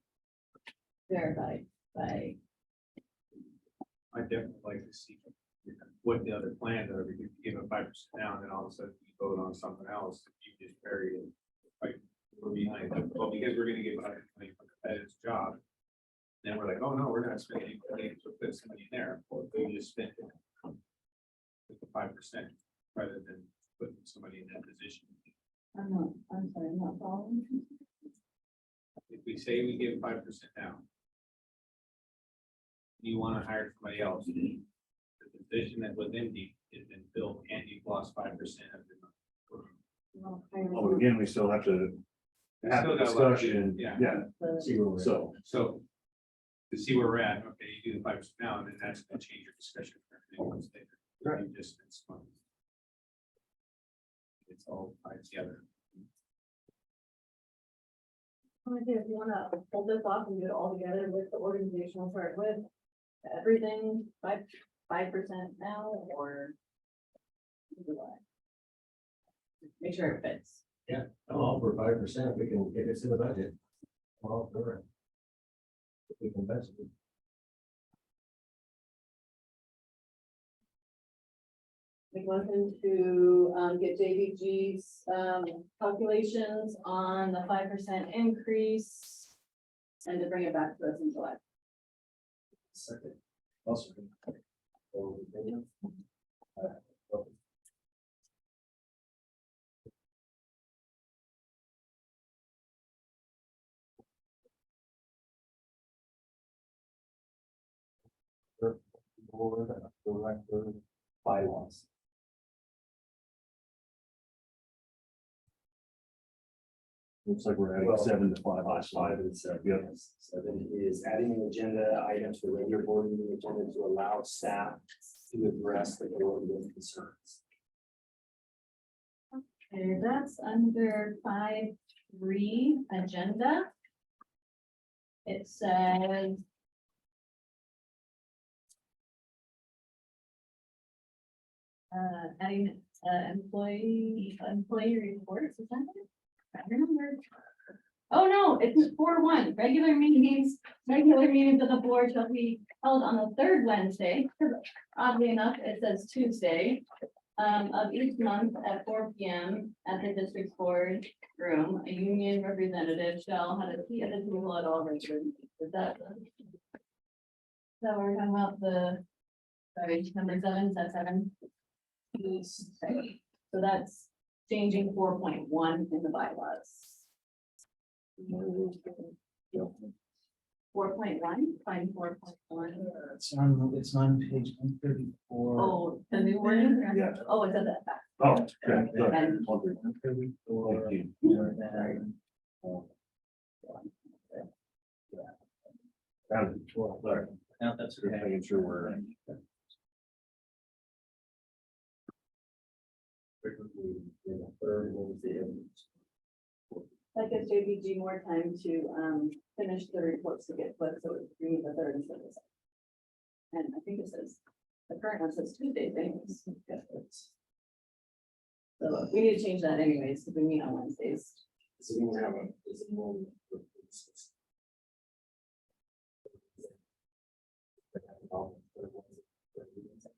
verified by. I definitely like to see what the other plans are, because you give a 5% down, and all of a sudden you vote on something else, you just buried it. Like, we're behind, well, because we're gonna give 100 money for competitive job. Then we're like, oh no, we're not spending money to put somebody in there, or we just spend it. With the 5% rather than putting somebody in that position. I'm sorry, I'm not following. If we say we give 5% down. You wanna hire somebody else. The position that was empty has been filled and you've lost 5% of the. Oh, again, we still have to have Still a got a lot of- discussion. yeah. See where we're at. So. To see where we're at, okay, you do the 5% now, and then that's gonna change your discussion for everything else later. Right. You just, it's fun. It's all tied together. If you wanna hold this off and do it all together with the organizational chart with everything 5% now, or July. Make sure it fits. I'm all for 5%, we can, if it's in the budget. I'm all for it. If we can budget it. We want them to get JVG's calculations on the 5% increase. And to bring it back to us in July. Second. Also. Board, director, bylaws. Looks like we're adding 7 to 5. 5 and 7, yes. 7 is adding an agenda item to the regular board meeting agenda to allow staff to address the board with concerns. Okay, that's under 5.3 agenda. It says. Adding, employee reports, is that it? I remember. Oh, no, it's 4.1, regular meetings of the board shall be held on the third Wednesday. Oddly enough, it says Tuesday, of each month at 4 p.m. at the district board room. A union representative shall have a seat at the table at all regular meetings. Is that? So we're talking about sorry, number 7, is that 7? Okay, so that's changing 4.1 in the bylaws. 4.1, find 4.1. It's on page 134. Oh, the new wording? Yeah. Oh, it's at that back. Oh, good. And 134. Thank Sorry. No, that's Just okay. making sure we're. Third Wednesday. that gives JBG more time to finish the reports to get flipped, so it's bringing the third instead of the second. And I think it says, the current one says Tuesday things. So we need to change that anyways, because we meet on Wednesdays. So we can have a, is it more?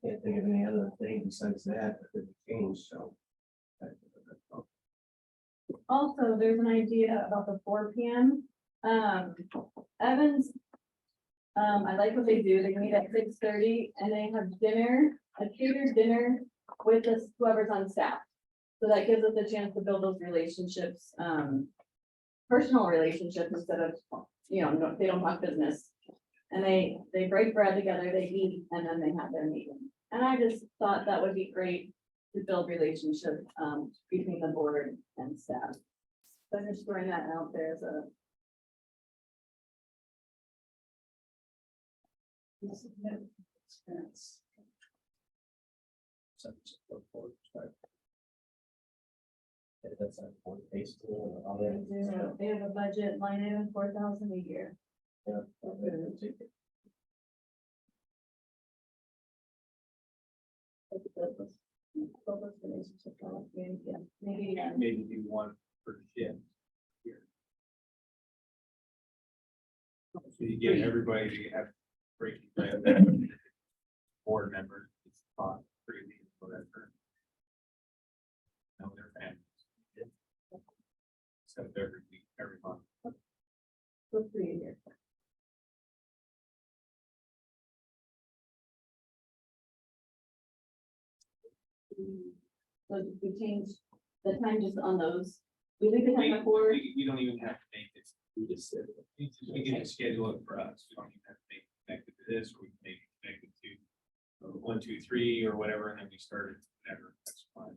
Can't think of any other thing besides that could change, so. Also, there's an idea about the 4 p.m. Evans. I like what they do. They meet at 6:30 and they have dinner, a catered dinner with us, whoever's on staff. So that gives us a chance to build those relationships, personal relationships instead of, no, they don't talk business. And they break bread together, they eat, and then they have their meeting. And I just thought that would be great to build relationship, between the board and staff. So I'm just throwing that out there as a. Experience. That's a point base. They have a budget line item 4,000 a year. Maybe do one per shift here. So you get everybody to have breaking bread. Board members, it's taught freely, whatever. Know their families. Except every week, every month. For free a year. So if we change the time just on those, we leave the time at 4. You don't even have to make this. We can schedule it for us. We don't even have to make it connected to this, or we can make it connected to 1, 2, 3, or whatever, and then we start it, whatever, that's fine.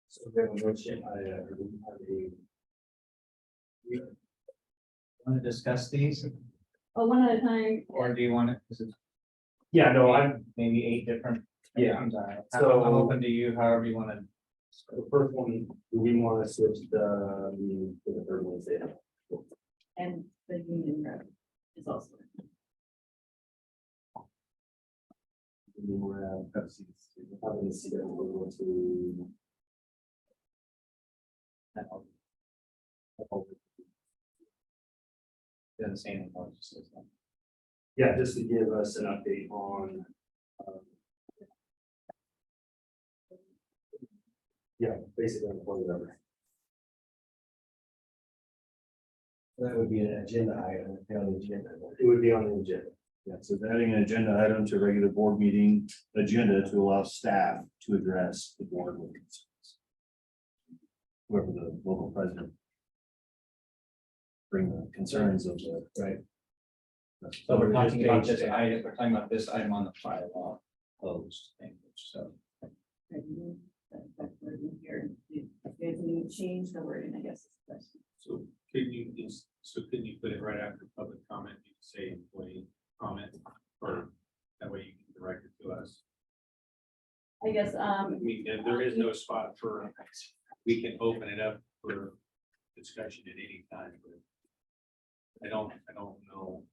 So we have a motion, Want to discuss these, Oh, one at a time. or do you want to? yeah, no, I'm, Maybe 8 different. Yeah. I'm So- open to you, however you want to. the first one, do we want to switch the meeting to the third Wednesday? And the union rep. is also. Doesn't say anything more, it just says that. Yeah, just to give us an update on. Yeah, basically on whatever. That would be an agenda item, on the agenda. It would be on the agenda. Yeah, so adding an agenda item to regular board meeting agenda to allow staff to address the board with concerns. Whoever the local president. Bring the concerns of the, right? So we're talking about this item, we're talking about this item on the bylaw closed language, so. That's where we hear, if there's any change the wording, I guess is the question. So can you put it right after public comment, you can say employee comment, or that way you can direct it to us? I guess, I mean, there is no spot for, we can open it up for discussion at any time, but I don't know.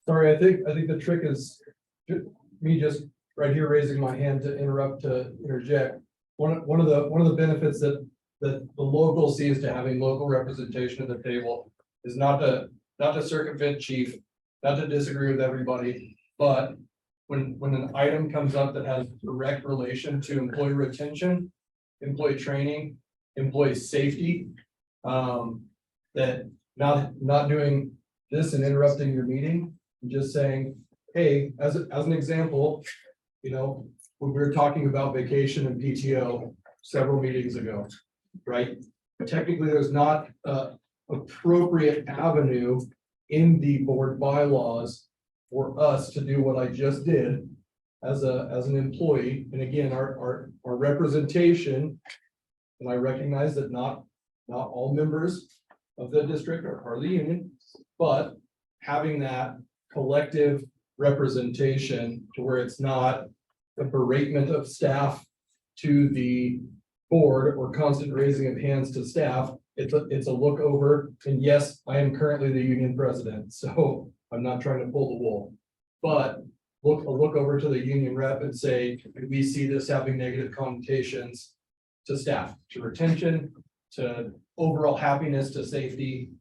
Sorry, I think the trick is me just right here raising my hand to interject. One of the benefits that the local sees to having local representation at the table is not to circumvent chief, not to disagree with everybody, but when an item comes up that has direct relation to employee retention, employee training, employee safety, that not doing this and interrupting your meeting, and just saying, hey, as an example, you know, when we were talking about vacation and PTO several meetings ago, right? Technically, there's not a appropriate avenue in the board bylaws for us to do what I just did as an employee. And again, our representation, and I recognize that not all members of the district are part of the union, but having that collective representation to where it's not a beratement of staff to the board or constant raising of hands to staff. It's a look over, and yes, I am currently the union president, so I'm not trying to pull the wool. But a look over to the union rep and say, we see this having negative connotations to staff, to retention, to overall happiness, to safety.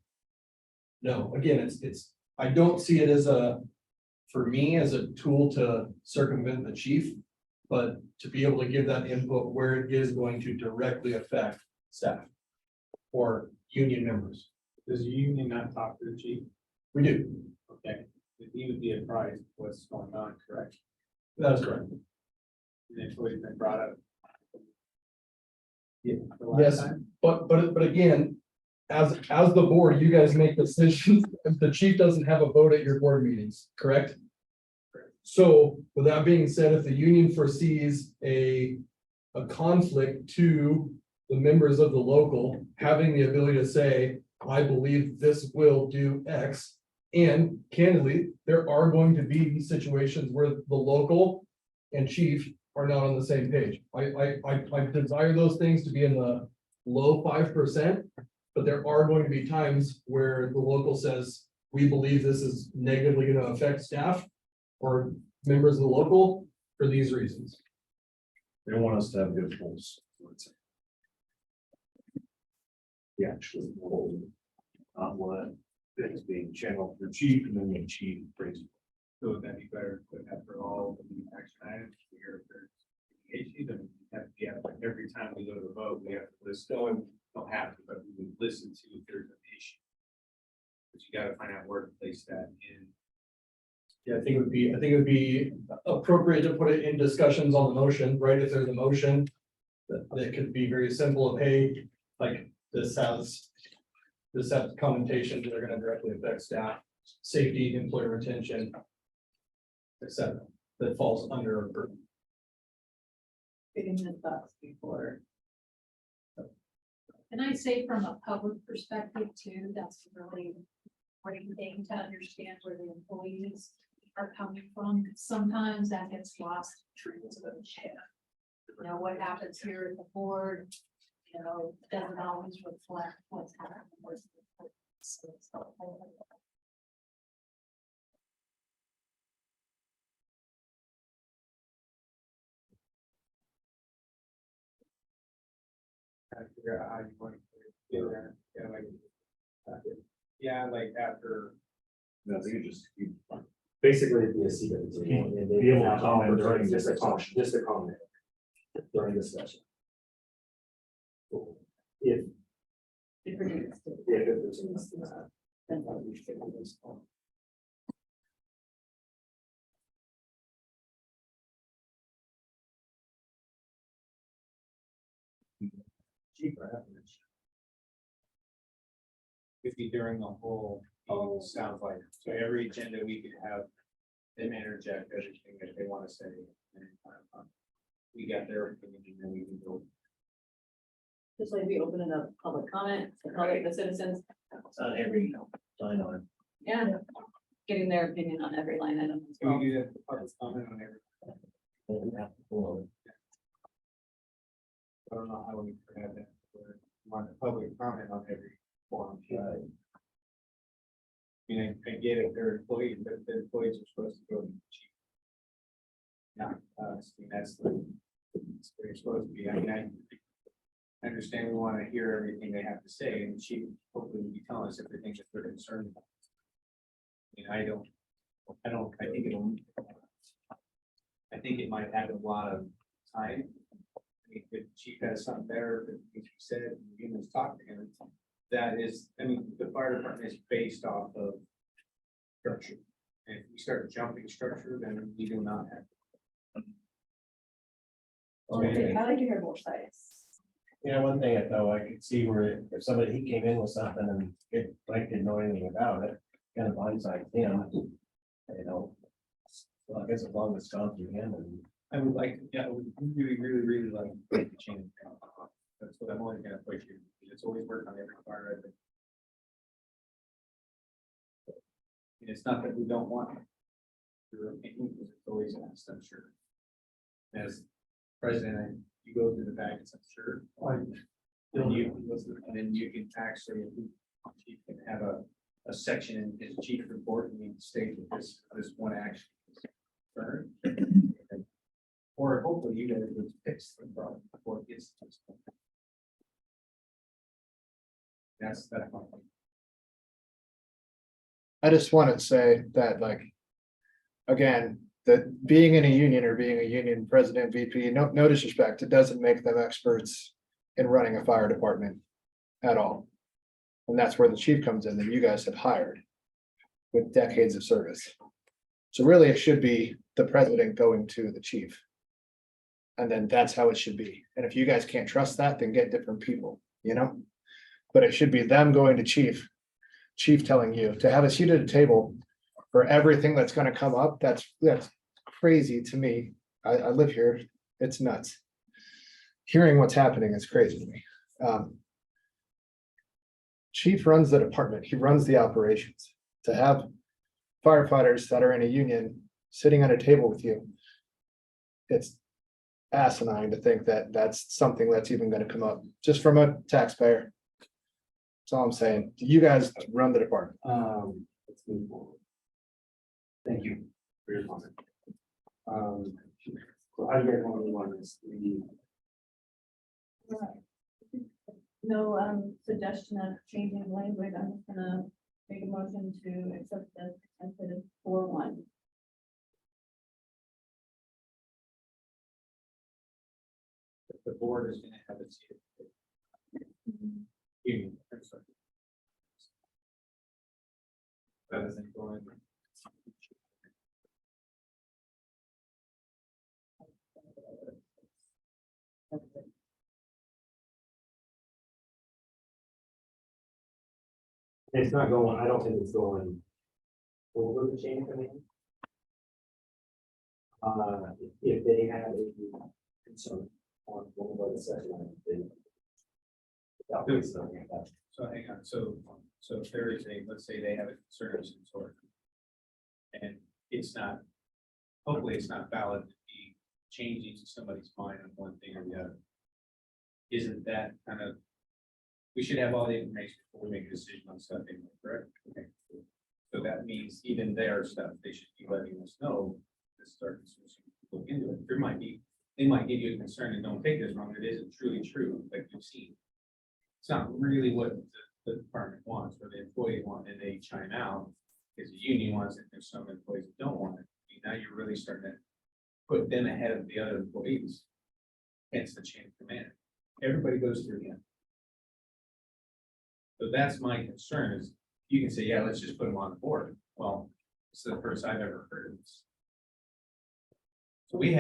No, again, I don't see it as for me, as a tool to circumvent the chief, but to be able to give that input where it is going to directly affect staff or union members. Does the union not talk to the chief? We do. Okay, he would be apprised of what's going on, correct? That is correct. And it's always been brought up. Yeah. the last Yes, time? but again, as the board, you guys make decisions. If the chief doesn't have a vote at your board meetings, correct? So with that being said, if the union foresees a conflict to the members of the local having the ability to say, I believe this will do X. And candidly, there are going to be situations where the local and chief are not on the same page. I desire those things to be in the low 5%, but there are going to be times where the local says, we believe this is negatively going to affect staff or members of the local for these reasons. They don't want us to have good polls. Yeah, actually, not what is being channeled for chief and then the chief brings. So would that be better to put that for all the action items here? If there's an issue, then we have, every time we go to vote, we have to list, don't have to, but we would listen to if there's an issue. But you gotta find out where to place that in. Yeah, I think it would be appropriate to put it in discussions on the motion, right? If there's a motion that could be very simple of, hey, like this has connotations that are going to directly affect staff, safety, employee retention, etc. That falls under a burden. Getting the thoughts before. And I say from a public perspective too, that's really important thing to understand where the employees are coming from. Sometimes that gets lost in translation. You know, what happens here at the board you know, doesn't always reflect what's happening. So it's helpful. Trying to figure out how you want to get there, like after. No, you just, basically it'd be a seat at the table. and they Be able to have comment during opportunity this to comment, just a comment during discussion. If If we're doing this, it was in that. then Cheaper. Could be during the whole, sounds like, so every agenda we could have them interject everything that they want to say. We got their opinion and then we can go. just like we open it up, public comment, the public, the citizens, It's on every line on it. yeah, getting their opinion on every line item as Can well. we do that public comment on every, I don't know how we could have that, or want public comment on every forum. I mean, I get it, they're employees, but the employees are supposed to go to the chief. Not us, I mean, that's the, it's where you're supposed to be, I mean, I understand we want to hear everything they have to say, and the chief hopefully will be telling us everything that they're concerned about. I mean, I think it might have a lot of time. I mean, if the chief has something better that needs to be said, and humans talk to him, that is, I mean, the fire department is based off of structure. And if we start jumping structure, then we do not have. I like to hear both sides. Yeah, one thing though, I could see where if somebody, he came in with something and it, Mike didn't know anything about it, kind of blindsided him. You know, well, I guess as long as it's gone through him and. I would like, I would really like to make a change. That's what I'm always gonna push you. It's always worked on every fire. And it's not that we don't want your opinion, because it's always asked, I'm sure. As president, you go through the bags, I'm sure. And then you can actually, you can have a section in his chief report, and you can state that this one action is concerned. Or hopefully you guys would fix the problem before it gets to this point. That's my point. I just want to say that, like, again, that being in a union or being a union president, VP, no disrespect, it doesn't make them experts in running a fire department at all. And that's where the chief comes in that you guys have hired with decades of service. So really, it should be the president going to the chief. And then that's how it should be. And if you guys can't trust that, then get different people, you know? But it should be them going to chief telling you to have a seat at a table for everything that's gonna come up. That's crazy to me. I live here. It's nuts. Hearing what's happening is crazy to me. Chief runs the department. He runs the operations. To have firefighters that are in a union sitting at a table with you, it's asinine to think that that's something that's even gonna come up, just from a taxpayer. That's all I'm saying. You guys run the department. Let's move forward. Thank you for your comment. So how do you guys want to move on this? No, suggestion of changing language, I'm just gonna make a motion to accept the presented 4-1. The board is gonna have its. Union, I'm sorry. That isn't going. It's not going, I don't think it's going over the chain of command. If they have a concern on one of the session, then. So hang on, so if there is let's say they have a concern of some sort. And it's not, hopefully it's not valid to be changing somebody's mind on one thing or the other. isn't that kind of, we should have all the information before we make a decision on stuff, anyway, correct? Okay. So that means even their stuff, they should be letting us know, to start to look into it. There might be, they might give you a concern, and don't take this wrong, it isn't truly true, like you've seen. It's not really what the department wants, or the employee want, and they chime out, because the union wants it, there's some employees that don't want it. I mean, now you're really starting to put them ahead of the other employees. Hence the chain of command. Everybody goes through him. So that's my concern is, you can say, yeah, let's just put them on the board. Well, it's the first I've ever heard of this. So we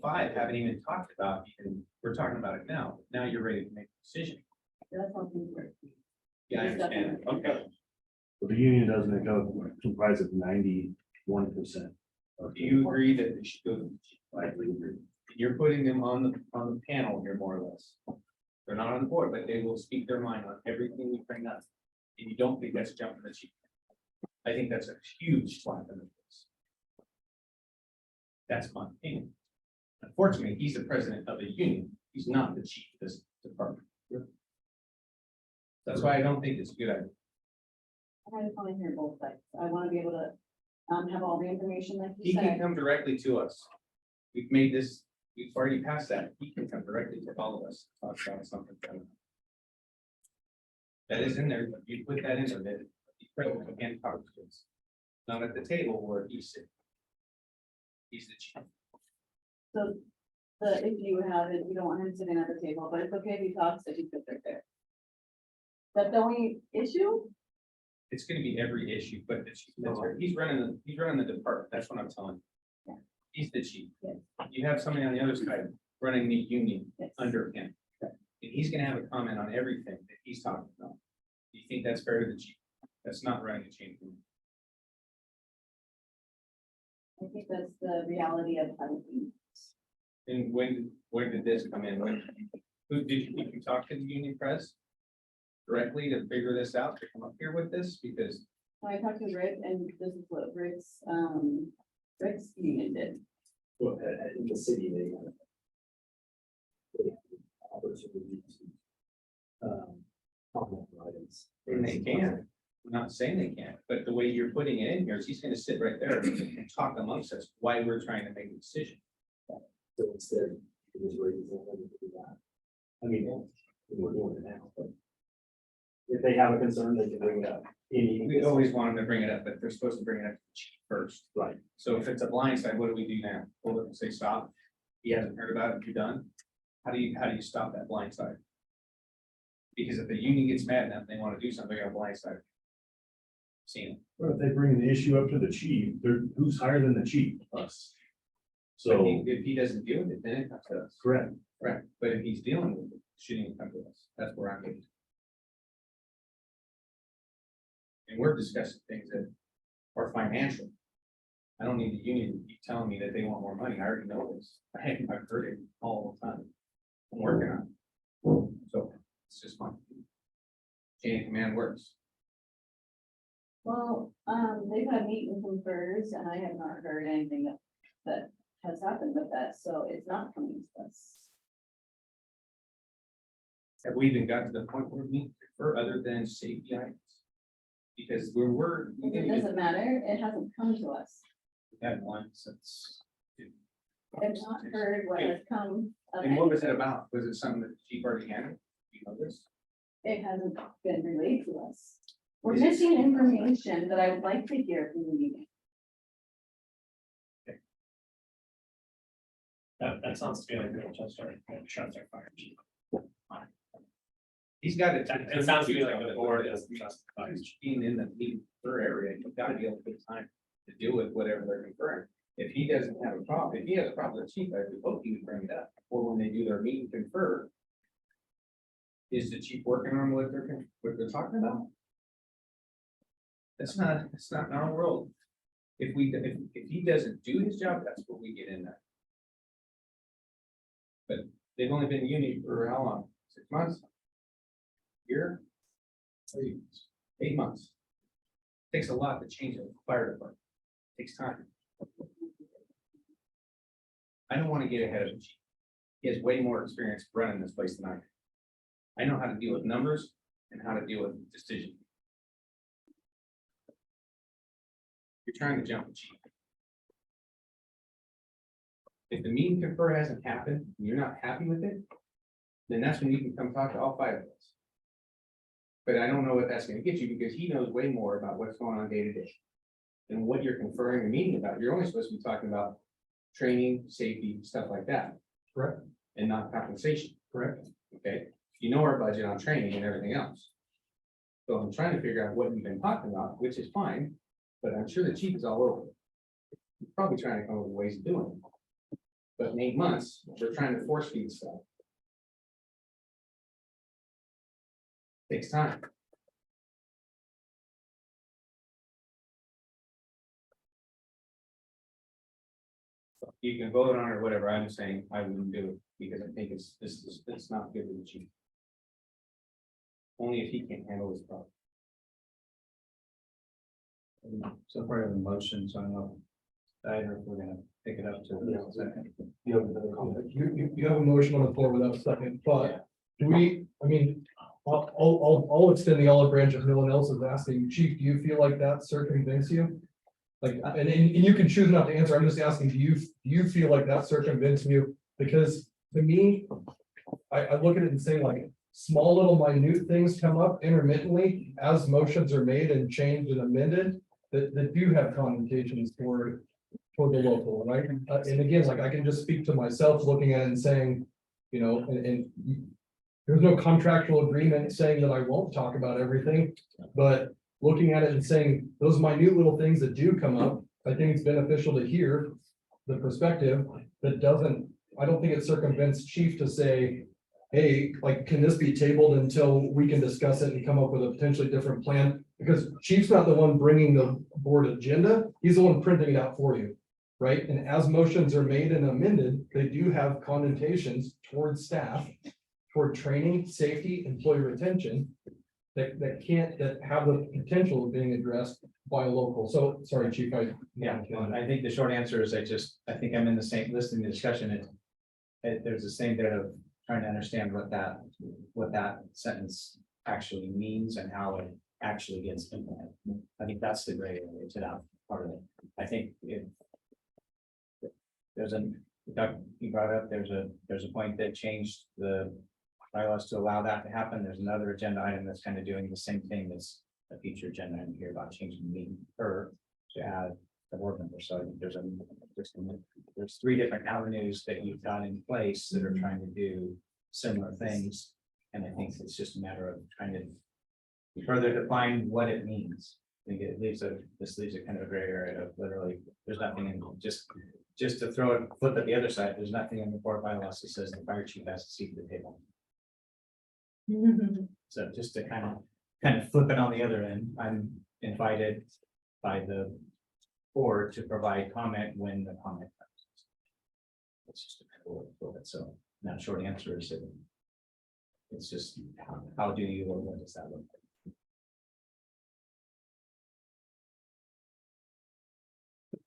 five haven't even talked about, even, we're talking about it now. Now you're ready to make a decision. That's how things work. Yeah, I understand. Okay. But the union doesn't go comprise of 91%. Do you agree that they should go to the chief? I agree. You're putting them on the panel here, more or less. They're not on the board, but they will speak their mind on everything we bring up. And you don't think that's jumping the chief? I think that's a huge slap in the face. That's my opinion. Unfortunately, he's the president of the union. He's not the chief of this department. That's why I don't think it's a good idea. I just want to hear both sides. I want to be able to have all the information like He you can said. come directly to us. We've made this, we've already passed that. He can come directly to all of us, talk about something. That is in there, you put that in there, that the president can talk to us. Not at the table where he's sitting. He's the chief. So if you have it, you don't want him sitting at the table, but it's okay if he talks, that he sits right there. That's the only issue? It's gonna be every issue, but he's running the department. That's what I'm telling you. He's the chief. Yes. You have somebody on the other side running the union Yes. under him. And he's gonna have a comment on everything that he's talking about. Do you think that's fair to the chief? That's not running a chain. I think that's the reality of having things. And where did this come in? Did you talk to the union press directly to figure this out, to come up here with this? Because When I talked to Rick, and this is what Rick's union did. Well, in the city, they have opportunity to comment on items. and they can, I'm not saying they can't, but the way you're putting it in here is he's gonna sit right there and talk amongst us why we're trying to make a decision. So instead, it was raising them to do that. I mean, we're doing it now, but if they have a concern, they can bring it up. We always want them to bring it up, but they're supposed to bring it up to the chief first. Right. So if it's a blind side, what do we do now? We'll say stop. He hasn't heard about it, you're done. How do you stop that blind side? Because if the union gets mad enough, they want to do something on blind side. Seen it. Well, if they bring the issue up to the chief, who's higher than the chief? Us. So So, if he doesn't deal with it, then it comes to us. correct. Correct. But if he's dealing with it, shouldn't even come to us. That's where I'm getting. And we're discussing things that are financial. I don't need the union to keep telling me that they want more money. I already know this. I've heard it all the time. I'm working on it. So it's just my chain of command works. Well, they've had meet and confers, and I have not heard anything that has happened with that, so it's not coming to us. Have we even gotten to the point where we prefer other than safety items? Because we It doesn't matter, it hasn't come to us. had one since. I've not heard what has come. of And what was it anything. about? Was it something that the chief already handled? Do you know this? It hasn't been relayed to us. We're Is it- missing information that I would like to hear from the union. That sounds to be like the just started, shots are fired. He's got it. It sounds to me like the board is just fired. Being in the confer area, you've got to be able to get time to deal with whatever they're conferring. If he doesn't have a problem, if he has a problem with the chief, I would hope he would bring it up. Or when they do their meet and confer. Is the chief working on what they're talking about? It's not in our world. If he doesn't do his job, that's what we get in there. But they've only been union for how long? 6 months? Year? 8 months. Takes a lot to change a fire department. Takes time. I don't want to get ahead of the chief. He has way more experience running this place than I do. I know how to deal with numbers and how to deal with decisions. You're trying to jump the chief. If the meet and confer hasn't happened, and you're not happy with it, then that's when you can come talk to all 5 of us. But I don't know what that's gonna get you, because he knows way more about what's going on day to day. And what you're conferring and meeting about, you're only supposed to be talking about training, safety, stuff like that. Correct. And not compensation, Correct. okay? You know our budget on training and everything else. So I'm trying to figure out what you've been talking about, which is fine, but I'm sure the chief is all over it. He's probably trying to come up with ways of doing it. But in 8 months, we're trying to force feed stuff. Takes time. You can vote on it or whatever, I'm just saying I wouldn't do it, because I think it's not good to the chief. Only if he can't handle his problem. Some part of the motion, so I don't know. I don't know if we're gonna pick it up to the second. You have a motion on the floor without a second, but do we, I mean, I'll extend the olive branch if no one else is asking. Chief, do you feel like that circumvents you? Like, and you can choose not to answer. I'm just asking, do you feel like that circumvents you? Because to me, I look at it and say, like, small little minute things come up intermittently as motions are made and changed and amended that do have connotations toward the local, right? And again, like, I can just speak to myself looking at it and saying, you know, and there's no contractual agreement saying that I won't talk about everything, but looking at it and saying those minute little things that do come up, I think it's beneficial to hear the perspective that doesn't, I don't think it circumvents chief to say, hey, like, can this be tabled until we can discuss it and come up with a potentially different plan? Because chief's not the one bringing the board agenda, he's the one printing it out for you, right? And as motions are made and amended, they do have connotations towards staff, toward training, safety, employee retention, that have the potential of being addressed by a local. So, sorry, chief, Yeah, well, I think the short answer is I think I'm in the same, listening to the discussion, there's the same bit of trying to understand what that sentence actually means and how it actually gets implemented. I think that's the gray area to that part of it. I think you brought up, there's a point that changed the bylaws to allow that to happen. There's another agenda item that's kind of doing the same thing that's a future agenda item here about changing the meeting per to add the board member. So I think there's 3 different avenues that you've got in place that are trying to do similar things. And I think it's just a matter of trying to further define what it means. I think this leaves a kind of a gray area of literally, there's nothing in just to throw it, flip at the other side, there's nothing in the board bylaws that says the fire chief has a seat at the table. So just to kind of flip it on the other end, I'm invited by the board to provide comment when the comment comes. It's just a kind of flip it. So that short answer is that it's just how do you, or what does that look like?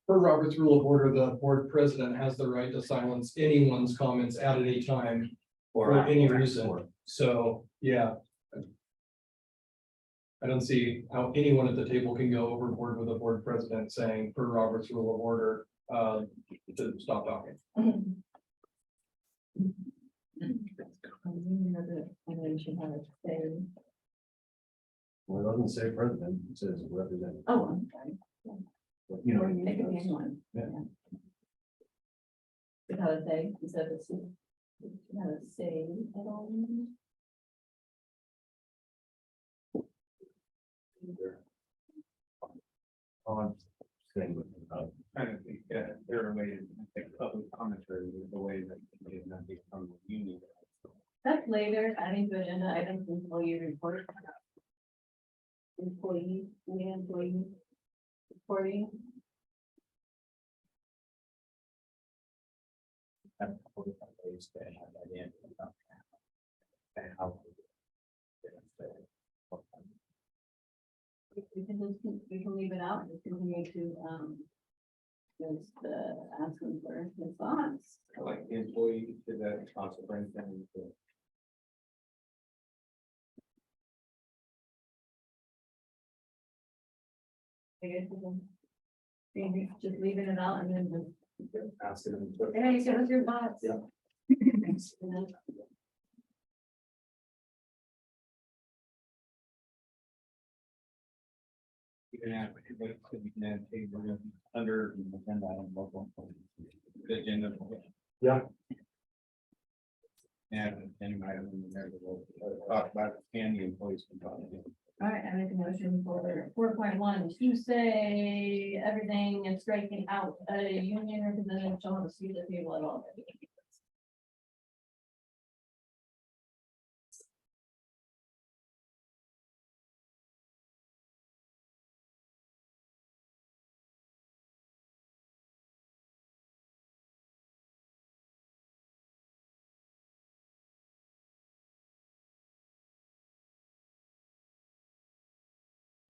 Per Robert's Rule of Order, the board president has the right to silence anyone's comments at any time for any reason. So, yeah. I don't see how anyone at the table can go overboard with the board president saying, per Robert's Rule of Order, to stop talking. Well, it doesn't say president, it says representative. Oh, I'm sorry. You know. Make it anyone. Yeah. It how to say, instead of how to say at all. On thing with, Kind of think there are ways, I think public commentary is the way that it not become a union. That's later, adding to agenda items, employee report. Employee reporting. Have a couple different ways to have that in. And how. We can leave it out, and continue to, Just asking for his thoughts. Like the employee to the council brings them. I guess we can maybe just leaving it out and then Ask them. just, hey, give us your thoughts. Yeah. You can have, we can add table under the agenda item local. The agenda. Yeah. And any item in there that we'll talk about, and the employees can talk. All right, I make a motion for 4.1 to say everything and striking out a union representative shall have a seat at the table at all.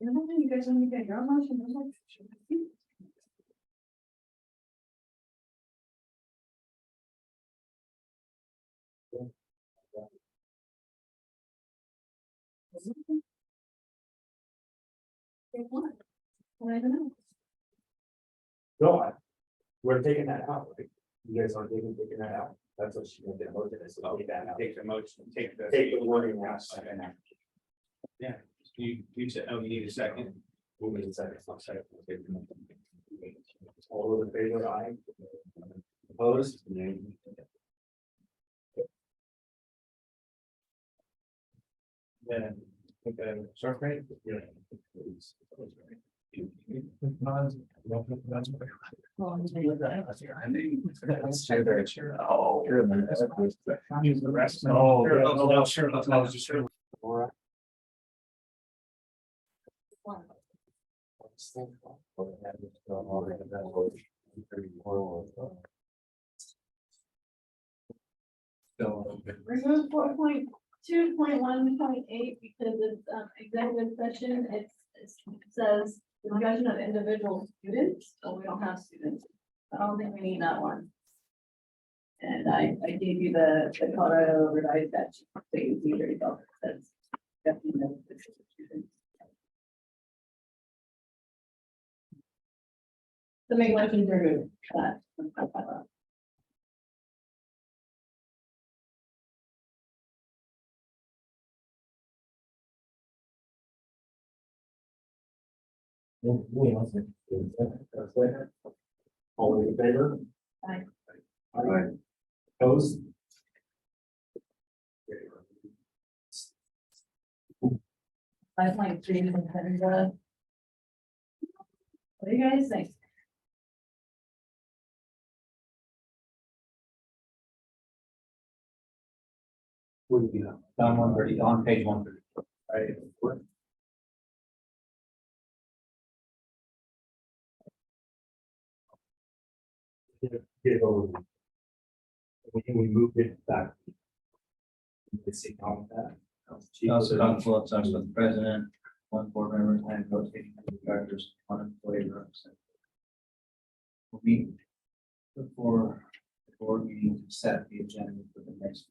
You guys want to get your motion? I don't know. No, we're taking that out. Right? You guys aren't taking that out. That's what she made the motion is. So take that out. Take the motion, take the. Take the wording out. Yeah, you said, oh, you need a second. We'll need a second. I'll second. All those in favor, aye. Opposed? Nay. Then, start rate. Yeah. Oh. Use the rest. Oh, Sure, yeah. no, sure, I was just sure. So. Remove 4.2.1.8 because it's executive session, it says discussion of individual students, so we don't have students. I don't think we need that one. And I gave you the Colorado revised statute, so you see very well, that's definitely no students. So make motion to remove that. All those in favor? Aye. Aye. Opposed? 5.3. What do you guys think? Would be on 130, on page 130. Right. Get it over. We moved it back. You see how that. Also, council of the president, one board member, and rotating directors, one employee representative. We'll meet before the board meeting to set the agenda for the next.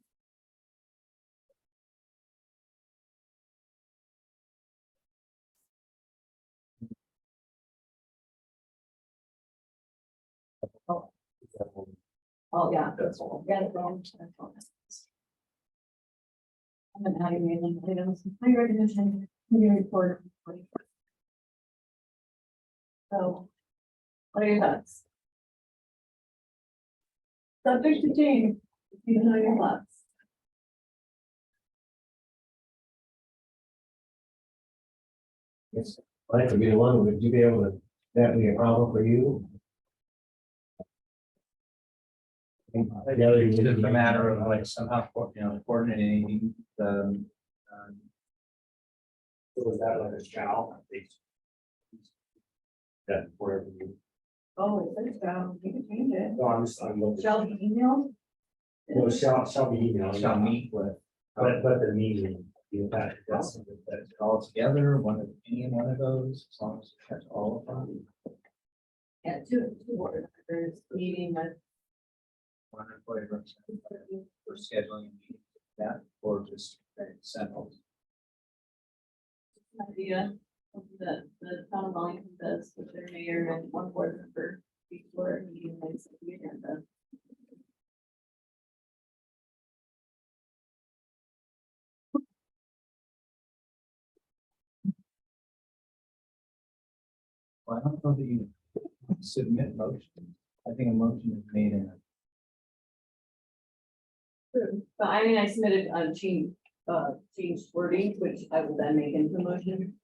Oh, yeah, that's all. Got it wrong. I'm gonna add in items, my recognition, committee report. So, what are your thoughts? Subject to change, you know your thoughts. Yes, I could be the one, would you be able to, that be a problem for you? It's just a matter of like somehow, coordinating the. So was that like a shall? That wherever you. Oh, it says, you can change it. No, I'm looking. Shall be emailed? No, shall be emailed. Shall meet with. But the meeting, you have, that's something that. All together, any one of those, as long as it has all of them. Yeah, two board members meeting with. One employee representative for scheduling a meeting, that, or just settled. Idea of the town of Wellington does with their mayor and one board member before a meeting makes the agenda. Well, I don't know that you submit motion. I think a motion is made in But I mean, I submitted changed wording, which I will then make into a motion.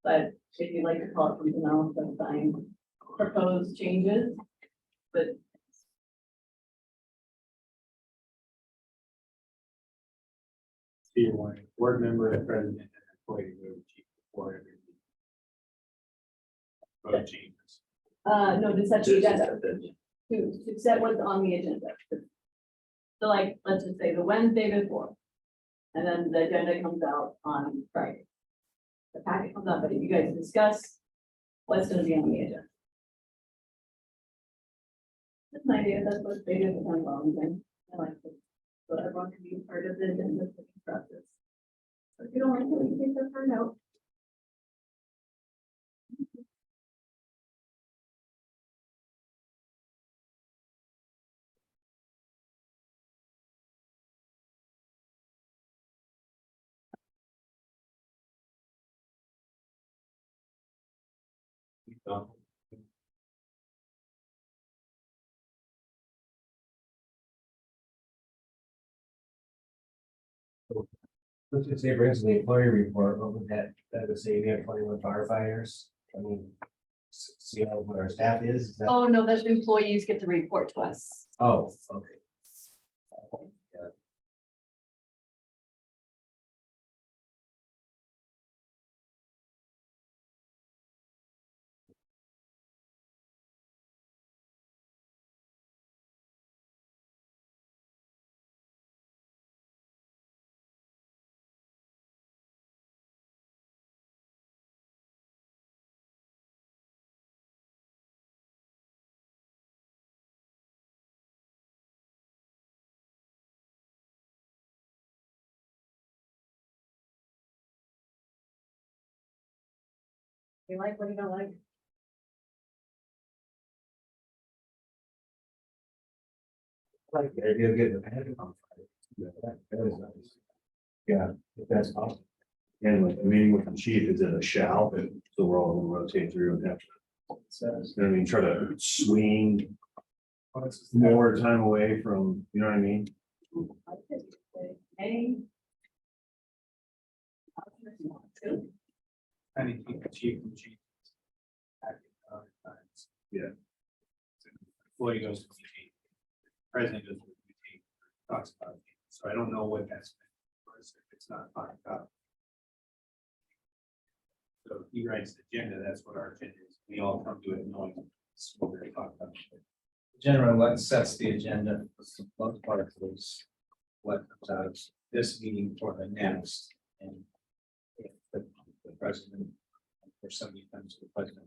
But if you'd like to call it something else, that's fine. Proposed changes, but You want board member, the president, and employee will chief before every meeting. Vote changes. no, to set the agenda, to set what's on the agenda. So like, let's just say the Wednesday before. And then the agenda comes out on Friday. The packet comes up, but if you guys discuss what's gonna be on the agenda. That's my idea, that's what they do with Wellington. I like it. So everyone can be part of the agenda process. So if you don't like it, we can take that part out. Let's just say, for instance, the employee report, what would that would say we have 21 firefighters. I mean, see how what our staff is that, Oh, no, those employees get to report to us. oh, okay. You like what you don't like? Like the idea of getting the panic on Friday. Yeah, that is nice. Yeah, if that's possible. And like the meeting with the chief is in a shall, so we're all gonna rotate through and have to, says. you know what I mean, try to swing more time away from, you know what I mean? Hey. I need to keep the chief and chief. Yeah. Employee goes to meeting. President goes to meeting, talks about it. So I don't know what that's meant for us if it's not talked about. So if he writes the agenda, that's what our agenda is. We all come to it knowing what we're talking about. Generally, what sets the agenda for the most part is what comes out of this meeting for the next. And if the president, or somebody comes to the president,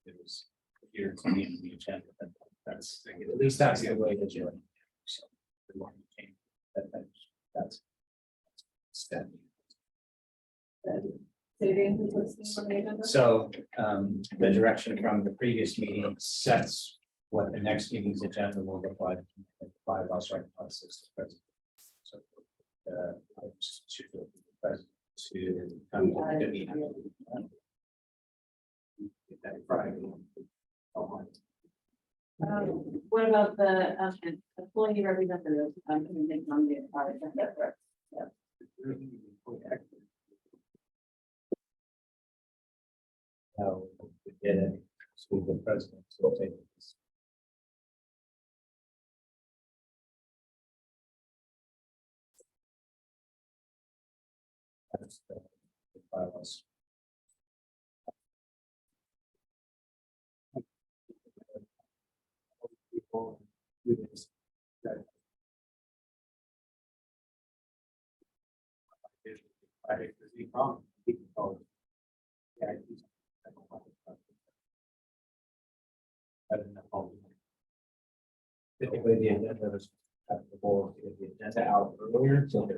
it was here to be in the agenda, then that's, at least that's the way that you're. So, we want to change that's. Step. So, the direction from the previous meeting sets what the next meeting's agenda will look like. Bylaws right process. So, I should go to the president to come to the meeting. Get that Friday. What about the employee representative? Can we make on the entire agenda? Yeah. How we get it to the president to take this. That's the bylaws. People do this. I think there's a problem. People call it. Yeah, Typically, the agenda was, the board, to get the agenda out earlier, so they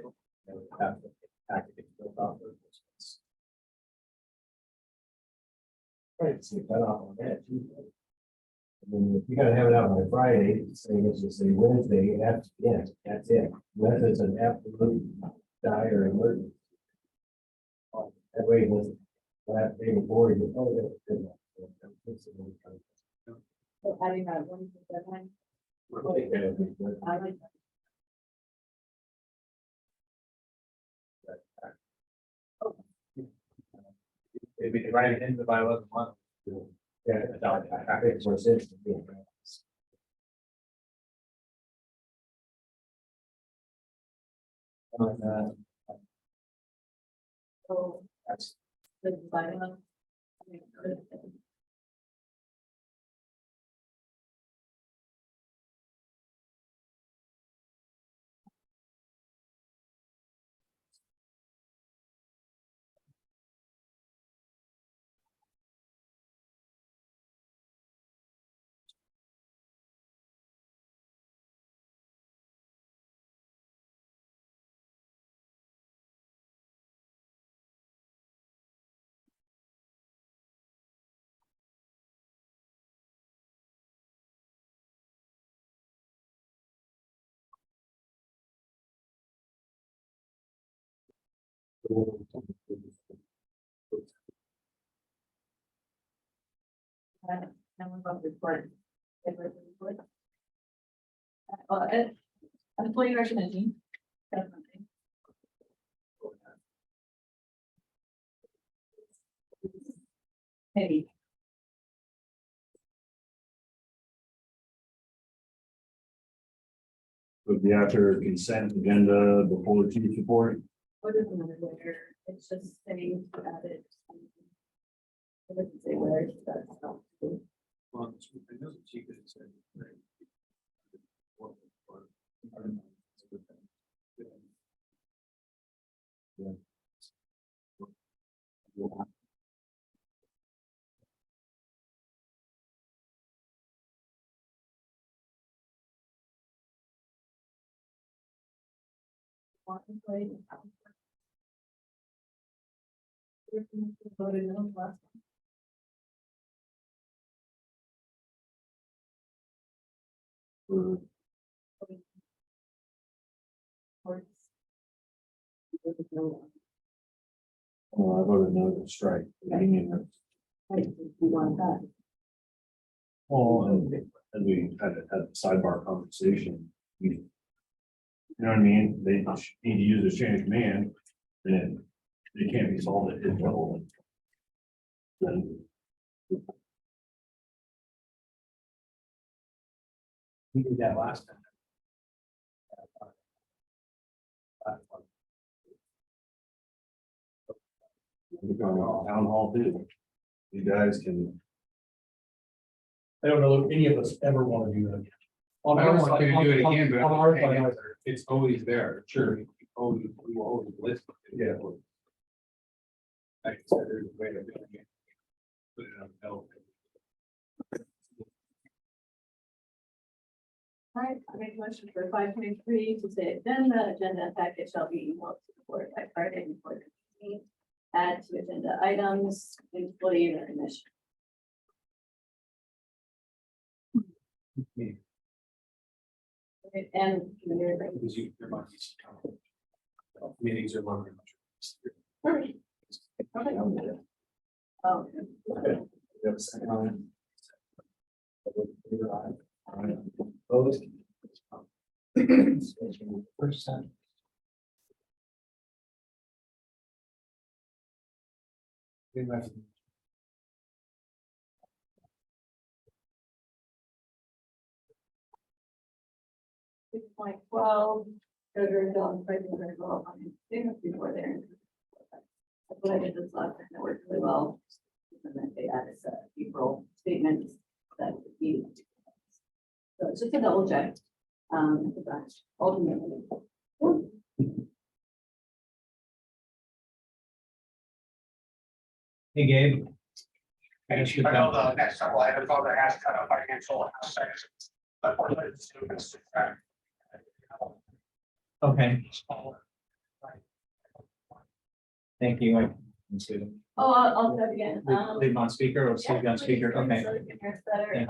would have to get built off. Right, so cut off on that too. I mean, if you gotta have it out on a Friday, say, let's just say Wednesday, that's it, unless it's an absolute dire emergency. That way, that day before, you know, that's good. So adding that one to deadline. I like that. If we could write it into the bylaws a month. Yeah, I think it's more sense to me. So That's the design of. I mean, good. And we're about to report. Employee recognition. Definitely. Maybe. Would be after consent agenda before the chief report. What is another where it's just saying about it. It doesn't say where it's that stuff. Well, it doesn't cheap it said. Voted no last. I voted no to strike. We want that. Well, and we had a sidebar conversation. You know what I mean? They need to use the chain of command, then they can't be solved at his level. Then We did that last time. we're going on town hall too. You guys can. I don't know if any of us ever want to do that again. On I don't our want you to side- do it on- again, but On our hey, side, it's- either. it's always there. Sure. We will always list. it. Yeah. Like I said, there's a way to do it. Put it on the bill. All right, I make a motion for 5.3 to say agenda package shall be emailed to the board by Friday before the meeting. Add to agenda items, employee recognition. Okay, and community recognition. Because your money's. Meetings are longer. Perfect. Okay. Oh, Yep, second line. Opposed? First time. Six point 12, treasurer John President very well on things before there. That's what I did this last time, it worked really well. And then they added April statements that would be. So it's just a double check. But ultimately. Hey Gabe. I know the next several items on there has kind of financial aspects. But we're limited to this. Okay, thank you. I can see them. Oh, I'll start again. Leave on speaker or speak on speaker, okay. So they can hear us better. Thank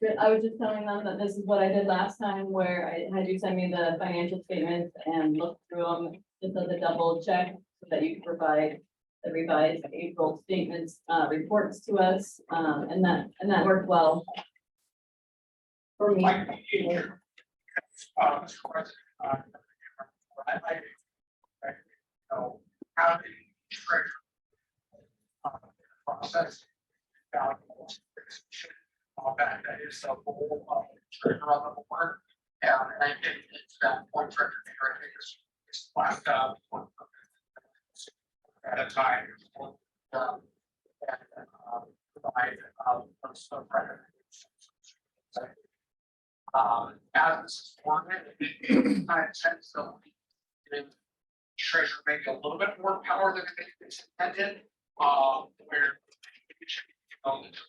you. I was just telling them that this is what I did last time, where I had you send me the financial statements and look through them, just as a double check, so that you can provide the revised April statements, reports to us, and that worked well for me. Mr. President, so how the treasurer process that is the role of the treasurer on the board. And I think it's that point treasurer is last at a time. Provide some as this is formed, it kind of tends to give treasurer maybe a little bit more power than it's intended, where it should be owned to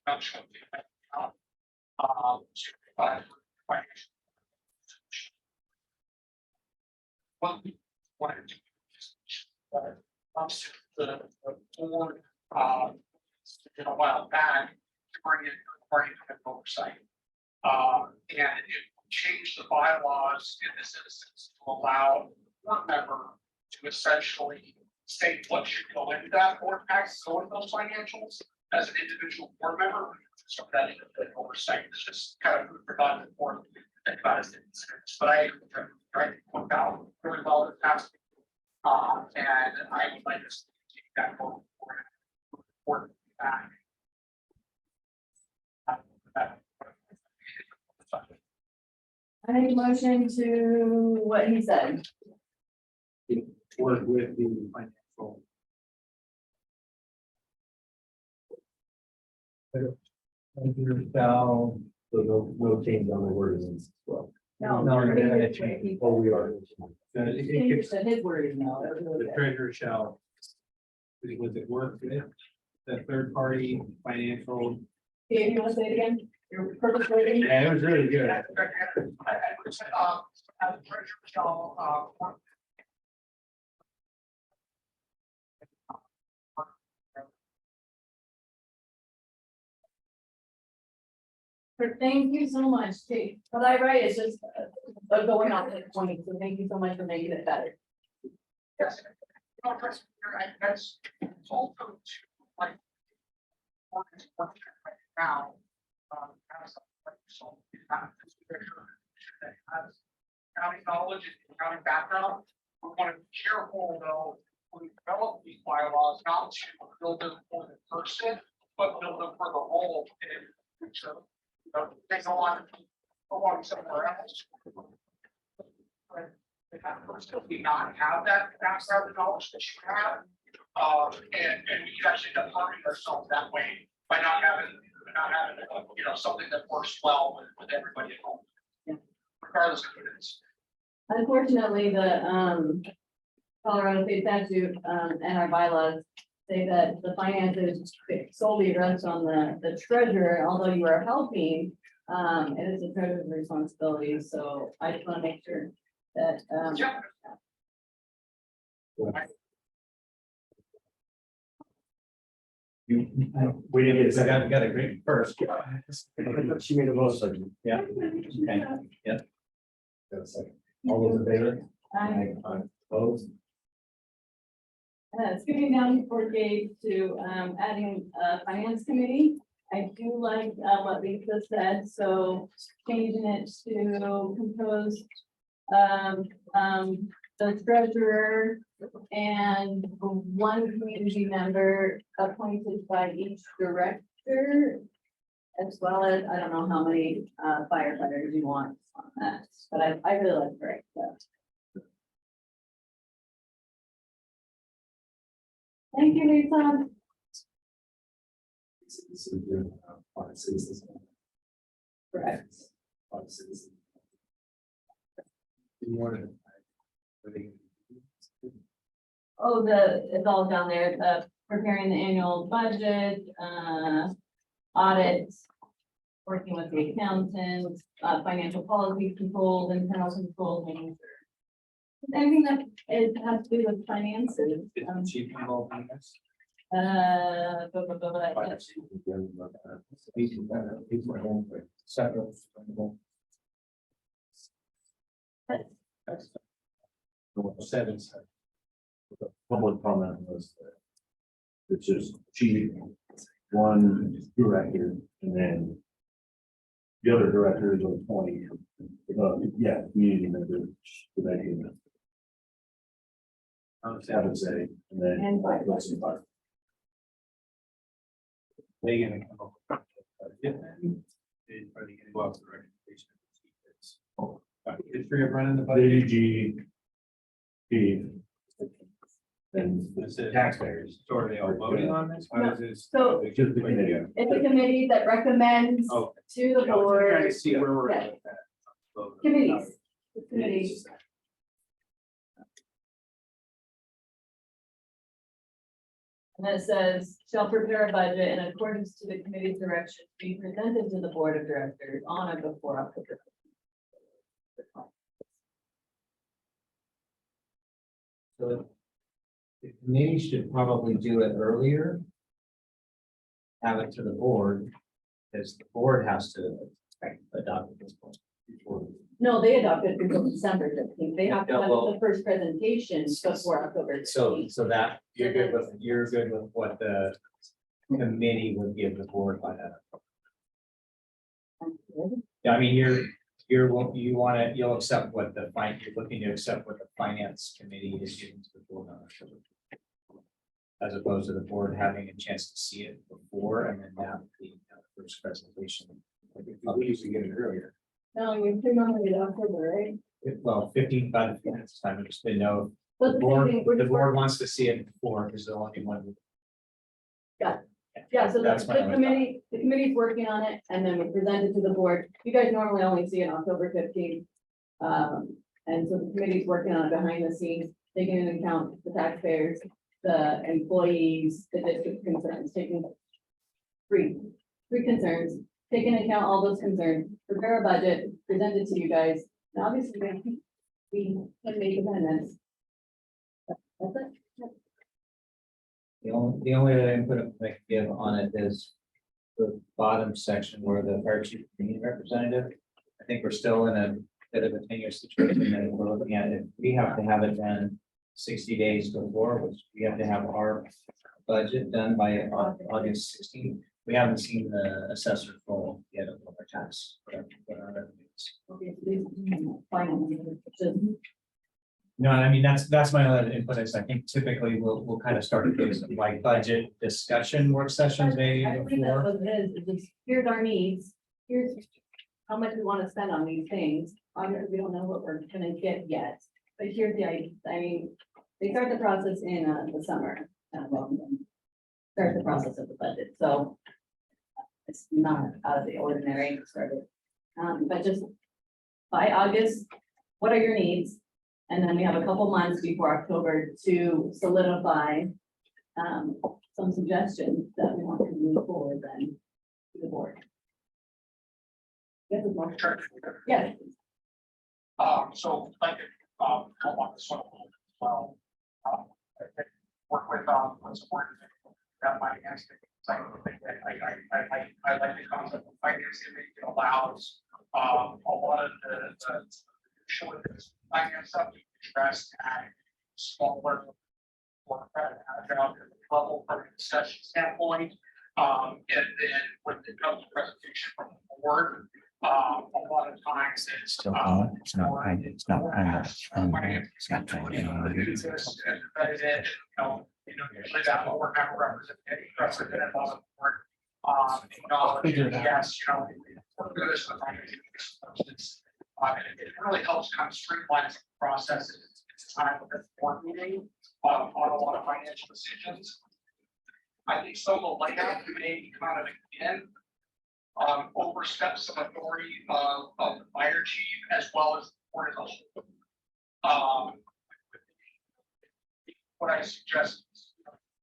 function to provide financial. What we want to do is the board did a while back to bring in party oversight. And it changed the bylaws in this instance to allow one member to essentially say what should go into that board packs, go into those financials as an individual board member. So that oversight is just kind of forgotten for think about it. But I agree with him, right, worked out really well in the past. And I would like to keep that going forward back. I make a motion to what he said. Work with the financial. So no change on the wordings as well. No, No, we're we're gonna gonna get change. three Oh, people. we are. Change to his wording now. That was really The good. treasurer shall. Was it work with the third party financial? Dave, you want to say it again? Your purpose wording? Yeah, it was really good. As a treasurer shall, Thank you so much, Dave. What I write is just going off at 20, so thank you so much for making it better. yes. That's also to like. Now. As so, has county knowledge and county background. We want to be careful though, when we develop these bylaws, not to build them for the person, but build them for the whole. And so, they go on somewhere else. The person do not have that background knowledge that you have. And we can actually end up harming ourselves that way by not having, something that works well with everybody at home. Yeah. Regardless of who it is. Unfortunately, the Colorado state statute and our bylaws say that the finances solely rest on the treasurer, although you are helping. It is the treasurer's responsibility, so I just want to make sure that Yeah. We didn't get, I got a great first. She made a motion. Yeah. Okay. Yeah. Got a second. All those in favor? I'm Opposed? skipping down for Gabe to adding finance committee. I do like what Lisa said, so changing it to compose the treasurer and one community member appointed by each director. As well as, I don't know how many firefighters you want on that, but I really like Greg, so. Thank you, Lisa. This is your citizens. Correct. Citizens. You wanted. Oh, it's all down there, the preparing the annual budget, audit, working with the accountant, financial policy controls, internal controls, making sure. Anything that has to do with finances. Chief involved in this? Separate. Seven. The public comment was, it's just chief, one director, and then the other director is on 20. Yeah, community members, the making. I would say, and then. And by- They gonna come up with a budget then? Are they gonna go out to the recommendation? History of running the budget? Chief. And This is taxpayers. So are they all voting on this? How does this? So- It's just the committee. It's a committee that recommends Oh. to the Trying board. to see where we're Yeah. at with that. Committees. The committees. And then it says, shall prepare a budget in accordance to the committee's direction to be presented to the board of directors on or before October. So the committee should probably do it earlier. Have it to the board, because the board has to adopt this one. No, they adopted until December 15th. They have to have the first presentation before October 15th. So that, you're good with what the committee would give the board by that. Yeah, I mean, you'll accept what you're looking to accept what the finance committee is giving to the board on October. As opposed to the board having a chance to see it before and then that being the first presentation. We usually get it earlier. No, you're pretty much in October, right? Well, 15 by the minutes time, I just didn't know. But The board wants to see it before because they'll only one. Yeah, so the That's my only the committee's working on it and then we present it to the board. You guys normally only see it October 15th. And so the committee's working on it behind the scenes, taking into account the taxpayers, the employees, the district concerns, taking three concerns, taking into account all those concerns, prepare a budget, present it to you guys. And obviously, we can make amendments. That's it. The only other input I can give on it is the bottom section where the fire chief community representative. I think we're still in a bit of a tenuous situation and we're looking at it. We have to have it done 60 days before, which we have to have our budget done by August 16th. We haven't seen the assessor full yet of our tax. What our revenues. No, I mean, that's my other input is I think typically we'll kind of start with like budget discussion work sessions maybe I believe that's before. what it is. It's just, here's our needs, here's how much we want to spend on these things. Obviously, we don't know what we're gonna get yet, but here's the idea. I mean, they start the process in the summer. Start the process of the budget, so it's not out of the ordinary to start it. But just by August, what are your needs? And then we have a couple months before October to solidify some suggestions that we want to move forward then to the board. Yes, Mark. Yes. So I could, help on this one a little as well. I work with support that finance. I like the concept of finance committee. It allows a lot of the showing this finance stuff to be addressed at smaller or agile level from a discussion standpoint. And then when it comes to presentation from the board, a lot of times it's Still on, it's not private, it's not private, it's not voting on it. Usually that board member representative on the board. Yes, we're good as the finance. It really helps kind of streamline the process. It's time with the board meeting on a lot of financial decisions. I think some of the layout may kind of again overstep some authority of the fire chief as well as the board as a whole. What I suggest is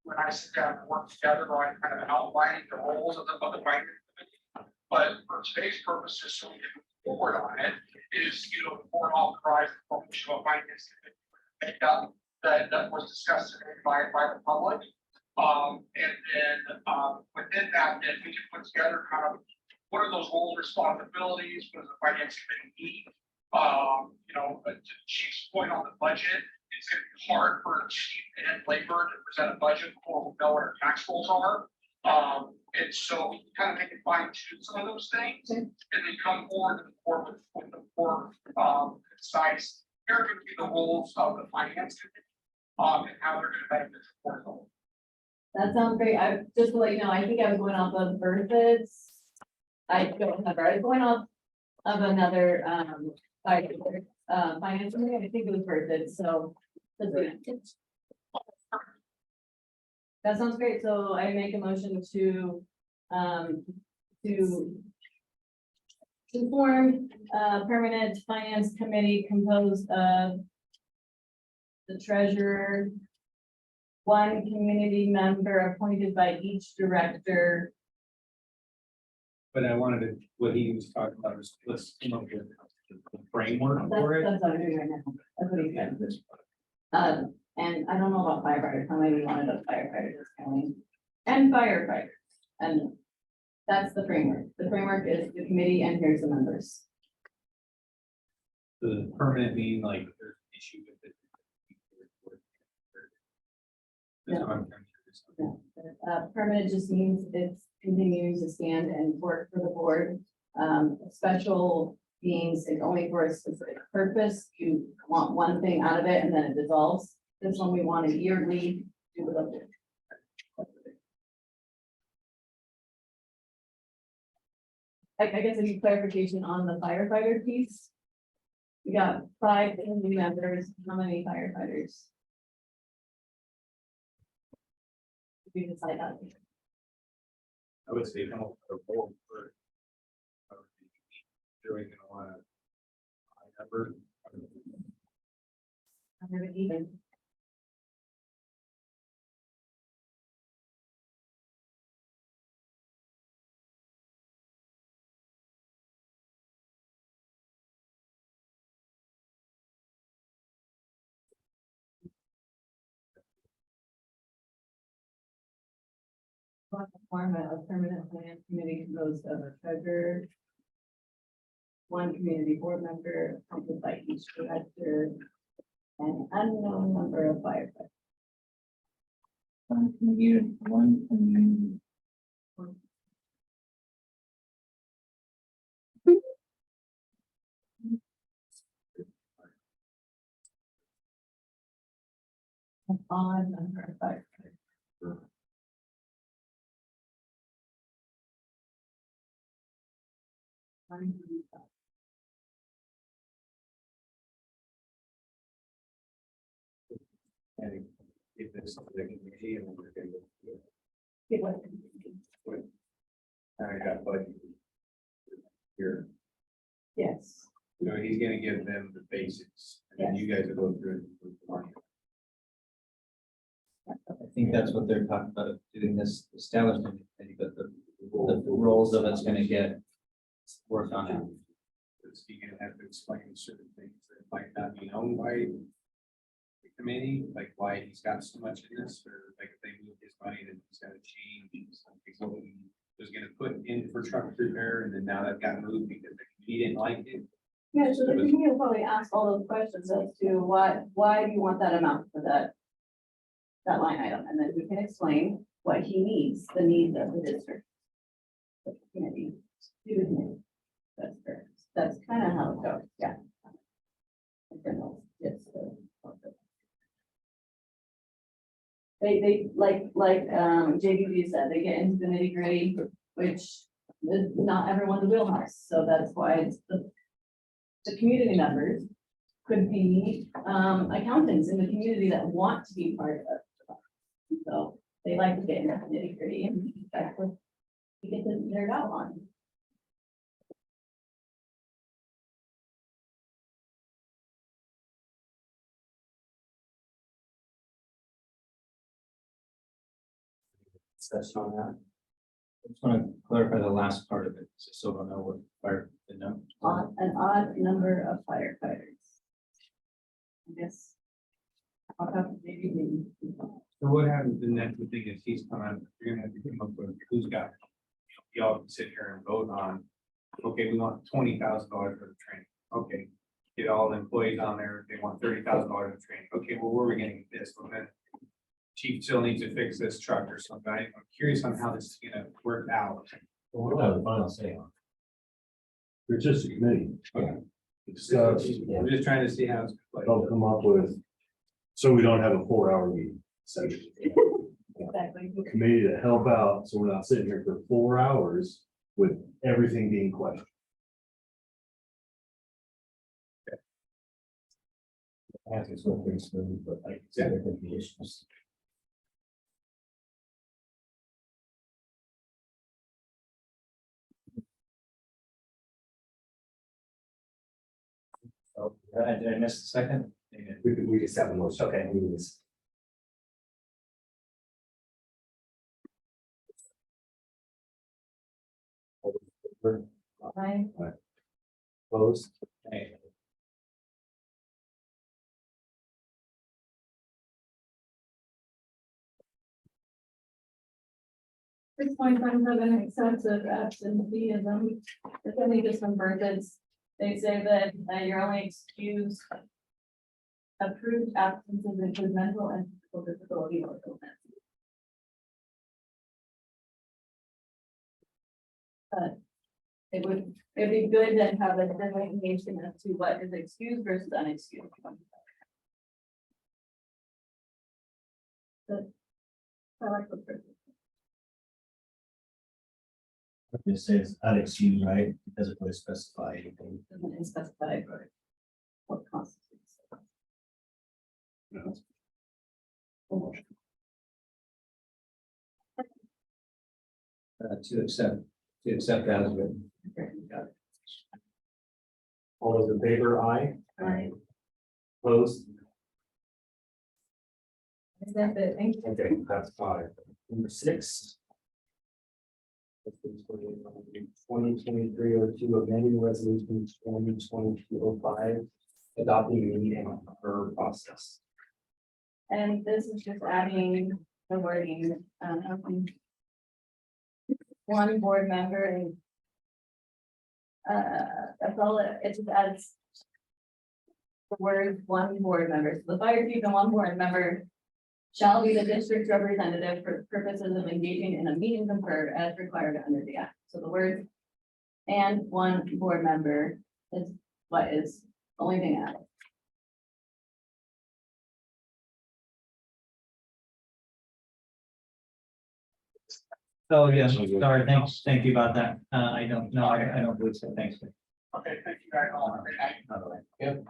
when I sit down and work together, I kind of outlining the roles of the finance committee. But for today's purposes, so we can move forward on it, is, the board authorized the formation of a finance committee makeup that was discussed today by the public. And then within that, then we can put together kind of what are those roles, responsibilities, what does the finance committee need? To Chief's point on the budget, it's gonna be hard for chief and labor to present a budget before we know what our tax rolls are. And so we can kind of make it fine tune some of those things and then come forward to the board with the board concise. Here are gonna be the roles of the finance committee and how they're gonna benefit the board. That sounds great. I just to let you know, I think I was going off of Berthoud's. I don't remember. I was going off of another finance committee. I think it was Berthoud, so. That sounds great. So I make a motion to form a permanent finance committee composed of the treasurer, one community member appointed by each director. But I wanted to, what he was talking about was, let's come up with a framework for it. That's what I'm doing right now. That's what he said. And I don't know about firefighters, how many wanted a firefighter this county, and firefighters. And that's the framework. The framework is the committee and here's the members. The permanent being like, there's an issue with it. That's what I'm trying to Permanent just means it's continuing to stand and work for the board. Special means it's only for a specific purpose. You want one thing out of it and then it dissolves. This one we want a yearly do with it. I guess I need clarification on the firefighter piece. We got 5 community members. How many firefighters? We decide that. I would say come up with a role for. Doing a lot of. Number. I'm never even. Format of permanent finance committee composed of a treasurer, one community board member, appointed by each director, and unknown number of firefighters. One community. An odd number of firefighters. And if this is the committee and we're going to. I got budget. Here, Yes. so he's gonna give them the basics, and then you guys will go through it. With the money. I think that's what they're talking about, doing this establishment, committee, but the roles of it's gonna get worked on it. Because he's gonna have to explain certain things that might not be known by the committee, like why he's got so much in this, or like if they move his money, then he's gotta change something. So he was gonna put in for truck repair, and then now that got moved because the committee didn't like it. Yeah, so the committee will probably ask all those questions as to why do you want that amount for that line item, and then we can explain what he needs, the needs of the district. The committee, to the committee. That's fair. That's kind of how it goes, yeah. Yes. They like JBG said, they get into the nitty gritty, which is not everyone's wheelhouse, so that's why it's the community members could be accountants in the community that want to be part of it. So they like to get into the nitty gritty and that's what we get to nerd out on. discussion on that? I just want to clarify the last part of it, just so we'll know what fire, the number. An odd number of firefighters. I guess. I'll have to maybe. So what happens, the next thing is he's coming, you're gonna have to come up with who's got, y'all can sit here and vote on, okay, we want $20,000 for the training. Okay, get all the employees on there, they want $30,000 of training. Okay, well, where are we getting this? Well, then chief still needs to fix this truck or something. I'm curious on how this is gonna work out. Well, we'll have the final say on it. It's just a committee. Okay. Discuss, We're just trying to see how it's. played. don't come up with, so we don't have a 4 hour meeting session. Exactly. A committee to help out, so we're not sitting here for 4 hours with everything being questioned. I think it's going pretty smooth, but like, there could be issues. Oh, did I miss the second? We just have a motion. Okay. We just. Right. Opposed? Hey, This point, I'm having excessive absenteeism. If any disconvergence, they say that you're only excused. Approved absences include mental and physical disability or illness. But it'd be good to have a delineation as to what is excused versus unexcused. But I like the person. It says unexcused, right? It doesn't really specify anything. Doesn't specify what constitutes. to accept as written. All those in favor, aye. Right. Opposed? Is that it? Thank you. Okay, that's 5. Number 6. 2023-02, amending resolution 2022-05, adopting the meeting for process. And this is just adding the wording, one board member and that's all it just adds the word one board member. So the fire chief and one board member shall be the district representative for purposes of engaging in a meeting conferred as required under the act. So the word and one board member is what is the only thing added. Oh, yes, sorry, thank you about that. I don't know, I don't believe so, thanks. Okay, thank you very much. Have a great night. Yep.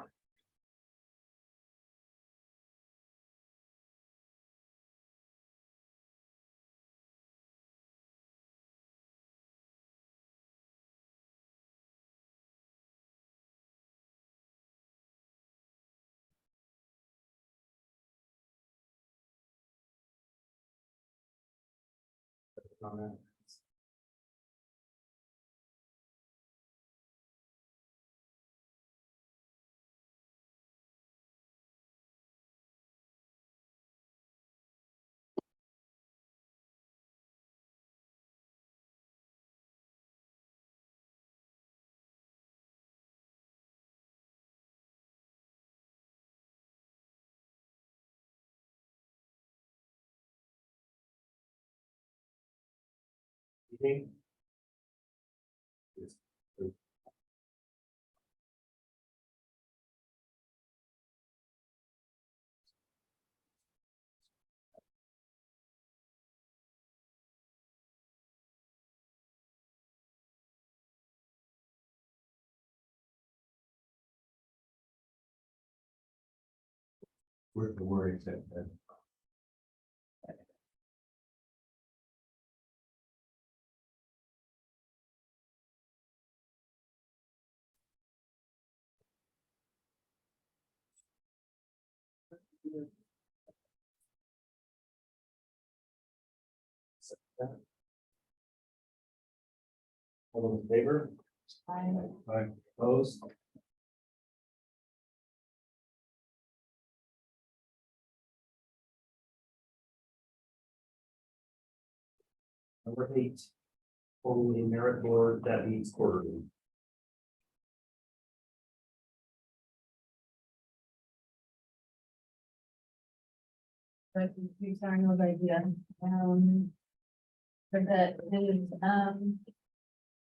Where's the word except that? All those in favor? Aye. Opposed? Number 8, only merit board that meets quarterly. But you starting with idea, but that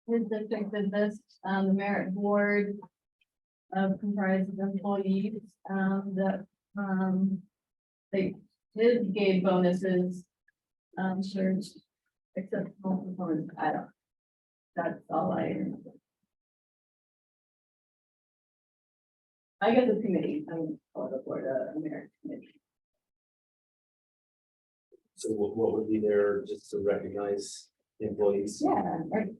his district did this, the merit board comprised of employees, that, they did gave bonuses, sure, exceptional performance, I don't, that's all I remember. I guess the committee, called the board, merit committee. So what would be there just to recognize employees? Yeah, right,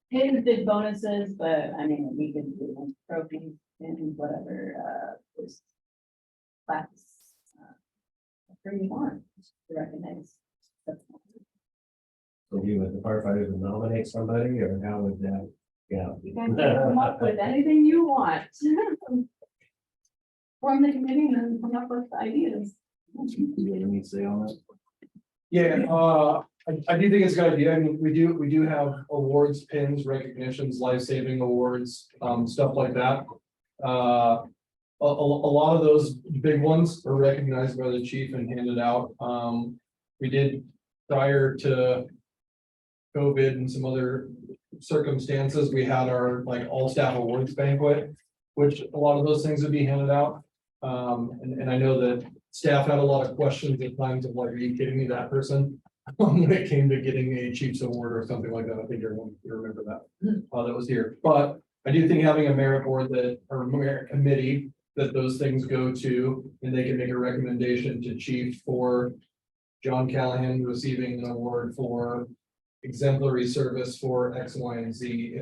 his did bonuses, but I mean, we could do trophies and whatever, was class. Whatever you want to recognize. So you would, the firefighters would nominate somebody, or how would that? Yeah. You can come up with anything you want. Form the committee and come up with ideas. You have any say on that? Yeah, I do think it's a good idea. I mean, we do have awards, pins, recognitions, life-saving awards, stuff like that. A lot of those big ones are recognized by the chief and handed out. We did prior to COVID and some other circumstances, we had our like all staff awards banquet, which a lot of those things would be handed out. And I know that staff had a lot of questions at times of like, are you kidding me, that person? When it came to getting a chief's award or something like that, I think everyone you remember that, that was here. But I do think having a merit board that, or merit committee, that those things go to, and they can make a recommendation to chief for John Callahan receiving an award for exemplary service for X, Y, and Z,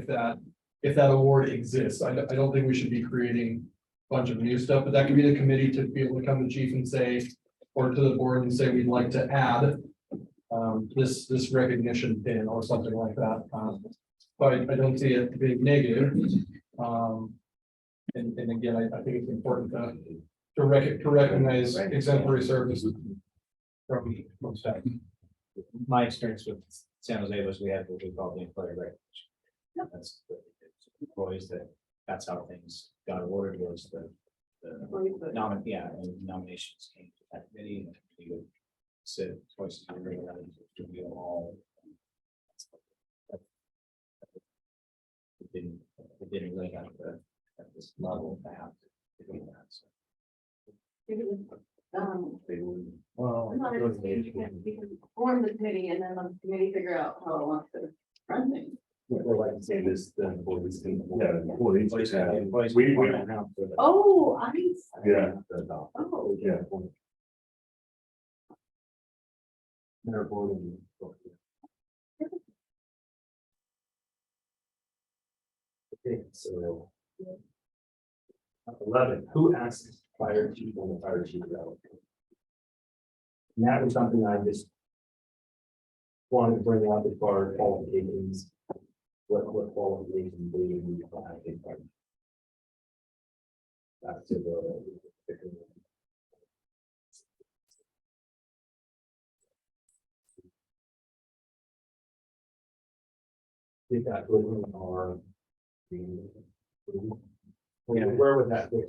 if that award exists. I don't think we should be creating a bunch of new stuff, but that could be the committee to be able to come to chief and say, or to the board and say, we'd like to add this recognition pin or something like that. But I don't see it being negative. And again, I think it's important to recognize exemplary service from staff. My experience with San Jose was we had what we call the employee recognition. That's the employees that's how things got awarded, was the nominations came to that committee, and we would sit twice a year around to review them all. It didn't really have at this level to have to do that. So. Well, We can form the committee and then the committee figure out how it wants to run things. we'd like to say this, the employees. Employees We don't have. Oh, I. Yeah. Oh. Yeah. Their board. Okay, so. 11, who asks fire chief on the fire chief level? And that was something I just wanted to bring up as far as qualifications. What qualifications do you need to have in fire? Back to the. Did that put in our. Where would that be?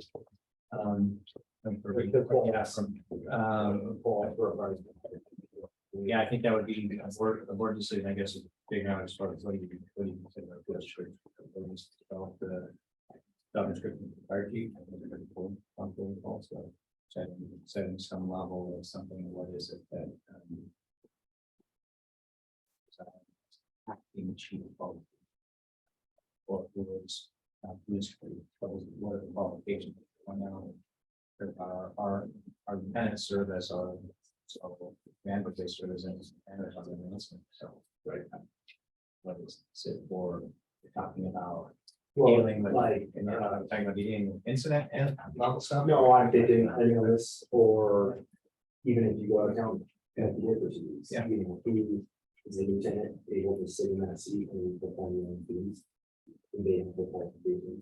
Yeah, I think that would be a board decision, I guess, figuring out as far as what do you consider a good choice. Develop the job description for fire chief. Also setting some level of something, what is it that acting chief of what was what are the qualifications our lieutenants serve as our commanders, they serve as commanders on the enlistment. So right, what is it for? You're talking about dealing with talking about dealing with incident and level stuff. No, I'm thinking this, or even if you go out At the universities. Yeah. You know, who is a lieutenant able to sit in that seat and perform their own duties? And they have performed duties.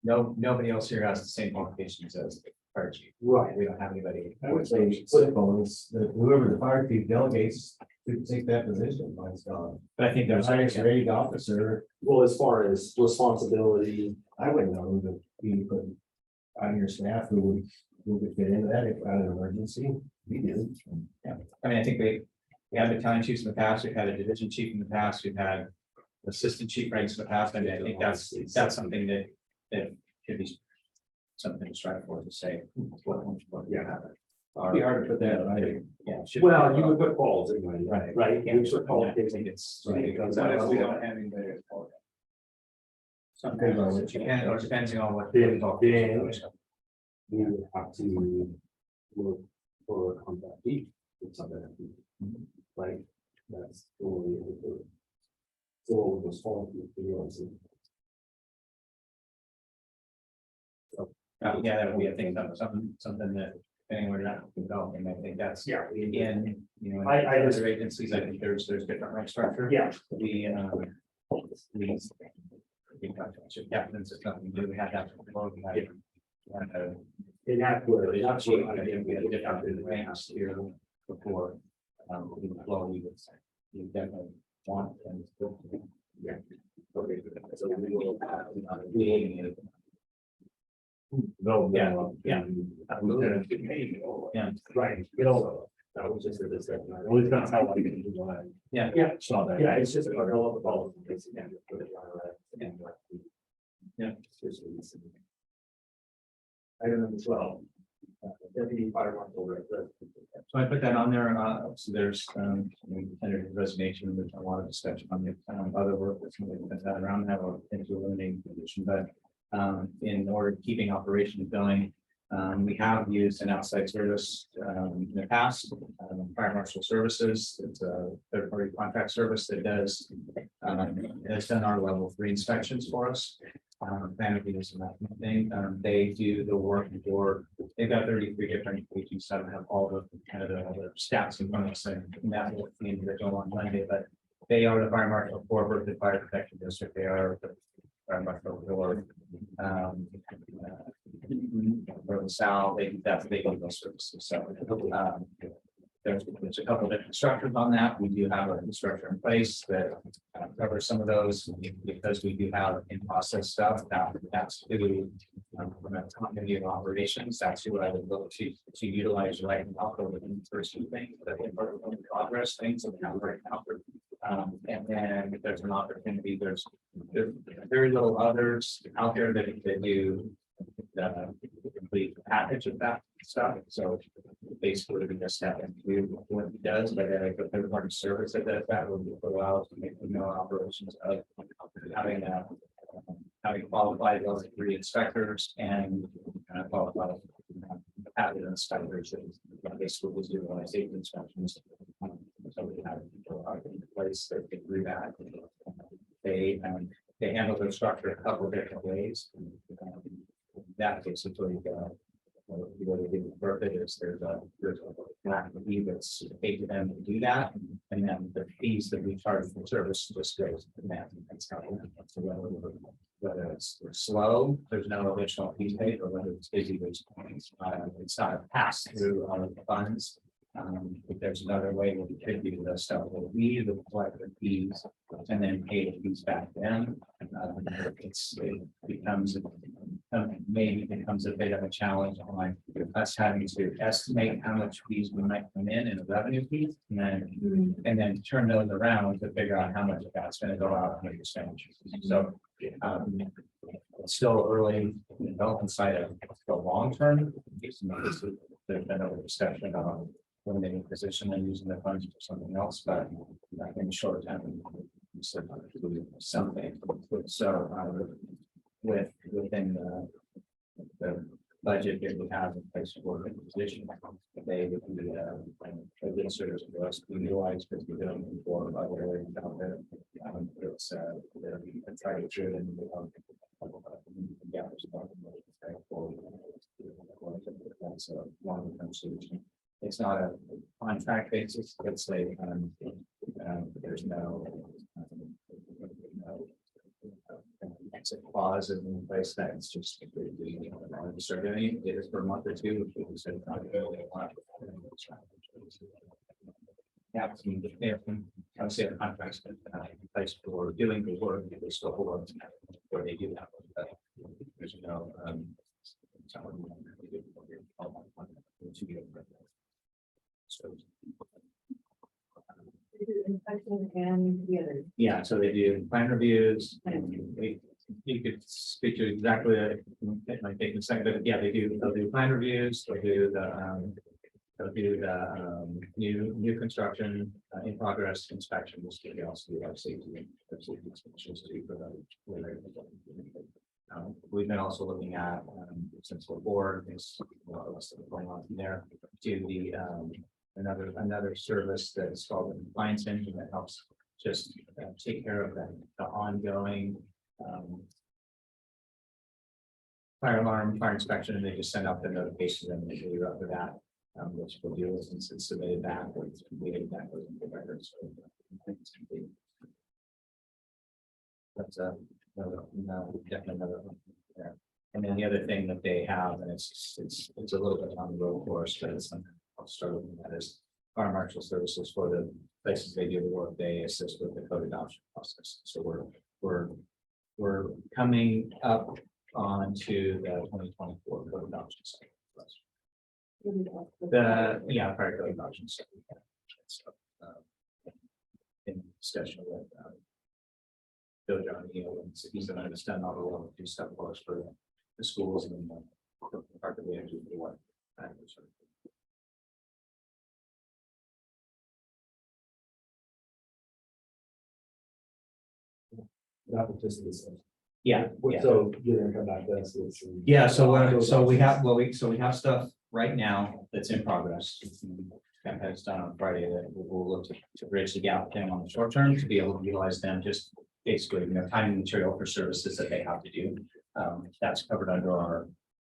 No, nobody else here has the same qualifications as the fire chief. Right. We don't have anybody. I would say, phones, that whoever the fire chief delegates to take that position, mine's gone. But I think The there's. highest rated officer, Well, as far as responsibility, I wouldn't know who to be put on your staff who would fit into that if out of an emergency. We do. I mean, I think we had battalion chiefs in the past, we've had a division chief in the past, we've had assistant chief ranks in the past, and I think that's something that should be something to strive for, to say what you have. It'd be hard to put that, right? Yeah. it should- well, you would put calls anyway, Right. right? Yeah, You put calls. I think it's. Right. Because What if we don't have anybody. Depends on what you- Or depending on what. Then- You would have to look for a contactee, with something, right? That's the way it would do it. So what would respond to the Yeah, that would be, I think, something that, depending where you're at with developing, I think that's. Yeah. In, you know, I in just- other agencies, I think there's different rank structure. Yeah. We captains, it's nothing new, we had that before, we had. And that's where, We had different ranks here before. Well, we definitely want and. Yeah. Okay, so we will. No, yeah. Yeah. Yeah. right, you know, that was just a discussion. I always got how I can do that. Yeah. Yeah, Saw that. yeah, it's just a couple of balls. Yeah. Item number 12. Deputy fire marshal. So I put that on there, so there's, tentative resignation, there's a lot of discussion on the, other work that's moving that around that, or into eliminating the position, but. In order to keeping operations going, we have used an outside service, in the past, fire marshal services, it's a third party contract service that does. Has done our level 3 inspections for us. Vanity is that thing, they do the work for, they've got 33 different agencies that have all the kind of the stats in front of us, and that will be individual on Monday, but they are the fire marshal for Berkeley Fire Protection District, they are the fire marshal for the South, they do those services, so there's a couple of different structures on that. We do have a structure in place that covers some of those, because we do have in-process stuff that's who, from a continuity of operations, that's who I would look to utilize right now for the first thing, that in progress things that we have right now. And then if there's an opportunity, there's very little others out there that do the complete package of that stuff. So basically we just have to do what he does, but then a third party service that does that will allow us to make operations of having qualified level 3 inspectors and qualified added inspectors that basically was doing when I say inspections. So we have people in place that can do that. They handle their structure a couple of different ways. That basically, what they do with Berkeley is there's a fee that's paid to them to do that, and then the fees that we charge for service just goes to that. That's how so whether it's slow, there's no additional fees paid, or whether it's busy, it's not a pass through on the funds. If there's another way we could do this stuff, we would collect the fees and then pay the fees back then. Maybe becomes a bit of a challenge on us having to estimate how much fees we might come in a revenue fees, and then turn those around to figure out how much of that's going to go out on the expenditures. So it's still early in the development side of the long term. There's been a discussion on eliminating position and using the funds for something else, but in the short term, something. So within the budget that we have in place for the position, they would be a good service for us to utilize, because we're doing it for other areas out there. It's try to do it in that's a long-term solution. it's not a contract basis, it's a, there's no. It's a clause in place that it's just. Start doing it is for a month or two. Yeah, I would say the contracts in place for doing the work, they still hold on to where they do that. There's no, so. Inspection and the other. Yeah, so they do plan reviews and you could speak to exactly, it might take a second, but yeah, they'll do plan reviews, they'll do the new construction in progress inspections. They also do our safety inspections too for the. We've been also looking at, since we're bored, there's a lot of stuff going on from there, to the, another service that is called the compliance engine that helps just take care of the ongoing fire alarm, fire inspection, and they just send out the notification and they do after that, which we'll do since it's submitted back or it's completed back or the records. So I think it's complete. That's definitely another one there. And then the other thing that they have, and it's a little bit on the road course, but it's something I'll start looking at is fire marshal services for the places they do the work. They assist with the code adoption process. So we're coming up onto the 2024 code adoption cycle. The fire code adoption cycle. So, in discussion with Bill John, he's going to understand not all do stuff for us for the schools and the part that we actually do what. Not just this. Yeah. So you're gonna come back to us with some. Yeah, so we have stuff right now that's in progress. It's done on Friday that we'll look to bridge the gap with them on the short term to be able to utilize them just basically, time and material for services that they have to do. That's covered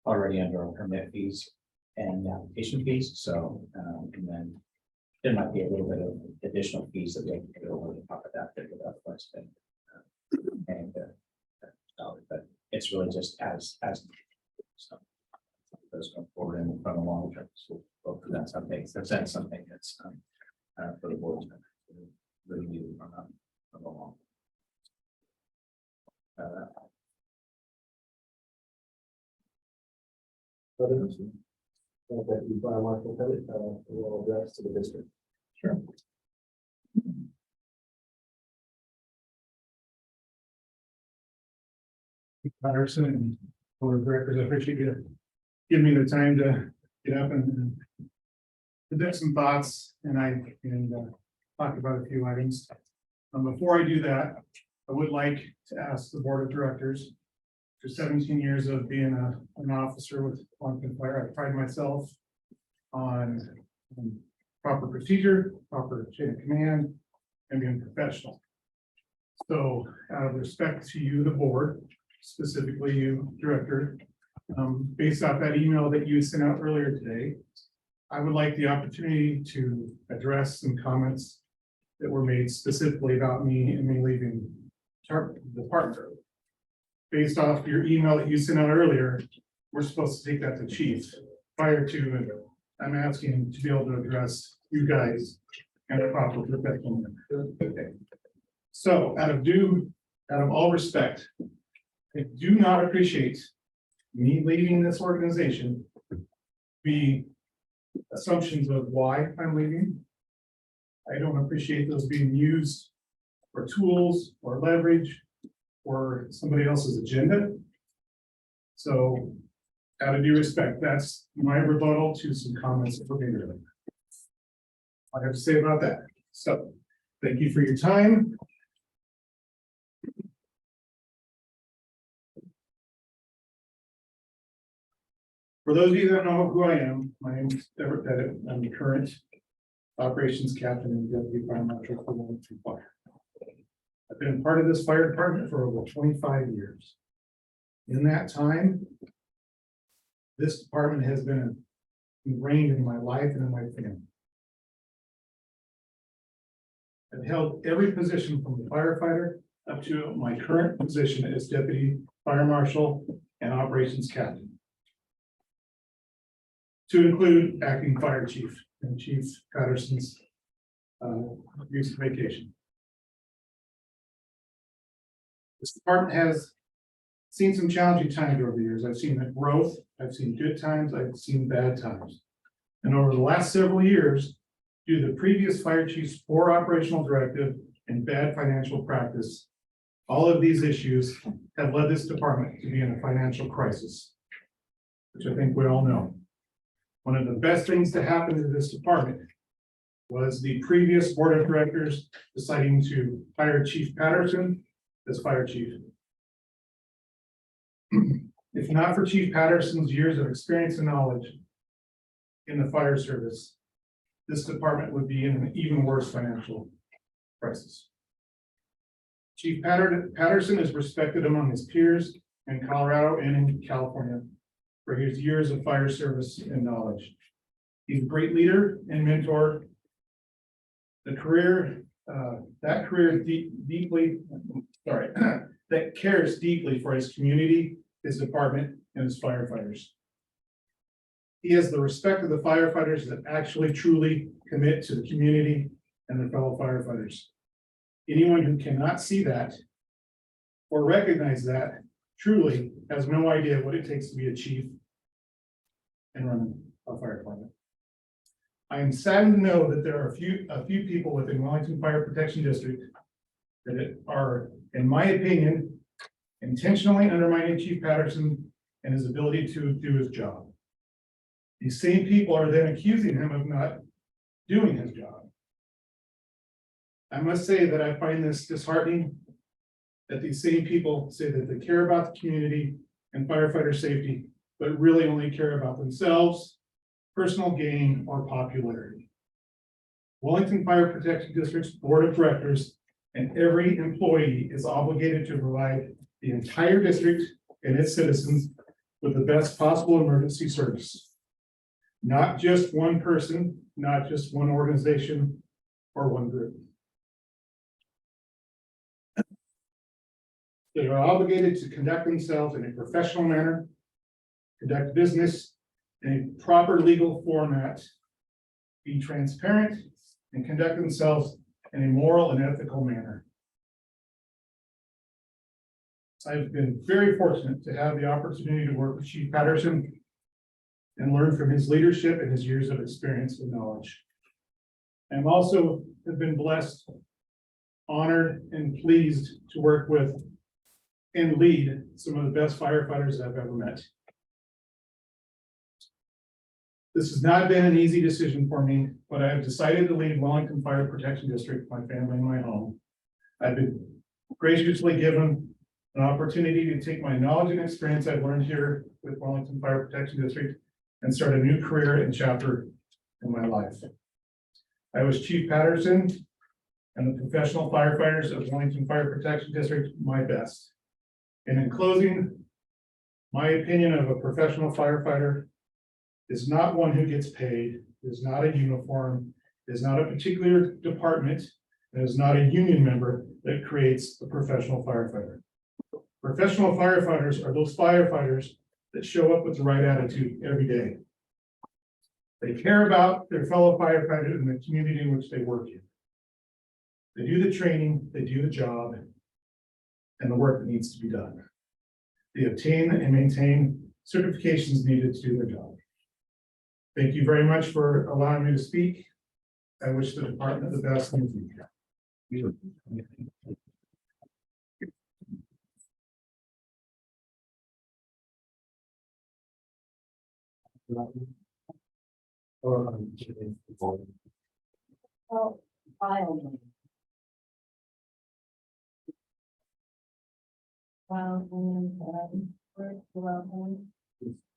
already under our permit fees and application fees. So, and then there might be a little bit of additional fees that we have to go over the top of that would otherwise been. But it's really just as so those going forward and from a long term. So that's something that's for the board to really do from a long. That you buy market credit, will address to the district. Sure. Patterson and board of directors, I appreciate you giving me the time to get up and present some thoughts and talk about a few items. Before I do that, I would like to ask the board of directors, for 17 years of being an officer with Wellington Fire, I pride myself on proper procedure, proper chain of command, and being professional. So out of respect to you, the board, specifically you, director, based off that email that you sent out earlier today, I would like the opportunity to address some comments that were made specifically about me and me leaving the department. Based off your email that you sent out earlier, we're supposed to take that to chief prior to, and I'm asking to be able to address you guys and a proper professional. Okay. So out of all respect, I do not appreciate me leaving this organization, be assumptions of why I'm leaving. I don't appreciate those being used for tools or leverage or somebody else's agenda. So out of due respect, that's my rebuttal to some comments that were made earlier. I have to say about that. So thank you for your time. For those of you that know who I am, my name is Deborah Pettit. I'm the current operations captain and deputy fire marshal for Wellington Fire. I've been part of this fire department for over 25 years. In that time, this department has been ingrained in my life and in my family. I've held every position from the firefighter up to my current position as deputy fire marshal and operations captain, to include acting fire chief and Chief Patterson's recent vacation. This department has seen some challenging times over the years. I've seen the growth, I've seen good times, I've seen bad times. And over the last several years, due to the previous fire chief's poor operational directive and bad financial practice, all of these issues have led this department to be in a financial crisis, which I think we all know. One of the best things to happen to this department was the previous board of directors deciding to hire Chief Patterson as fire chief. If not for Chief Patterson's years of experience and knowledge in the fire service, this department would be in an even worse financial crisis. Chief Patterson is respected among his peers in Colorado and in California for his years of fire service and knowledge. He's a great leader and mentor. The career, that cares deeply for his community, his department, and his firefighters. He has the respect of the firefighters that actually truly commit to the community and their fellow firefighters. Anyone who cannot see that or recognize that truly has no idea what it takes to be a chief and run a fire department. I am saddened to know that there are a few people within Wellington Fire Protection District that are, in my opinion, intentionally undermining Chief Patterson and his ability to do his job. These same people are then accusing him of not doing his job. I must say that I find this disheartening that these same people say that they care about the community and firefighter safety, but really only care about themselves, personal gain, or popularity. Wellington Fire Protection District's Board of Directors and every employee is obligated to provide the entire district and its citizens with the best possible emergency service. Not just one person, not just one organization or one group. They are obligated to conduct themselves in a professional manner, conduct business in a proper legal format, be transparent, and conduct themselves in a moral and ethical manner. I've been very fortunate to have the opportunity to work with Chief Patterson and learn from his leadership and his years of experience and knowledge. I'm also have been blessed, honored, and pleased to work with and lead some of the best firefighters I've ever met. This has not been an easy decision for me, but I have decided to leave Wellington Fire Protection District, my family, and my home. I've been graciously given an opportunity to take my knowledge and experience I've learned here with Wellington Fire Protection District and start a new career and chapter in my life. I wish Chief Patterson and the professional firefighters of Wellington Fire Protection District my best. And in closing, my opinion of a professional firefighter is not one who gets paid, is not a uniform, is not a particular department, and is not a union member that creates a professional firefighter. Professional firefighters are those firefighters that show up with the right attitude every day. They care about their fellow firefighters and the community in which they work in. They do the training, they do the job, and the work that needs to be done. They obtain and maintain certifications needed to do their job. Thank you very much for allowing me to speak. I wish the department the best in the future. Oh, file. File,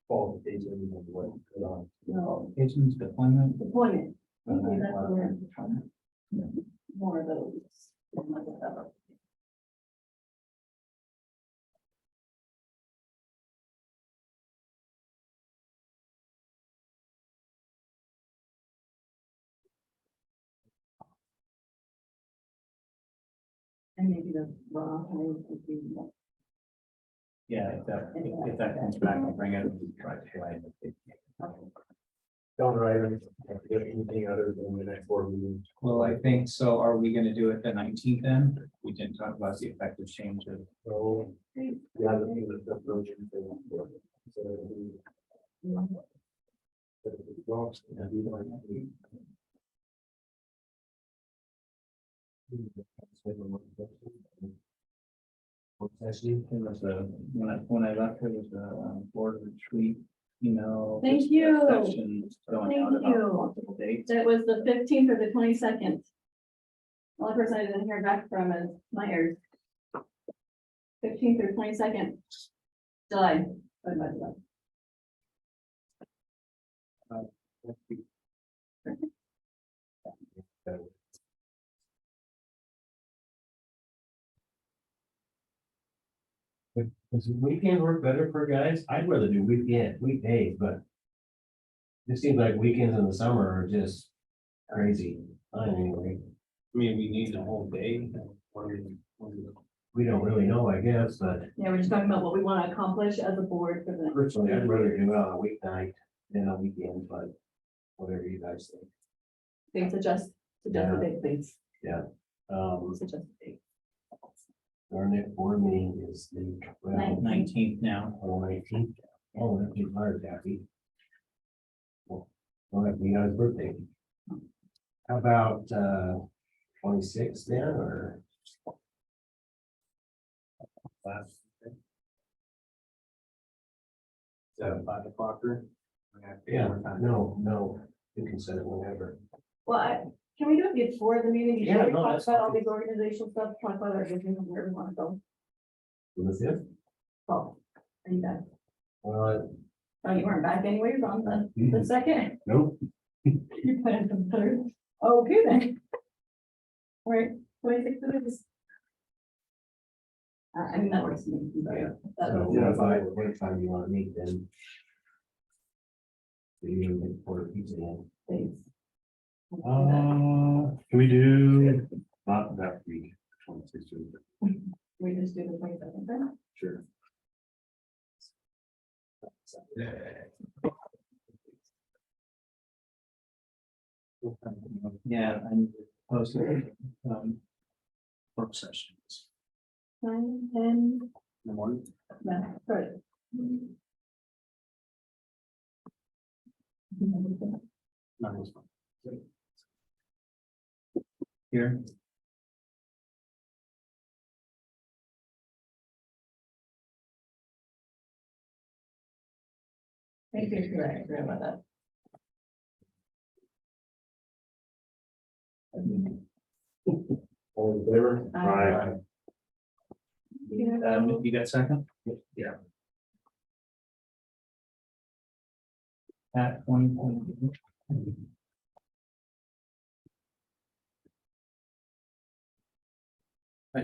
Qualifications, deployment. deployment. Maybe that's the word. More of those. And maybe the raw time would be. Yeah, if that comes back, I'll bring it. Don't write anything other than the next board meeting. Well, I think so. Are we gonna do it the 19th then? We didn't talk about the effective change of. So, yeah, the version. It was when I left, it was a board retreat, Thank you. sessions going out Thank about you. multiple dates. That was the 15th or the 22nd. The only person I didn't hear back from is Myers. 15th or 22nd. July. Sorry about that. Does weekend work better for guys? I'd rather do weekdays, but. It seems like weekends in the summer are just crazy. Anyway, I mean, we need the whole day. we don't really know, I guess, but Yeah, we're just talking about what we want to accomplish as a board for the next. personally, I'd rather do it on a weeknight than a weekend, but. Whatever you guys think. Things suggest the date, please. Um, Suggest the date. our next board meeting is the 19th now. 19th. Oh, that'd be hard, Kathy. Well, that'd be on his birthday. How about 26th then, or? Is that a 5 o'clocker? Yeah, no, you can set it whenever. Well, can we do it before the meeting? Yeah, Before we no, talk that's about all fine. these organizational stuff, talk about our vision and where we want to go. The 5th? Oh, are you back? Well, Oh, you weren't back anyway, you're on the second. nope. You planned for the third. Okay then. All right, 26th it is. I mean, that works for me. Yeah. That So works. what time you want to meet then? So you can get order pizza in. Thanks. Can we do not that week? 26th. We just do the 22nd then? Sure. Yeah, and post work sessions 9, 10, in the morning. no, sorry. Nine is fine. Here. Thank you for that, I forgot about that. All in favor? Aye. You got a second? Yeah. At 20.